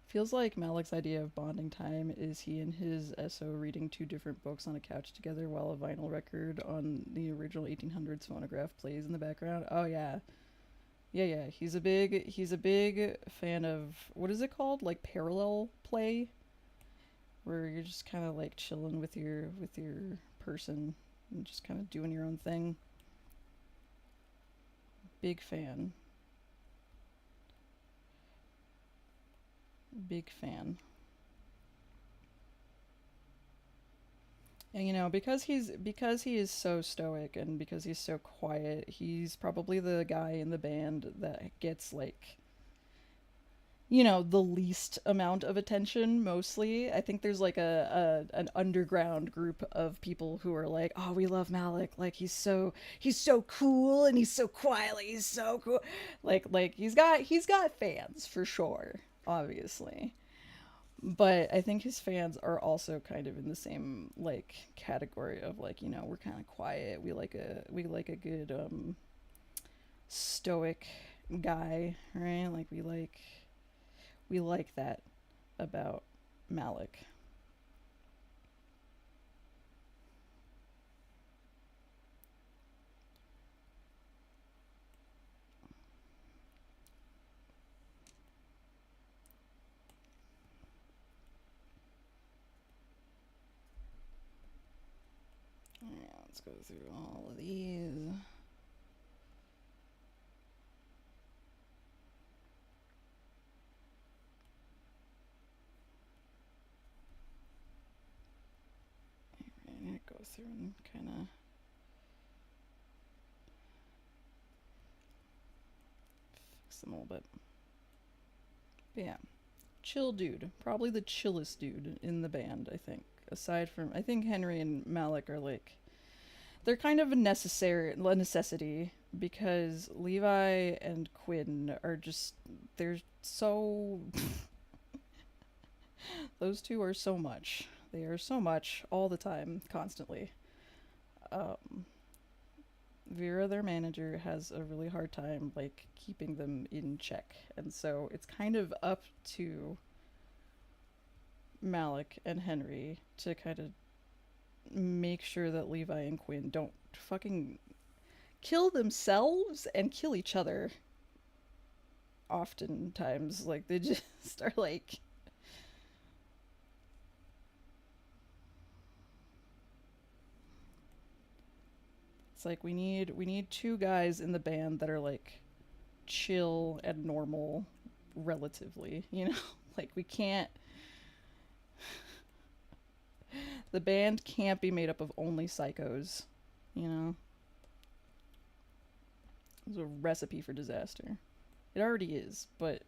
Feels like Malik's idea of bonding time is he and his SO reading two different books on a couch together while a vinyl record on the original 1800s phonograph plays in the background. Oh yeah. Yeah, yeah. He's a big fan of what is it called? Like parallel play where you're just kind of like chilling with your person and just kind of doing your own thing. Big fan. Big fan. And because he is so stoic and because he's so quiet, he's probably the guy in the band that gets like the least amount of attention mostly. I think there's like a an underground group of people who are like, "Oh, we love Malik. Like he's so cool and he's so quiet. Like he's so cool." Like he's got fans for sure, obviously. But I think his fans are also kind of in the same like category of like, we're kind of quiet. We like a good stoic guy, right? Like we like that about Malik. Yeah, let's go through all of these. I'm gonna go through and kind of fix them a little bit. But yeah, chill dude. Probably the chillest dude in the band, I think. Aside from, I think Henry and Malik are like they're kind of a necessity because Levi and Quinn are just they're so those two are so much. They are so much all the time, constantly. Um, Vera, their manager, has a really hard time like keeping them in check, and so it's kind of up to Malik and Henry to kind of make sure that Levi and Quinn don't fucking kill themselves and kill each other. Oftentimes, like they just are like, it's like we need two guys in the band that are like chill and normal relatively, you know? Like we can't the band can't be made up of only psychos, you know? It's a recipe for disaster. It already is, but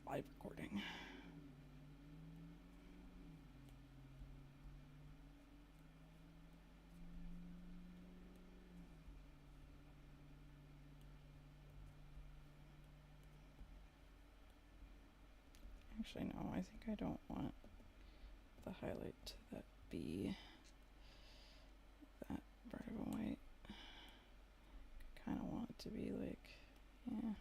live recording. Actually, no, I think I don't want the highlight to that be that bright of a white. I kind of want it to be like, yeah.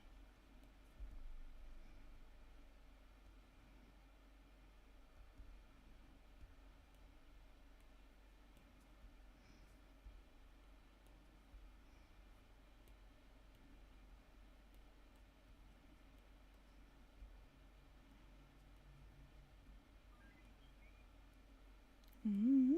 Mm-hmm.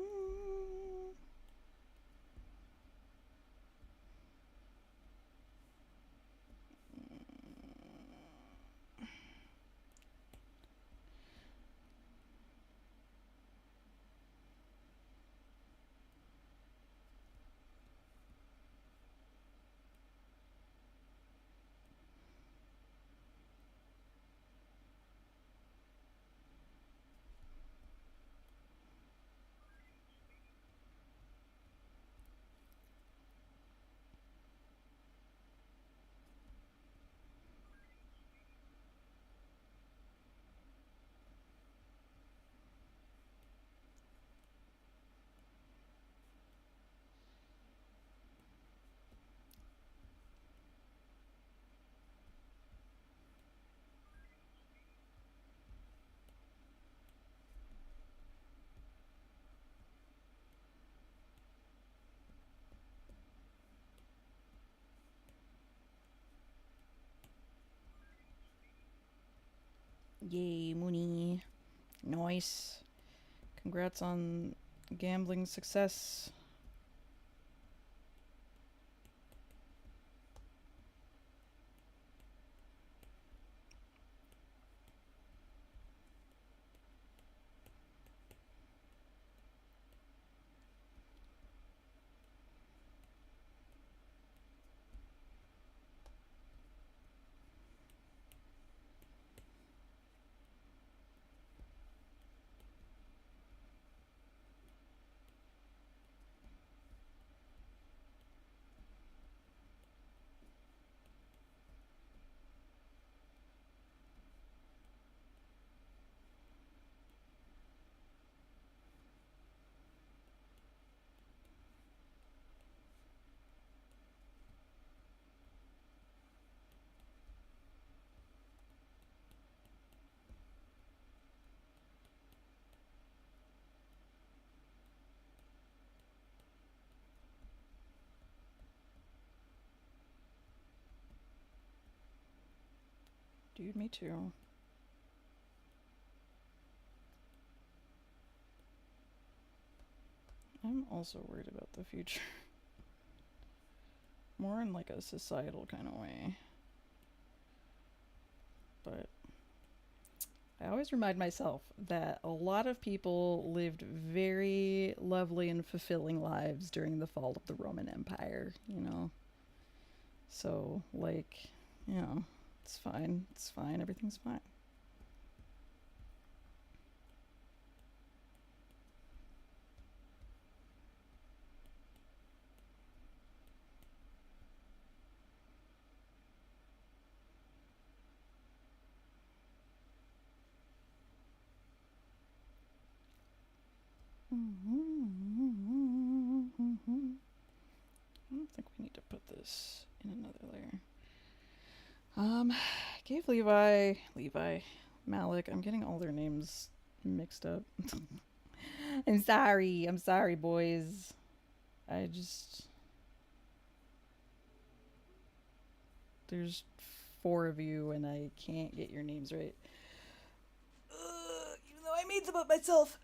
Yay, Mooney. Nice. Congrats on gambling success. Dude, me too. I'm also worried about the future. More in like a societal kind of way. But I always remind myself that a lot of people lived very lovely and fulfilling lives during the fall of the Roman Empire, you know? So, like, you know, it's fine. It's fine. Everything's fine. I don't think we need to put this in another layer. I gave Malik. I'm getting all their names mixed up. I'm sorry. I'm sorry, boys. I just. There's 4 of you, and I can't get your names right. Even though I made them up myself.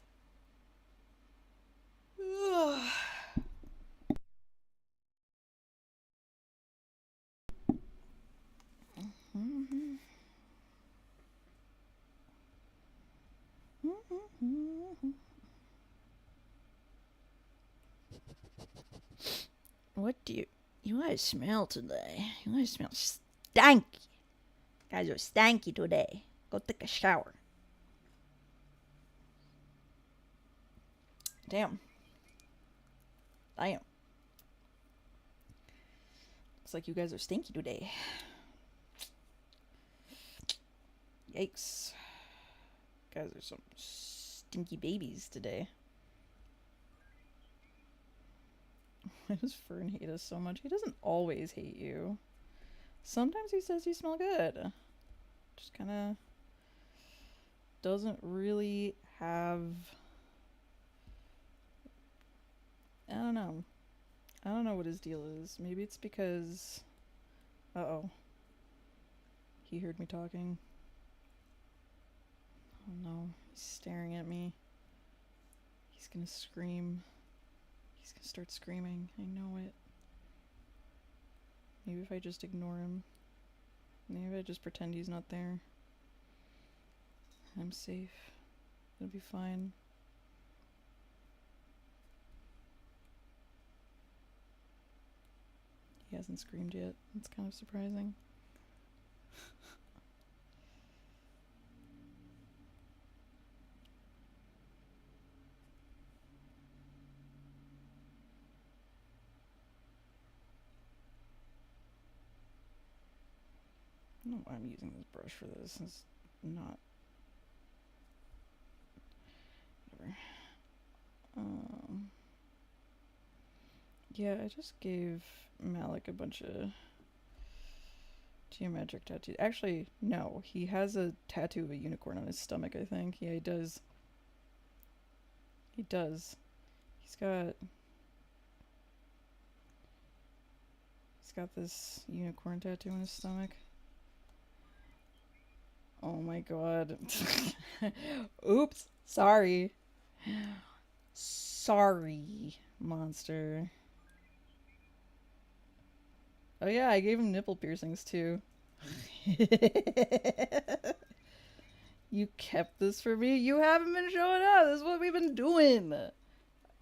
What do you guys smell today? You guys smell stanky. You guys are stanky today. Go take a shower. Damn. Damn. Looks like you guys are stinky today. Yikes. You guys are some stinky babies today. Why does Fern hate us so much? He doesn't always hate you. Sometimes he says you smell good. Just kind of doesn't really have... I don't know. I don't know what his deal is. Maybe it's because... Uh-oh. He heard me talking. Oh no. He's staring at me. He's gonna scream. He's gonna start screaming. I know it. Maybe if I just ignore him. Maybe if I just pretend he's not there. I'm safe. It'll be fine. He hasn't screamed yet. It's kind of surprising. I don't know why I'm using this brush for this. It's not... Whatever. Yeah, I just gave Malik a bunch of geometric tattoos. Actually, no. He has a tattoo of a unicorn on his stomach, I think. Yeah, he does. He does. He's got this unicorn tattoo on his stomach. Oh my god. Oops. Sorry. Sorry, monster. Oh yeah, I gave him nipple piercings too. You kept this for me? You haven't been showing up. This is what we've been doing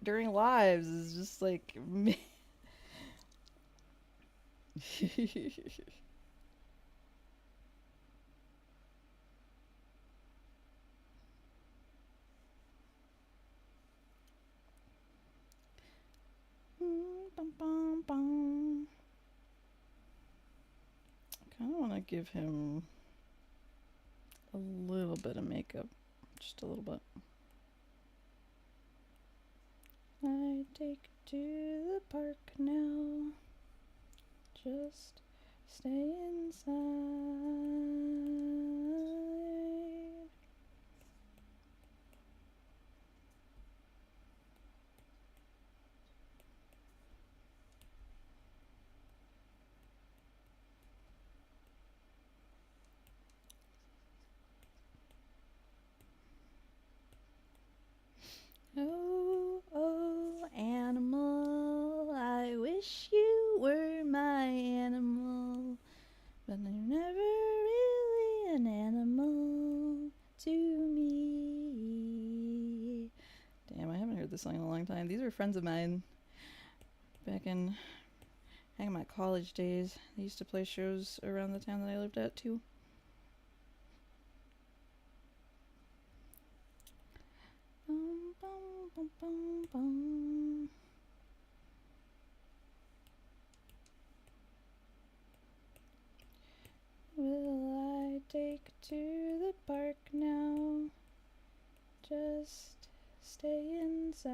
during lives. Is just like me. I kind of want to give him a little bit of makeup. Just a little bit. I take to the park now. Just stay inside. this song in a long time. These are friends of mine back in my college days. They used to play shows around the town that I lived at too. Bum, bum, bum, bum, bum. Will I take to the park now? Just stay inside.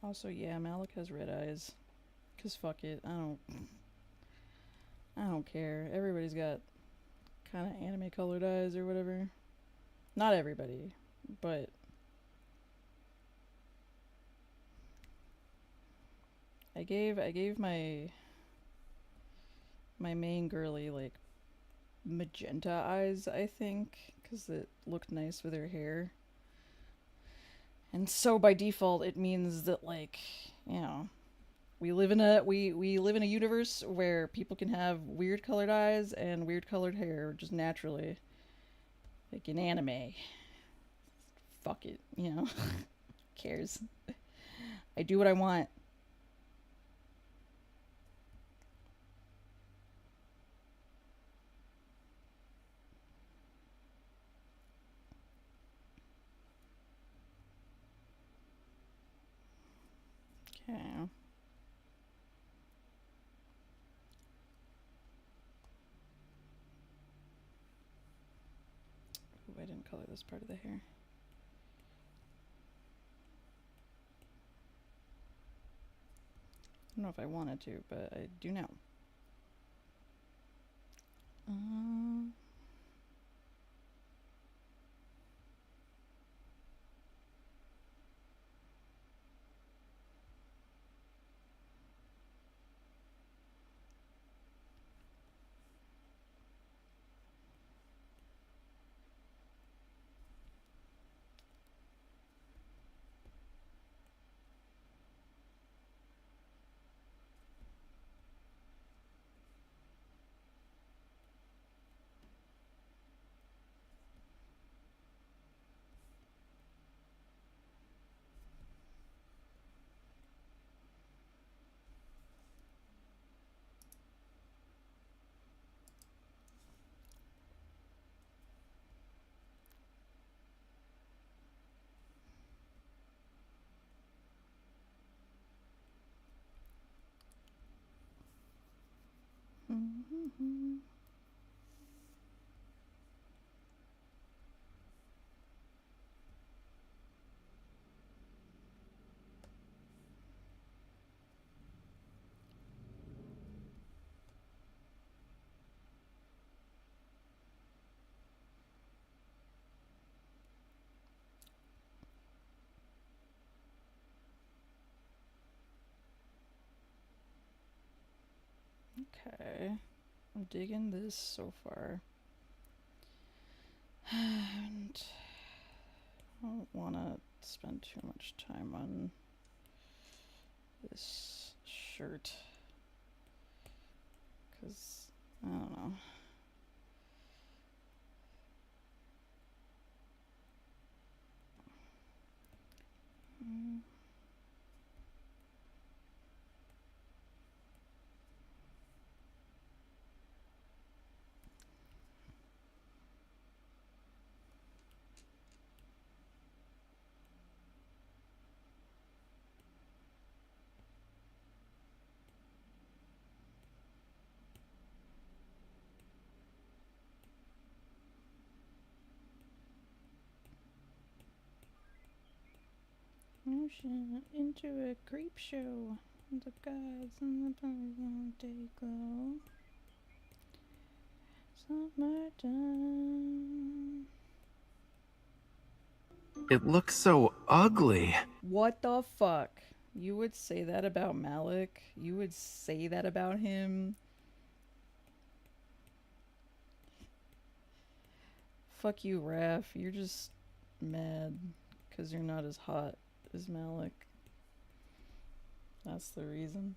Also, yeah, Malik has red eyes. Cause fuck it, I don't care. Everybody's got kind of anime colored eyes or whatever. Not everybody, but I gave my main girly like magenta eyes, I think, because it looked nice with her hair. And so by default, it means that like, you know, we live in a universe where people can have weird colored eyes and weird colored hair just naturally, like in anime. Fuck it, you know. Cares? I do what I want. Okay. Ooh, I didn't color this part of the hair. I don't know if I wanted to, but I do now. Mm-hmm. Okay. I'm digging this so far. And I don't want to spend too much time on this shirt. Because, I don't know. Motion into a creep show. The gods and the won't take glow. Summertime. It looks so ugly. What the fuck? You would say that about Malik? You would say that about him? Fuck you, Raph. You're just mad because you're not as hot as Malik. That's the reason.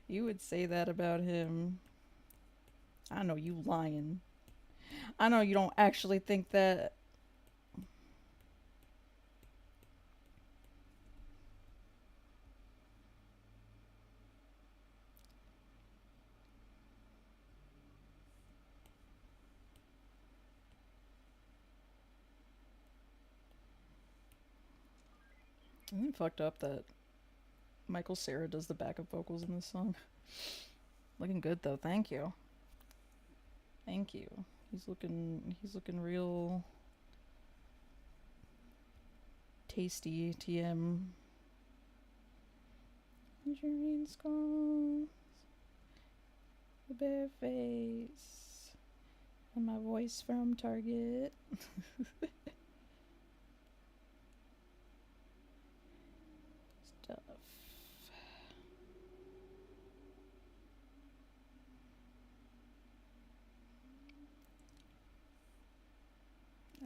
You would say that about him. I know you lying. I know you don't actually think that. Isn't it fucked up that Michael Cera does the backup vocals in this song? Looking good though, thank you. Thank you. He's looking real tasty, TM. Tangerine skulls, the bare face, and my voice from Target. Stuff.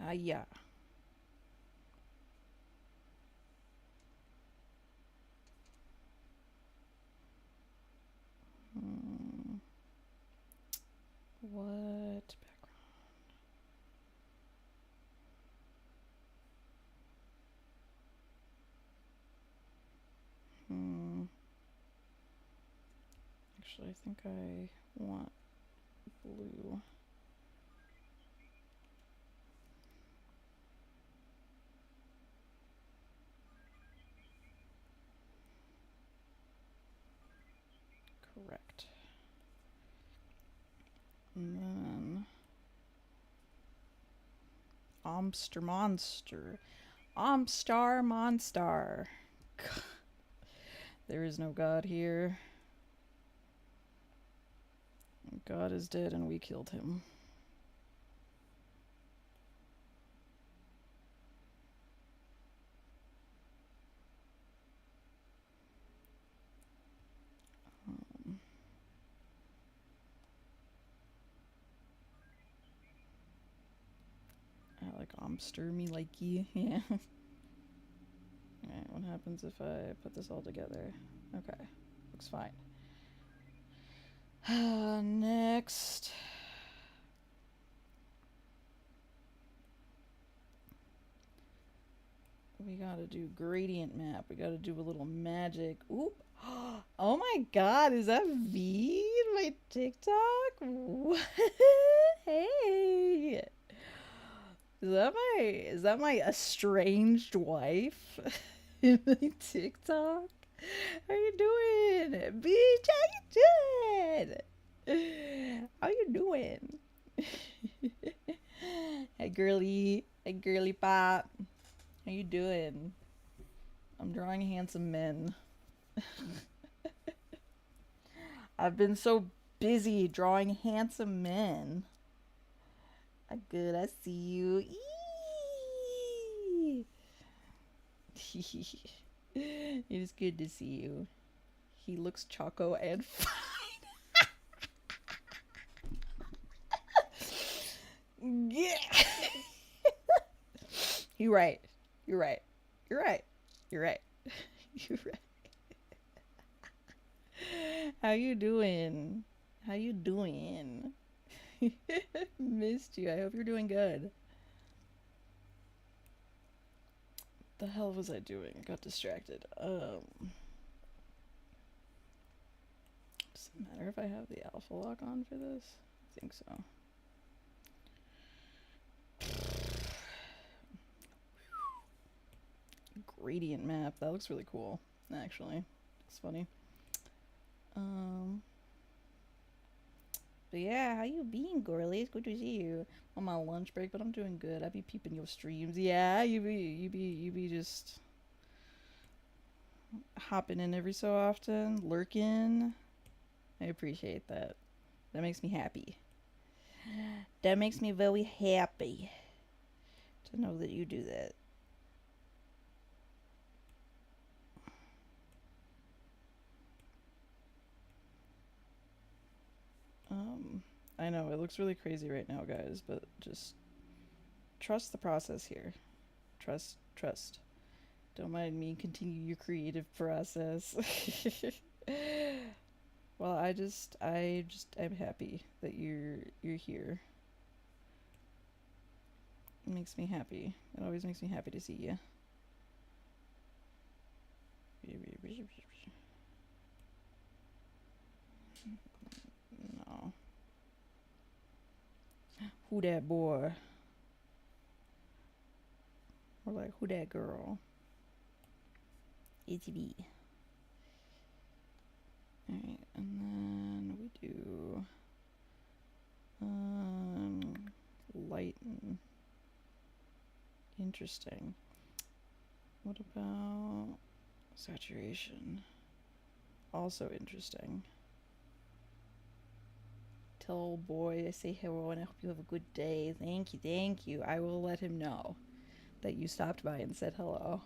Ah, yeah. What background? Actually, I think I want blue. Correct. And then Omster Monster. Omstar Monstar. There is no God here. God is dead and we killed him. I like Omster me likey. Yeah. Alright, what happens if I put this all together? Okay. Looks fine. Next. We gotta do gradient map. We gotta do a little magic. Oop. Oh my god, is that V in my TikTok? What? Hey. Is that my estranged wife in my TikTok? How you doing? Bitch, how you doing? How you doing? Hey girly. Hey girly pop. How you doing? I'm drawing handsome men. I've been so busy drawing handsome men. Good, I see you. It is good to see you. He looks choco and fine. Yeah. You're right. You're right. You're right. You're right. You're right. How you doing? How you doing? Missed you. I hope you're doing good. The hell was I doing? I got distracted. Does it matter if I have the alpha lock on for this? I think so. Gradient map. That looks really cool, actually. It's funny. But yeah, how you been, girly? It's good to see you. On my lunch break, but I'm doing good. I be peeping your streams. Yeah, you be just hopping in every so often, lurking. I appreciate that. That makes me happy. That makes me very happy to know that you do that. I know it looks really crazy right now, guys, but just trust the process here. Trust. Don't mind me continue your creative process. Well, I'm happy that you're here. It makes me happy. It always makes me happy to see you. No. Who that boy? Or like, who that girl? ATV. Alright, and then we do lighten. Interesting. What about saturation? Also interesting. Tell boy I say hello and I hope you have a good day. Thank you. I will let him know that you stopped by and said hello.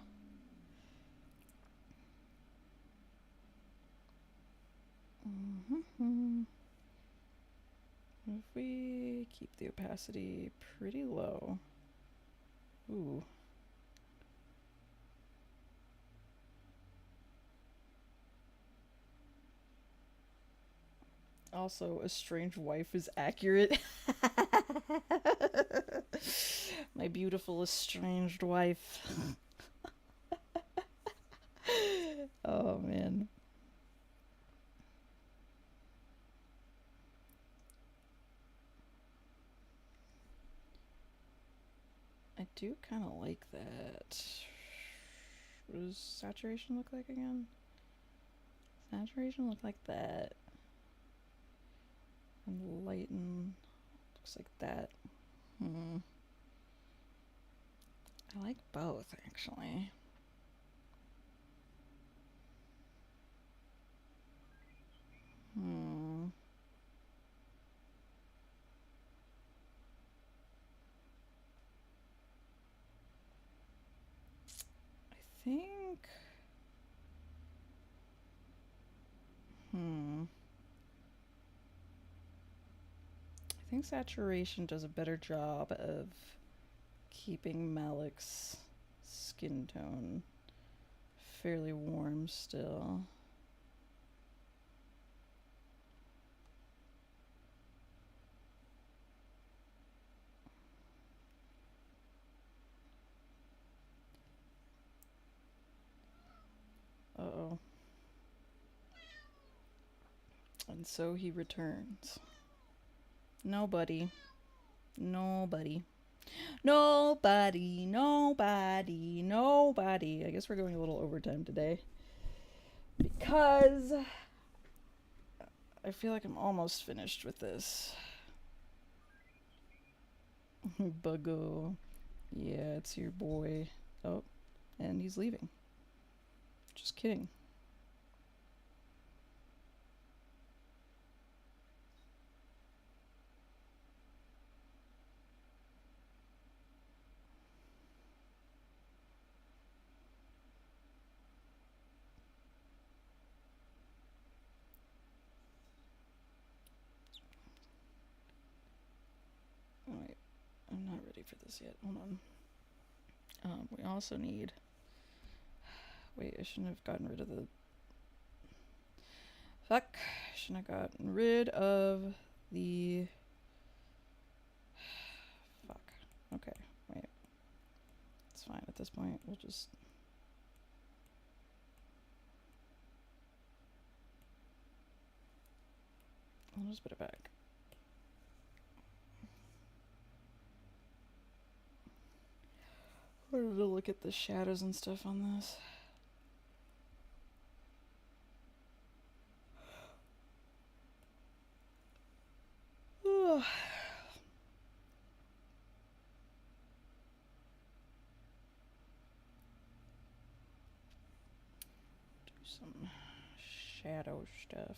If we keep the opacity pretty low. Ooh. Also, a strange wife is accurate. My beautiful estranged wife. Oh man. I do kind of like that. What does saturation look like again? Saturation look like that. And lighten looks like that. I like both actually. I think I think saturation does a better job of keeping Malik's skin tone fairly warm still. Uh-oh. And so he returns. Nobody. Nobody. Nobody. Nobody. Nobody. I guess we're going a little overtime today. Because I feel like I'm almost finished with this. Buggo. Yeah, it's your boy. Oh, and he's leaving. Just kidding. Oh, wait, I'm not ready for this yet. Hold on. We also need... Wait, I shouldn't have gotten rid of the... Fuck. I shouldn't have gotten rid of the... Fuck. Okay, wait. It's fine at this point. We'll just... I'll just put it back. I wanted to look at the shadows and stuff on this. Oh. Do some shadow stuff.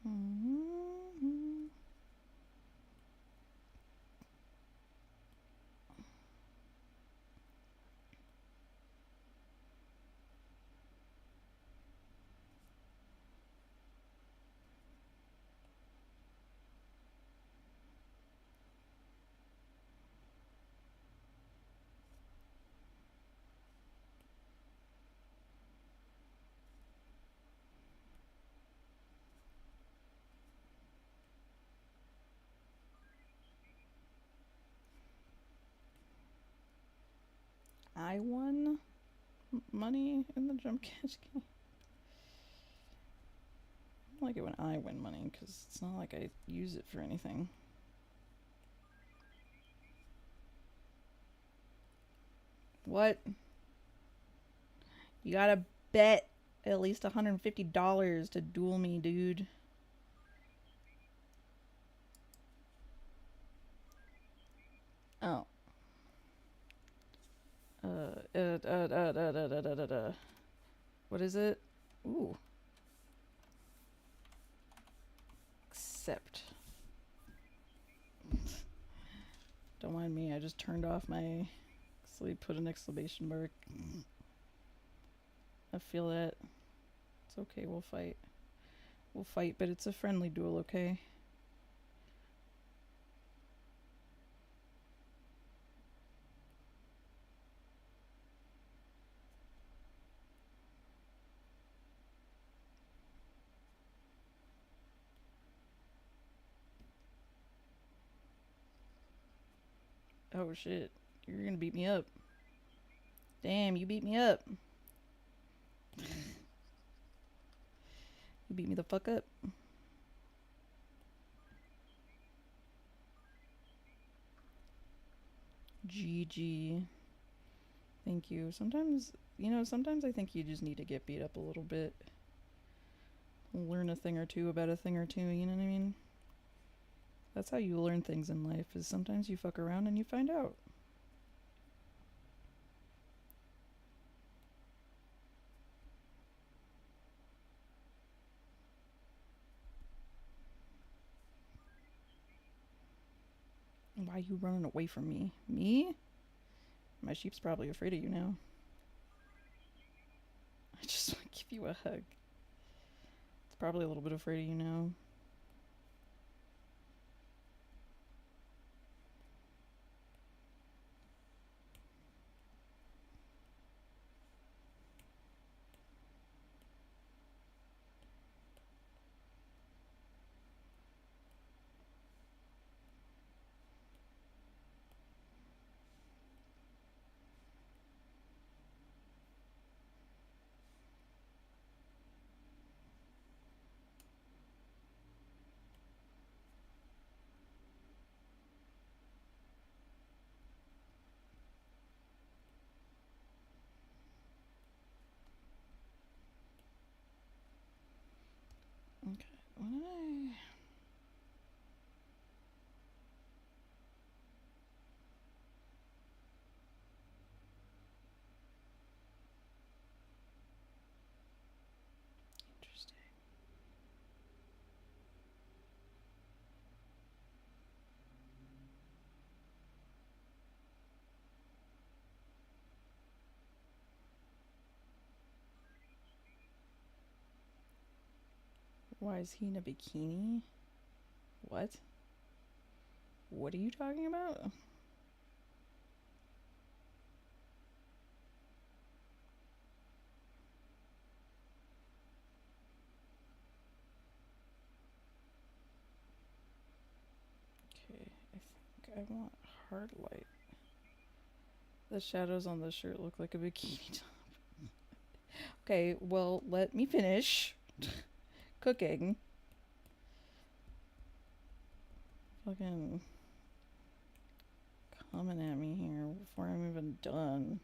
Mm-hmm. I won money in the jump catch game. I don't like it when I win money because it's not like I use it for anything. What? You gotta bet at least $150 to duel me, dude. Oh. What is it? Ooh. Accept. Don't mind me, I just turned off my... So we put an exclamation mark. I feel that. It's okay, we'll fight. We'll fight, but it's a friendly duel, okay? Oh shit, you're gonna beat me up. Damn, you beat me up. You beat me the fuck up. GG. Thank you. Sometimes, sometimes I think you just need to get beat up a little bit. Learn a thing or two about a thing or two, you know what I mean? That's how you learn things in life, is sometimes you fuck around and you find out. Why are you running away from me? Me? My sheep's probably afraid of you now. I just want to give you a hug. It's probably a little bit afraid of you now. Okay, what did I... Interesting. Why is he in a bikini? What? What are you talking about? Okay, I think I want hard light. The shadows on the shirt look like a bikini top. Okay, well, let me finish cooking. Fucking coming at me here before I'm even done.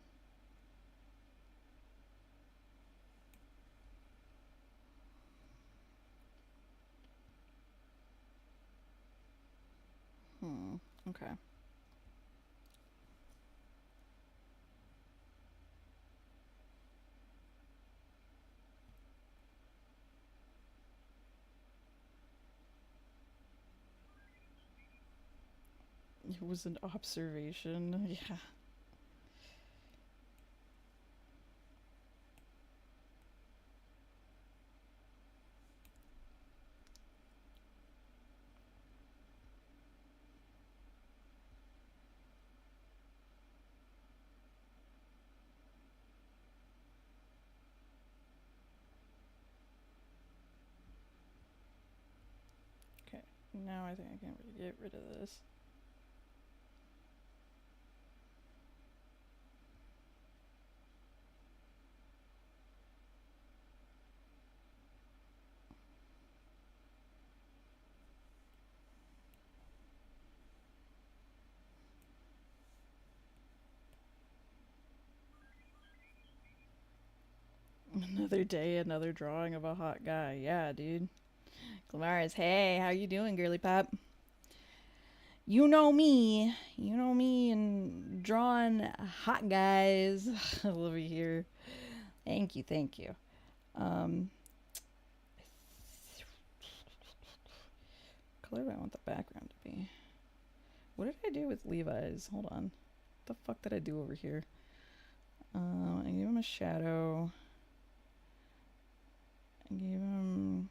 Okay. It was an observation. Yeah. Okay. Now I think I can really get rid of this. Another day, another drawing of a hot guy. Yeah, dude. Glamaris, hey, how you doing, girly pop? You know me. You know me and drawing hot guys over here. Thank you, thank you. Um, color do I want the background to be? What did I do with Levi's? Hold on. What the fuck did I do over here? I gave him a shadow. I gave him...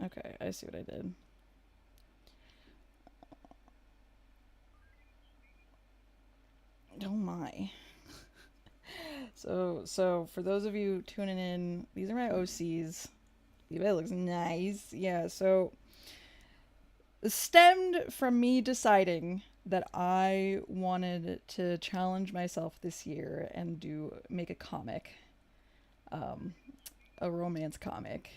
Okay, I see what I did. Oh my. So for those of you tuning in, these are my OCs. Levi looks nice. Yeah, so it stemmed from me deciding that I wanted to challenge myself this year and make a comic. A romance comic.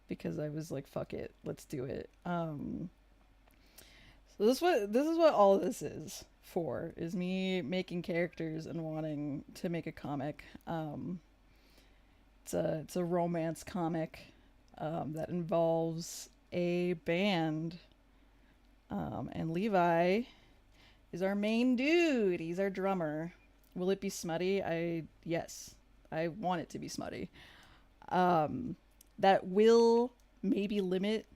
Because I was like, fuck it, let's do it. So this is what all of this is me making characters and wanting to make a comic. It's a romance comic that involves a band, and Levi is our main dude. He's our drummer. Will it be smutty? Yes, I want it to be smutty. That will maybe limit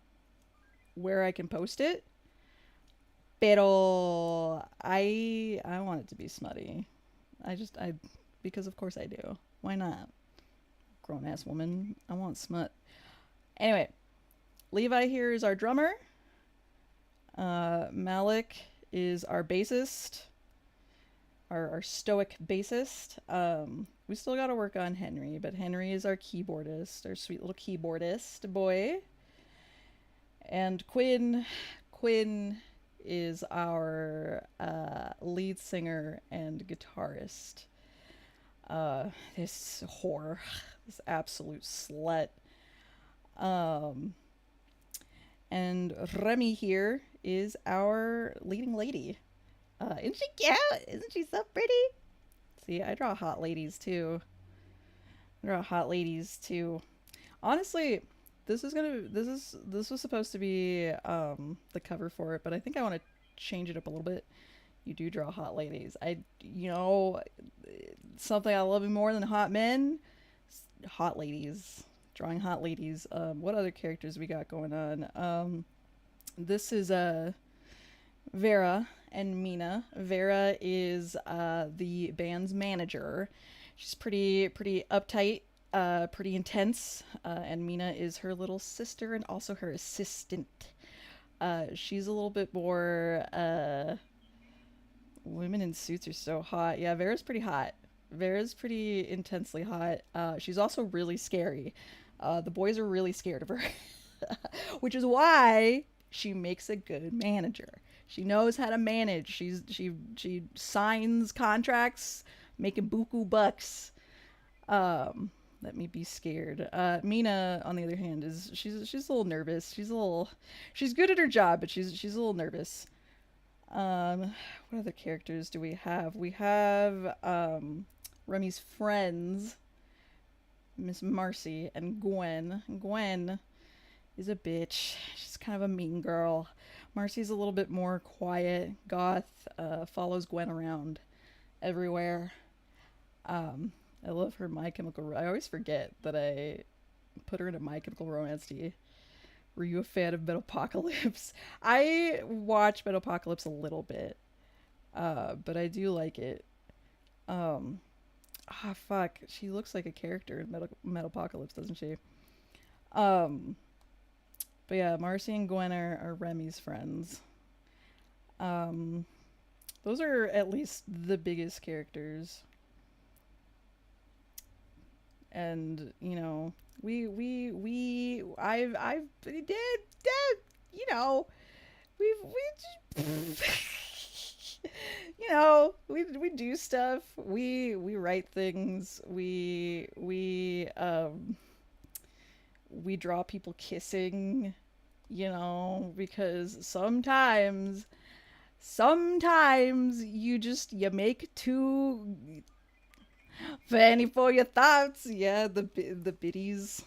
where I can post it. Pero I want it to be smutty. Because of course I do. Why not? Grown ass woman. I want smut. Anyway, Levi here is our drummer. Malik is our bassist. Our stoic bassist. We still got to work on Henry, but Henry is our keyboardist, our sweet little keyboardist boy. And Quinn is our lead singer and guitarist. This whore, this absolute slut. And Remy here is our leading lady. Isn't she cute? Isn't she so pretty? See, I draw hot ladies too. Honestly, this was supposed to be the cover for it, but I think I want to change it up a little bit. You do draw hot ladies. Something I love more than hot men, hot ladies. Drawing hot ladies. What other characters we got going on? This is Vera and Mina. Vera is the band's manager. She's pretty uptight, pretty intense, and Mina is her little sister and also her assistant. She's a little bit more women in suits are so hot. Yeah, Vera's pretty hot. Vera's pretty intensely hot. She's also really scary. The boys are really scared of her, which is why she makes a good manager. She knows how to manage. She signs contracts, making buku bucks. Let me be scared. Mina, on the other hand, is she's a little nervous. She's good at her job, but she's a little nervous. What other characters do we have? We have Remy's friends, Miss Marcy and Gwen. Gwen is a bitch. She's kind of a mean girl. Marcy's a little bit more quiet, goth, follows Gwen around everywhere. I love her My Chemical I always forget that I put her in a My Chemical Romance tea. Were you a fan of Metalocalypse? I watch Metalocalypse a little bit, but I do like it. Fuck. She looks like a character in Metalocalypse, doesn't she? But yeah, Marcy and Gwen are Remy's friends. Those are at least the biggest characters. And, you know, I've did, you know, we you know, we do stuff. We write things. We draw people kissing, you know, because sometimes you make two fanny for your thoughts. Yeah, the biddies.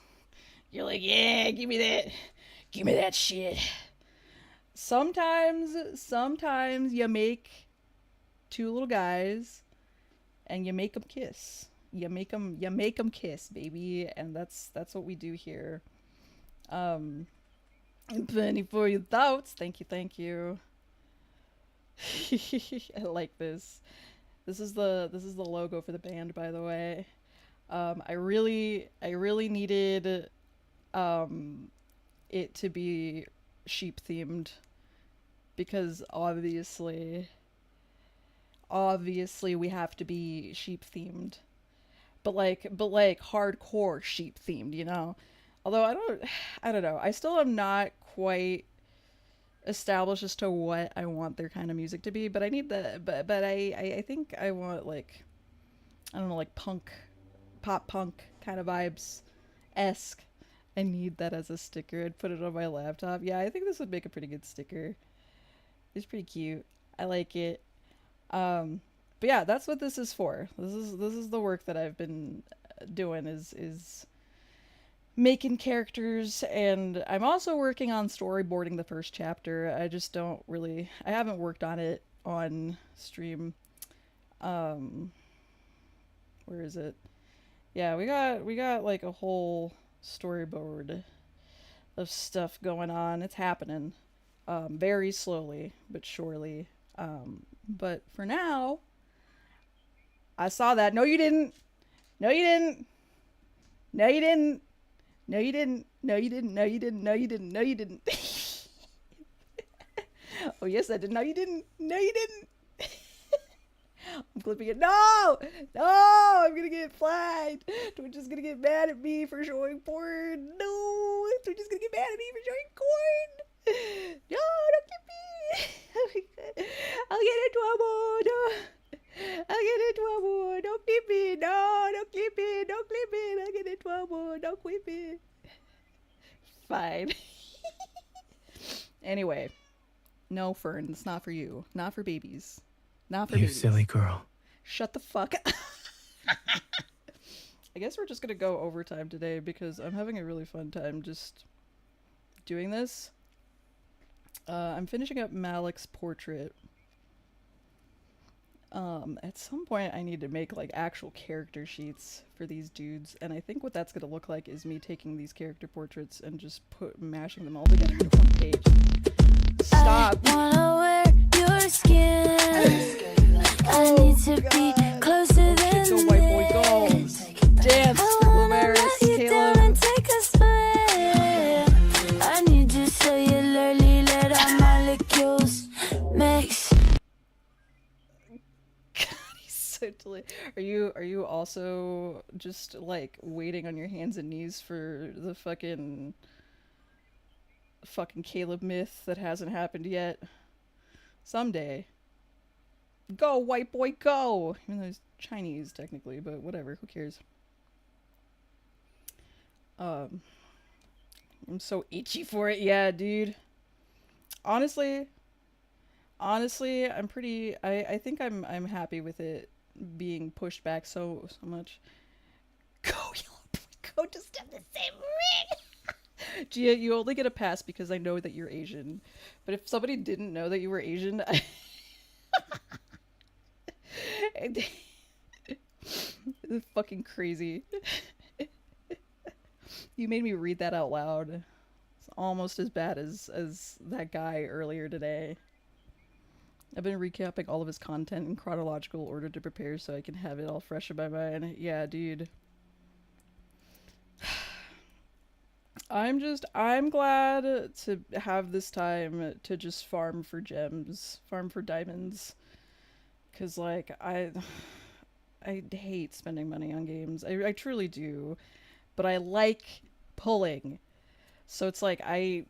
You're like, yeah, give me that shit. Sometimes you make two little guys and you make them kiss. You make them kiss, baby, and that's what we do here. Penny for your thoughts. Thank you. I like this. This is the logo for the band, by the way. I really needed it to be sheep themed because obviously we have to be sheep themed. But like hardcore sheep themed, you know. Although I don't know. I still am not quite established as to what I want their kind of music to be, but I need the but I think I want like, I don't know, like pop punk kind of vibes esque. I need that as a sticker. I'd put it on my laptop. Yeah, I think this would make a pretty good sticker. It's pretty cute. I like it. But yeah, that's what this is for. This is the work that I've been doing is making characters, and I'm also working on storyboarding the first chapter. I haven't worked on it on stream. Where is it? Yeah, we got like a whole storyboard of stuff going on. It's happening. Very slowly but surely. But for now, I saw that. No, you didn't. No, you didn't. No, you didn't. No, you didn't. No, you didn't. No, you didn't. No, you didn't. No, you didn't. Oh, yes, I did. No, you didn't. No, you didn't. I'm clipping it. No! No! I'm gonna get flagged. Twitch is gonna get mad at me for showing porn. No! Twitch is gonna get mad at me for showing corn. No, don't get me. I'll get into a mood. I'll get into a mood. Don't clip me. No, don't clip me. Don't clip me. I'll get into a mood. Don't clip me. Fine. Anyway. No, Fern. It's not for you. Not for babies. Not for You babies. silly girl. Shut the fuck up. I guess we're just gonna go overtime today because I'm having a really fun time just doing this. I'm finishing up Malik's portrait. At some point I need to make like actual character sheets for these dudes, and I think what that's gonna look like is me taking these character portraits and just mashing them all together into one page. Stop. I wanna wear your skin. I need to be closer than Go, white boy, go. Dance, I wanna Maris, let you down Caleb. and take a swim. I need to cellularly let our molecules mix. He's so delicious. Are you also just like waiting on your hands and knees for the fucking Caleb myth that hasn't happened yet? Someday. Go, white boy, go! Even though he's Chinese, technically, but whatever, who cares? Um, I'm so itchy for it. Yeah, dude. Honestly, I'm pretty. I think I'm happy with it being pushed back so much. Go, yellow boy, go! Just have the same ring. Gia, you only get a pass because I know that you're Asian. But if somebody didn't know that you were Asian, it's fucking crazy. You made me read that out loud. It's almost as bad as that guy earlier today. I've been recapping all of his content in chronological order to prepare so I can have it all fresh in my mind. Yeah, dude. I'm glad to have this time to just farm for gems, farm for diamonds. Cause like I hate spending money on games. I truly do. But I like pulling. So it's like I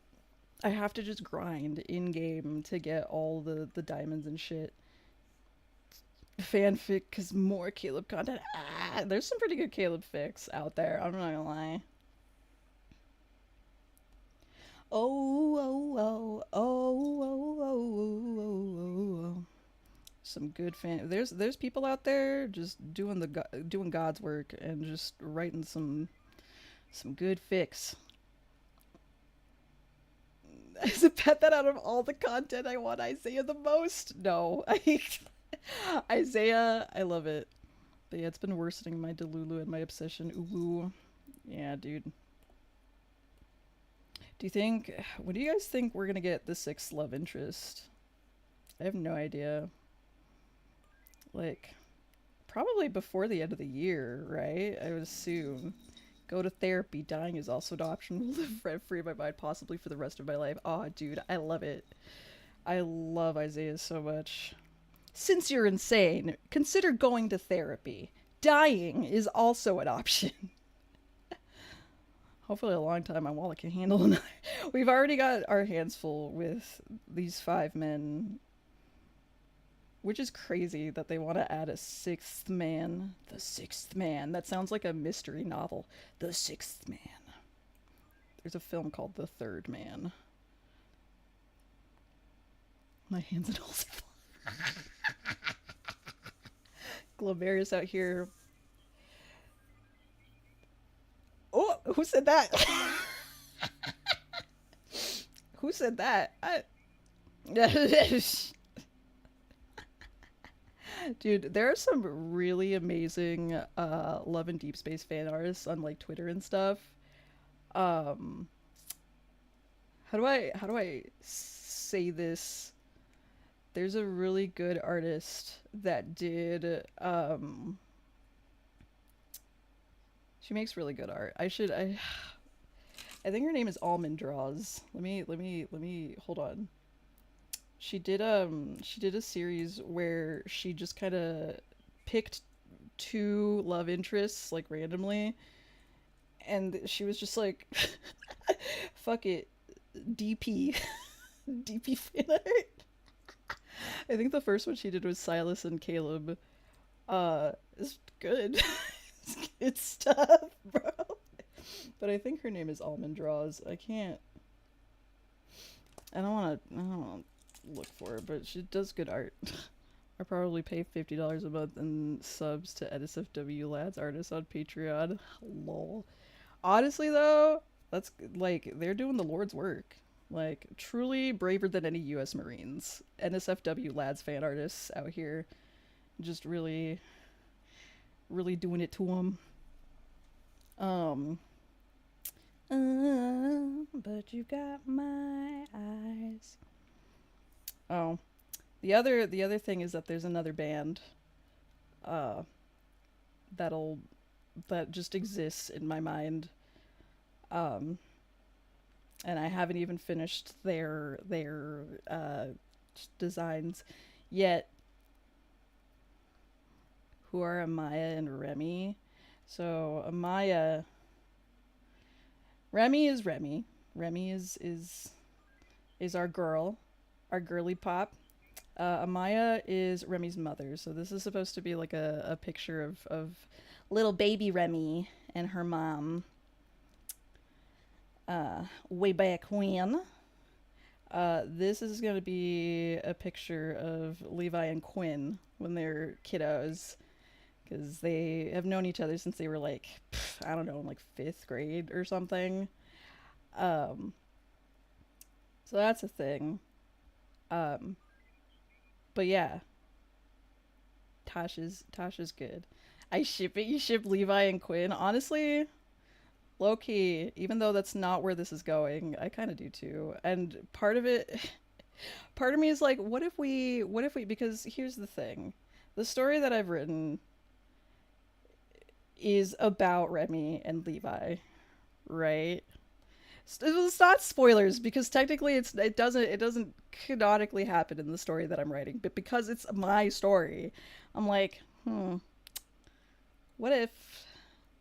have to just grind in game to get all the diamonds and shit. Fanfic, cause more Caleb content. There's some pretty good Caleb fics out there. I'm not gonna lie. Oh. Some good fan. There's people out there just doing God's work and just writing some good fics. Is it bet that out of all the content I want Isaiah the most? No. Isaiah, I love it. But yeah, it's been worsening my Delulu and my obsession. Ooh. Yeah, dude. What do you guys think we're gonna get the sixth love interest? I have no idea. Like, probably before the end of the year, right? I would assume. Go to therapy. Dying is also an option. Will live rent free in my mind, possibly for the rest of my life. Aw, oh, dude, I love it. I love Isaiah so much. Since you're insane, consider going to therapy. Dying is also an option. Hopefully a long time my wallet can handle another. We've already got our hands full with these 5 men. Which is crazy that they want to add a 6th man. The 6th man. That sounds like a mystery novel. The 6th man. There's a film called The Third Man. My hands and holes are full. Glomarius out here. Oh, who said that? Who said that? Dude, there are some really amazing Love and Deep Space fan artists on like Twitter and stuff. How do I say this? There's a really good artist that did she makes really good art. I think her name is Almond Draws. Let me hold on. She did a series where she just kind of picked 2 love interests like randomly, and she was just like fuck it, DP DP fan art. I think the first one she did was Silas and Caleb. It's good. It's good stuff, bro. But I think her name is Almond Draws. I don't want to look for it, but she does good art. I probably pay $50 a month in subs to NSFW Lads artists on Patreon. Lol. Honestly though, that's like they're doing the Lord's work. Like truly braver than any US Marines. NSFW Lads fan artists out here just really doing it to them. But you got my eyes. Oh, the other thing is that there's another band, uh, that just exists in my mind, and I haven't even finished their designs yet. Who are Amaya and Remy? So Amaya, Remy is Remy. Remy is our girl, our girly pop. Amaya is Remy's mother, so this is supposed to be like a picture of little baby Remy and her mom way back when. This is going to be a picture of Levi and Quinn when they're kiddos, because they have known each other since they were like, I don't know, in like 5th grade or something. Um, so that's a thing. Um, but yeah, Tasha's good. I ship it. You ship Levi and Quinn. Honestly, low key, even though that's not where this is going, I kind of do too. And part of it, part of me is like, what if we, because here's the thing. The story that I've written is about Remy and Levi, right? It's not spoilers because technically it doesn't canonically happen in the story that I'm writing, but because it's my story, I'm like, what if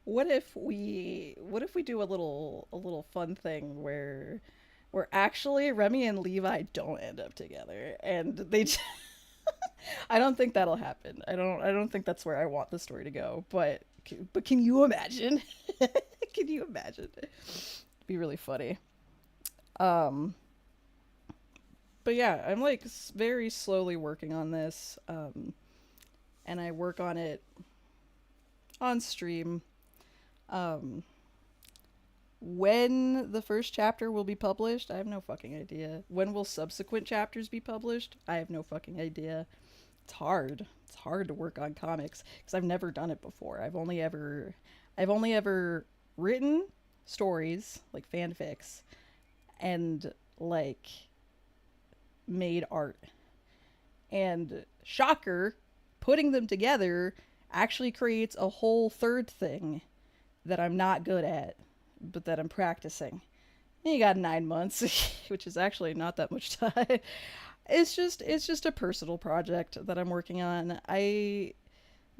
what if we do a little fun thing where actually Remy and Levi don't end up together and they I don't think that'll happen. I don't think that's where I want the story to go, but can you imagine? Can you imagine? It'd be really funny. Um but yeah, I'm like very slowly working on this, and I work on it on stream. Um, when the first chapter will be published, I have no fucking idea. When will subsequent chapters be published? I have no fucking idea. It's hard. It's hard to work on comics because I've never done it before. I've only ever written stories like fanfics and like made art. And shocker, putting them together actually creates a whole third thing that I'm not good at, but that I'm practicing. And you got 9 months, which is actually not that much time. It's just a personal project that I'm working on.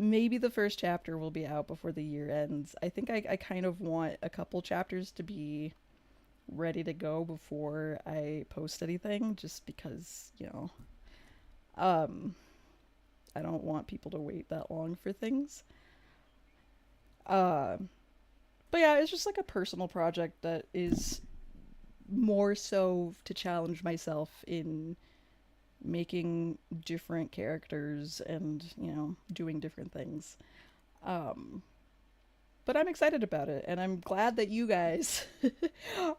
Maybe the first chapter will be out before the year ends. I think I kind of want a couple chapters to be ready to go before I post anything, just because, I don't want people to wait that long for things. Uh, but yeah, it's just like a personal project that is more so to challenge myself in making different characters and, doing different things. Um, but I'm excited about it, and I'm glad that you guys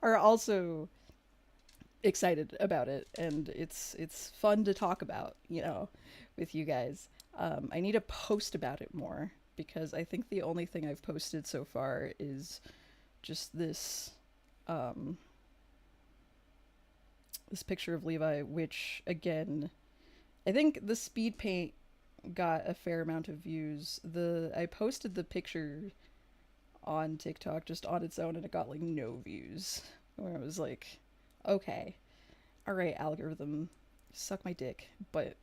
are also excited about it, and it's fun to talk about, with you guys. I need to post about it more because I think the only thing I've posted so far is just this picture of Levi, which again, I think the speed paint got a fair amount of views. I posted the picture on TikTok just on its own and it got like no views. Where I was like, okay, all right, algorithm, suck my dick, but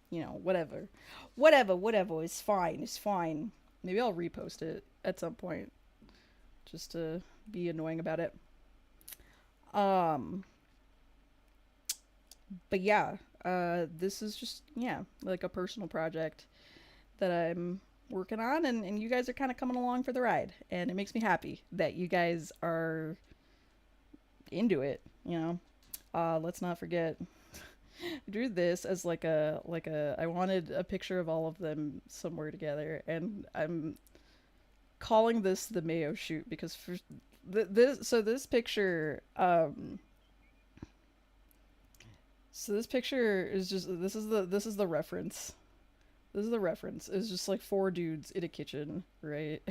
whatever. Whatever, it's fine. Maybe I'll repost it at some point just to be annoying about it. But yeah, this is just, like a personal project that I'm working on, and you guys are kind of coming along for the ride, and it makes me happy that you guys are into it. Let's not forget, I drew this as like a I wanted a picture of all of them somewhere together, and I'm calling this the Mayo shoot because for this picture, so this picture is just, this is the reference. This is the reference. It's just like 4 dudes in a kitchen, right?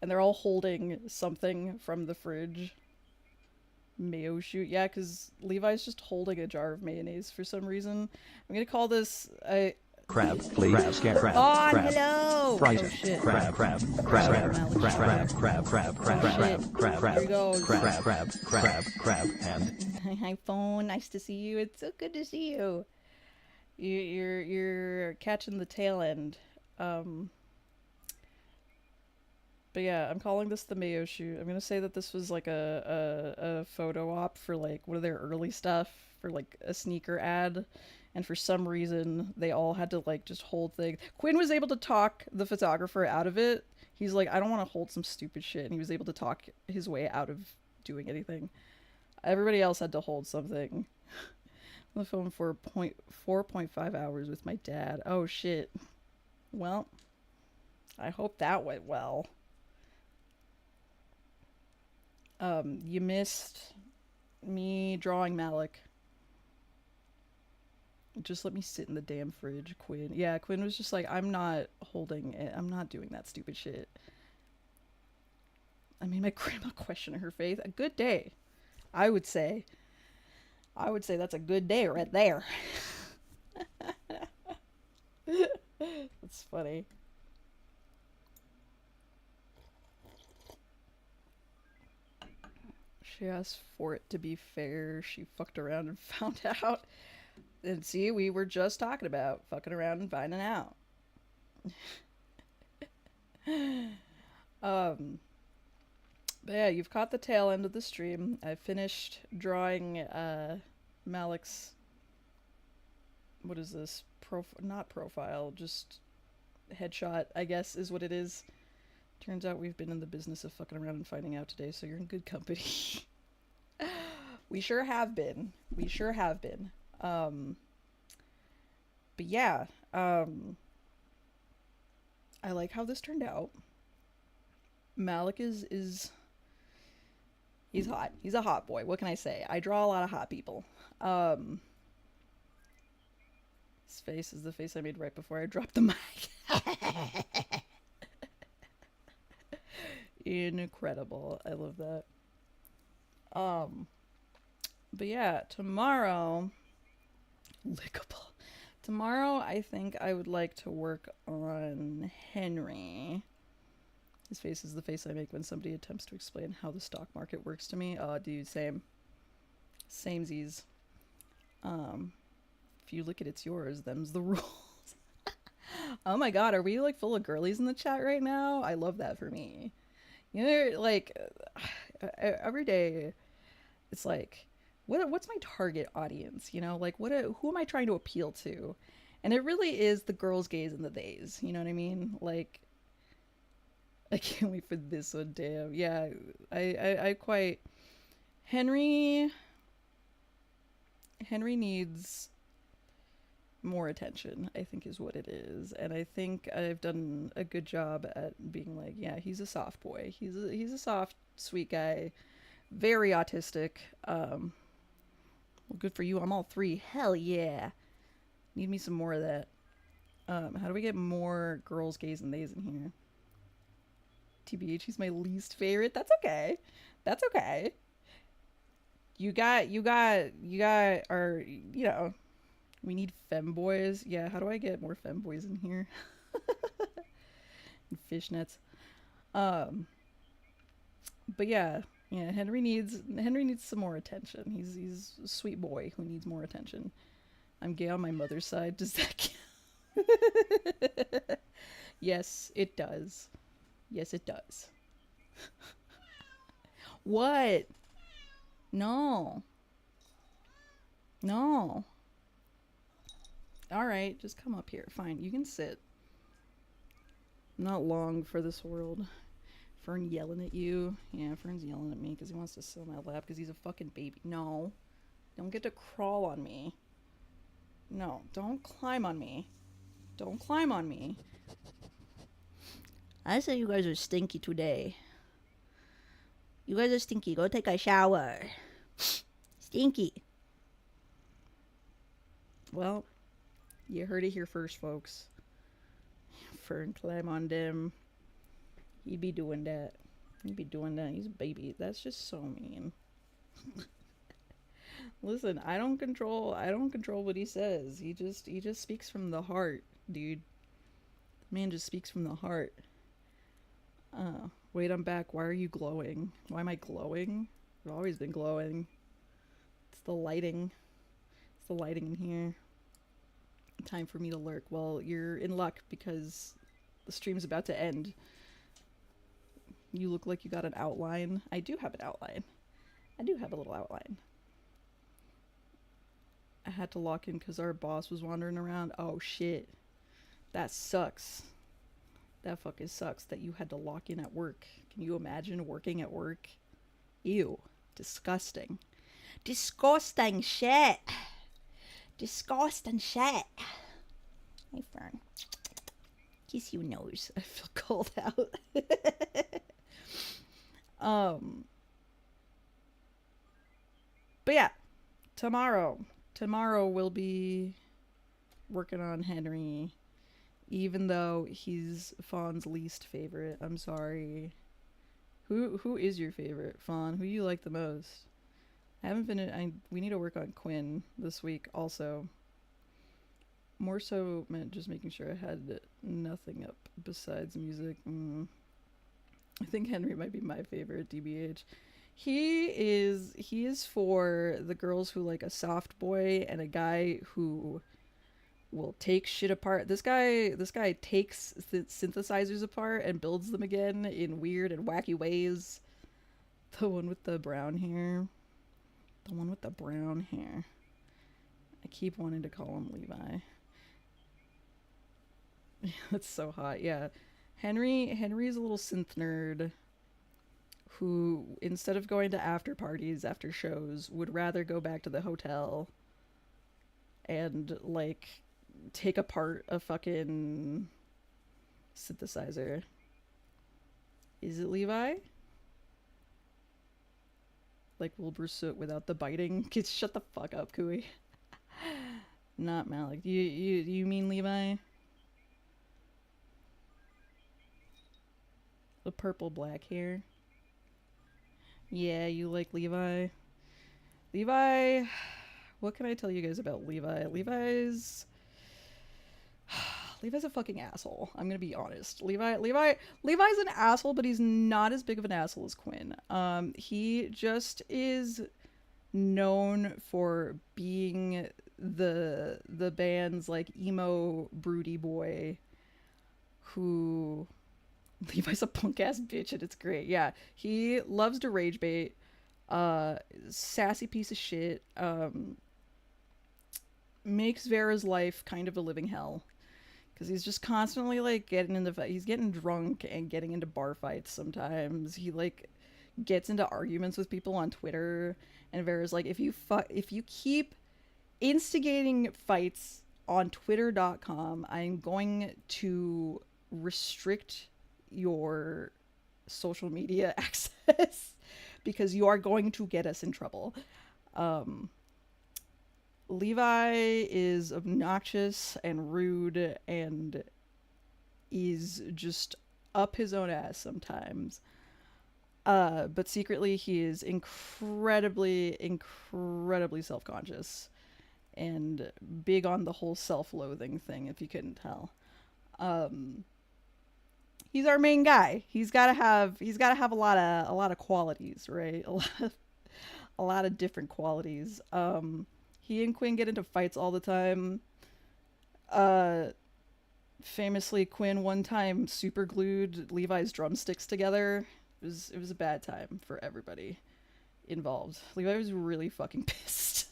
And they're all holding something from the fridge. Mayo shoot. Yeah, because Levi's just holding a jar of mayonnaise for some reason. I'm gonna call this Crab, please. Crab, Oh, crab. hello! Fried Oh, shit. crab, crab, Here he goes. crab, and Hi, phone. Nice to see you. It's so good to see you. You're catching the tail end. But yeah, I'm calling this the Mayo shoot. I'm gonna say that this was like a photo op for like one of their early stuff for like a sneaker ad, and for some reason they all had to like just hold things. Quinn was able to talk the photographer out of it. He's like, I don't want to hold some stupid shit, and he was able to talk his way out of doing anything. Everybody else had to hold something. On the phone for 4.5 hours with my dad. Oh shit. Well, I hope that went well. You missed me drawing Malik. Just let me sit in the damn fridge, Quinn. Yeah, Quinn was just like, I'm not holding it. I'm not doing that stupid shit. I made my grandma question her faith. A good day, I would say. I would say that's a good day right there. That's funny. She asked for it to be fair. She fucked around and found out. And see, we were just talking about fucking around and finding out. But yeah, you've caught the tail end of the stream. I finished drawing Malik's, what is this? Not profile, just headshot, I guess is what it is. Turns out we've been in the business of fucking around and finding out today, so you're in good company. We sure have been. We sure have been. But yeah, I like how this turned out. Malik is he's hot. He's a hot boy. What can I say? I draw a lot of hot people. His face is the face I made right before I dropped the mic. Incredible. I love that. But yeah, tomorrow, lickable. Tomorrow, I think I would like to work on Henry. His face is the face I make when somebody attempts to explain how the stock market works to me. Oh, dude, same. Samesies. If you look at it's yours, them's the rules. Oh my god, are we like full of girlies in the chat right now? I love that for me. You know, like, every day, it's like, what's my target audience? You know, like, who am I trying to appeal to? And it really is the girls, gays, and the theys. You know what I mean? Like, I can't wait for this one. Damn, yeah, I quite. Henry needs more attention, I think, is what it is. And I think I've done a good job at being like, yeah, he's a soft boy. He's a soft, sweet guy, very autistic. Well, good for you. I'm all 3. Hell yeah. Need me some more of that. How do we get more girls, gays, and theys in here? TBH, he's my least favorite. That's okay. That's okay. You got our, you know, we need femboys. Yeah, how do I get more femboys in here? And fishnets. But yeah, Henry needs some more attention. He's a sweet boy who needs more attention. I'm gay on my mother's side. Does that count? Yes, it does. Yes, it does. What? No. No. Alright, just come up here. Fine, you can sit. Not long for this world. Fern yelling at you. Yeah, Fern's yelling at me because he wants to sit on my lap because he's a fucking baby. No. Don't get to crawl on me. No, don't climb on me. Don't climb on me. I say you guys are stinky today. You guys are stinky. Go take a shower. Stinky. Well, you heard it here first, folks. Fern climb on them. He'd be doing that. He'd be doing that. He's a baby. That's just so mean. Listen, I don't control what he says. He just speaks from the heart, dude. The man just speaks from the heart. Wait, I'm back. Why are you glowing? Why am I glowing? I've always been glowing. It's the lighting. It's the lighting in here. Time for me to lurk. Well, you're in luck because the stream's about to end. You look like you got an outline. I do have an outline. I do have a little outline. I had to lock in because our boss was wandering around. Oh shit. That sucks. That fucking sucks that you had to lock in at work. Can you imagine working at work? Ew. Disgusting. Disgusting shit. Disgusting shit. Hey, Fern. Kiss your nose. I feel cold out. um. But yeah, tomorrow we'll be working on Henry, even though he's Fawn's least favorite. I'm sorry. Who is your favorite, Fawn? Who you like the most? I haven't been. We need to work on Quinn this week also. More so meant just making sure I had nothing up besides music. I think Henry might be my favorite, DBH. He is for the girls who like a soft boy and a guy who will take shit apart. This guy takes synthesizers apart and builds them again in weird and wacky ways. The one with the brown hair. The one with the brown hair. I keep wanting to call him Levi. That's so hot. Yeah. Henry's a little synth nerd who, instead of going to after parties after shows, would rather go back to the hotel and like take apart a fucking synthesizer. Is it Levi? Like Wilbur Soot without the biting? Shut the fuck up, Kui. Not Malik. You mean Levi? The purple black hair. Yeah, you like Levi. Levi, what can I tell you guys about Levi? Levi's a fucking asshole. I'm gonna be honest. Levi's an asshole, but he's not as big of an asshole as Quinn. He just is known for being the band's like emo broody boy who Levi's a punk ass bitch and it's great. Yeah. He loves to rage bait. Sassy piece of shit. Makes Vera's life kind of a living hell. Because he's just constantly like getting into he's getting drunk and getting into bar fights sometimes. He like gets into arguments with people on Twitter, and Vera's like, if you keep instigating fights on twitter.com, I'm going to restrict your social media access because you are going to get us in trouble. Levi is obnoxious and rude and is just up his own ass sometimes. But secretly he is incredibly self-conscious and big on the whole self-loathing thing, if you couldn't tell. He's our main guy. He's gotta have a lot of qualities, right? A lot of different qualities. He and Quinn get into fights all the time. Famously, Quinn one time super glued Levi's drumsticks together. It was a bad time for everybody involved. Levi was really fucking pissed.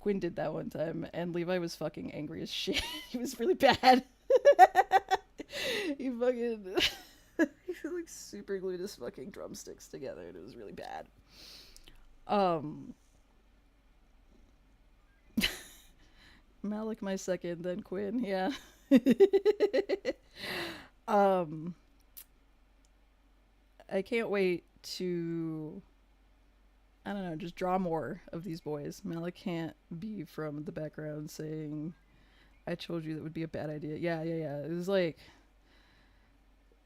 Quinn did that one time, and Levi was fucking angry as shit. He was really bad. He fucking he like super glued his fucking drumsticks together, and it was really bad. Malik my second, then Quinn, yeah. I can't wait to, I don't know, just draw more of these boys. Malik can't be from the background saying, I told you that would be a bad idea. Yeah. It was like,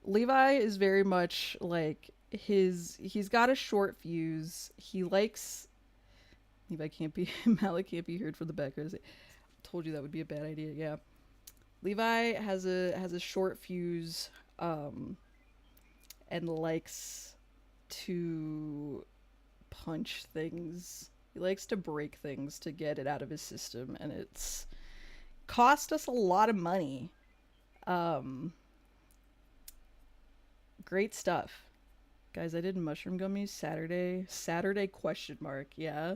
Levi is very much like he's got a short fuse. He likes, Malik can't be heard from the background. Told you that would be a bad idea. Yeah. Levi has a short fuse, and likes to punch things. He likes to break things to get it out of his system, and it's cost us a lot of money. Great stuff. Guys, I did mushroom gummies Saturday. Saturday question mark, yeah.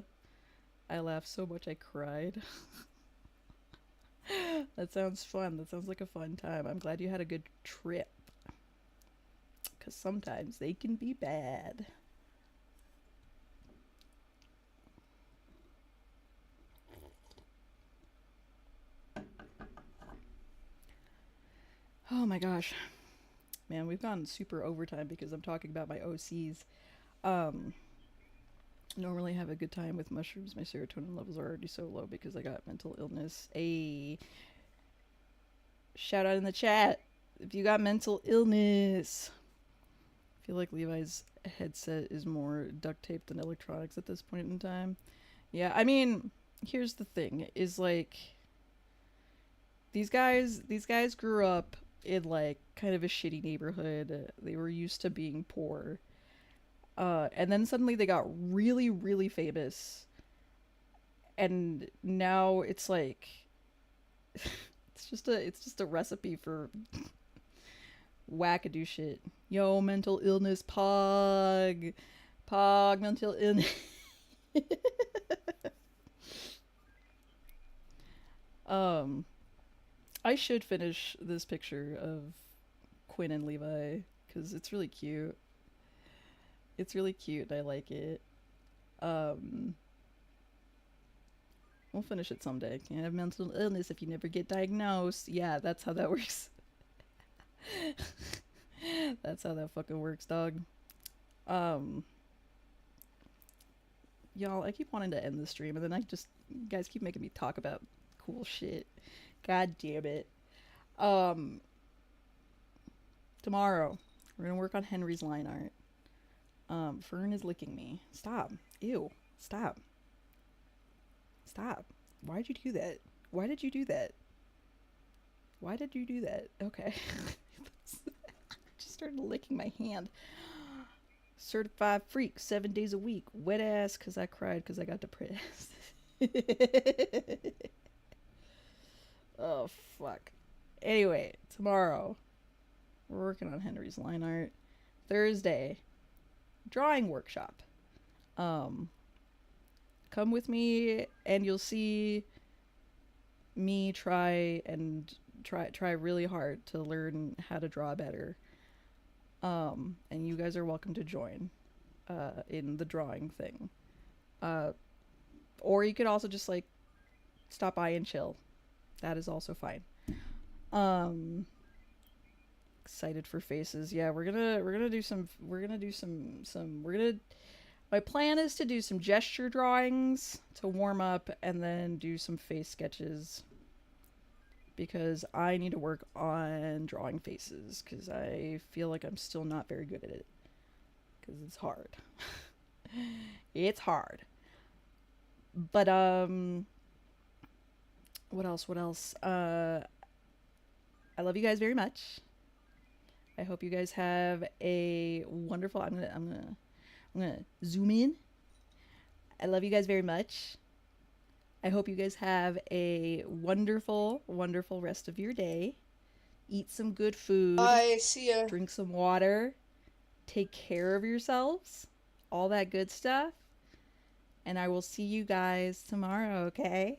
I laughed so much I cried. That sounds fun. That sounds like a fun time. I'm glad you had a good trip. Because sometimes they can be bad. Oh my gosh. Man, we've gone super overtime because I'm talking about my OCs. Normally have a good time with mushrooms. My serotonin levels are already so low because I got mental illness. A shout out in the chat if you got mental illness. I feel like Levi's headset is more duct tape than electronics at this point in time. Yeah, I mean, here's the thing: is like these guys grew up in like kind of a shitty neighborhood. They were used to being poor. And then suddenly they got really, really famous. And now it's like it's just a recipe for wackadoo shit. Yo, mental illness, pog. Pog, mental illness. I should finish this picture of Quinn and Levi because it's really cute. It's really cute. I like it. We'll finish it someday. Can't have mental illness if you never get diagnosed. Yeah, that's how that works. That's how that fucking works, dog. Y'all, I keep wanting to end the stream, and then you guys keep making me talk about cool shit. God damn it. Tomorrow, we're gonna work on Henry's line art. Fern is licking me. Stop. Ew. Stop. Stop. Why'd you do that? Why did you do that? Why did you do that? Okay. Just started licking my hand. Certified freak, 7 days a week. Wet ass because I cried because I got depressed. Oh, fuck. Anyway, tomorrow, we're working on Henry's line art. Thursday, drawing workshop. Come with me and you'll see me try really hard to learn how to draw better. And you guys are welcome to join in the drawing thing. Or you could also just like stop by and chill. That is also fine. Excited for faces. Yeah, we're gonna do some my plan is to do some gesture drawings to warm up and then do some face sketches because I need to work on drawing faces because I feel like I'm still not very good at it because it's hard. It's hard. But what else? I love you guys very much. I hope you guys have a wonderful I'm gonna zoom in. I love you guys very much. I hope you guys have a wonderful, wonderful rest of your day. Eat some good food. Bye, see ya. Drink some water. Take care of yourselves. All that good stuff. And I will see you guys tomorrow, okay?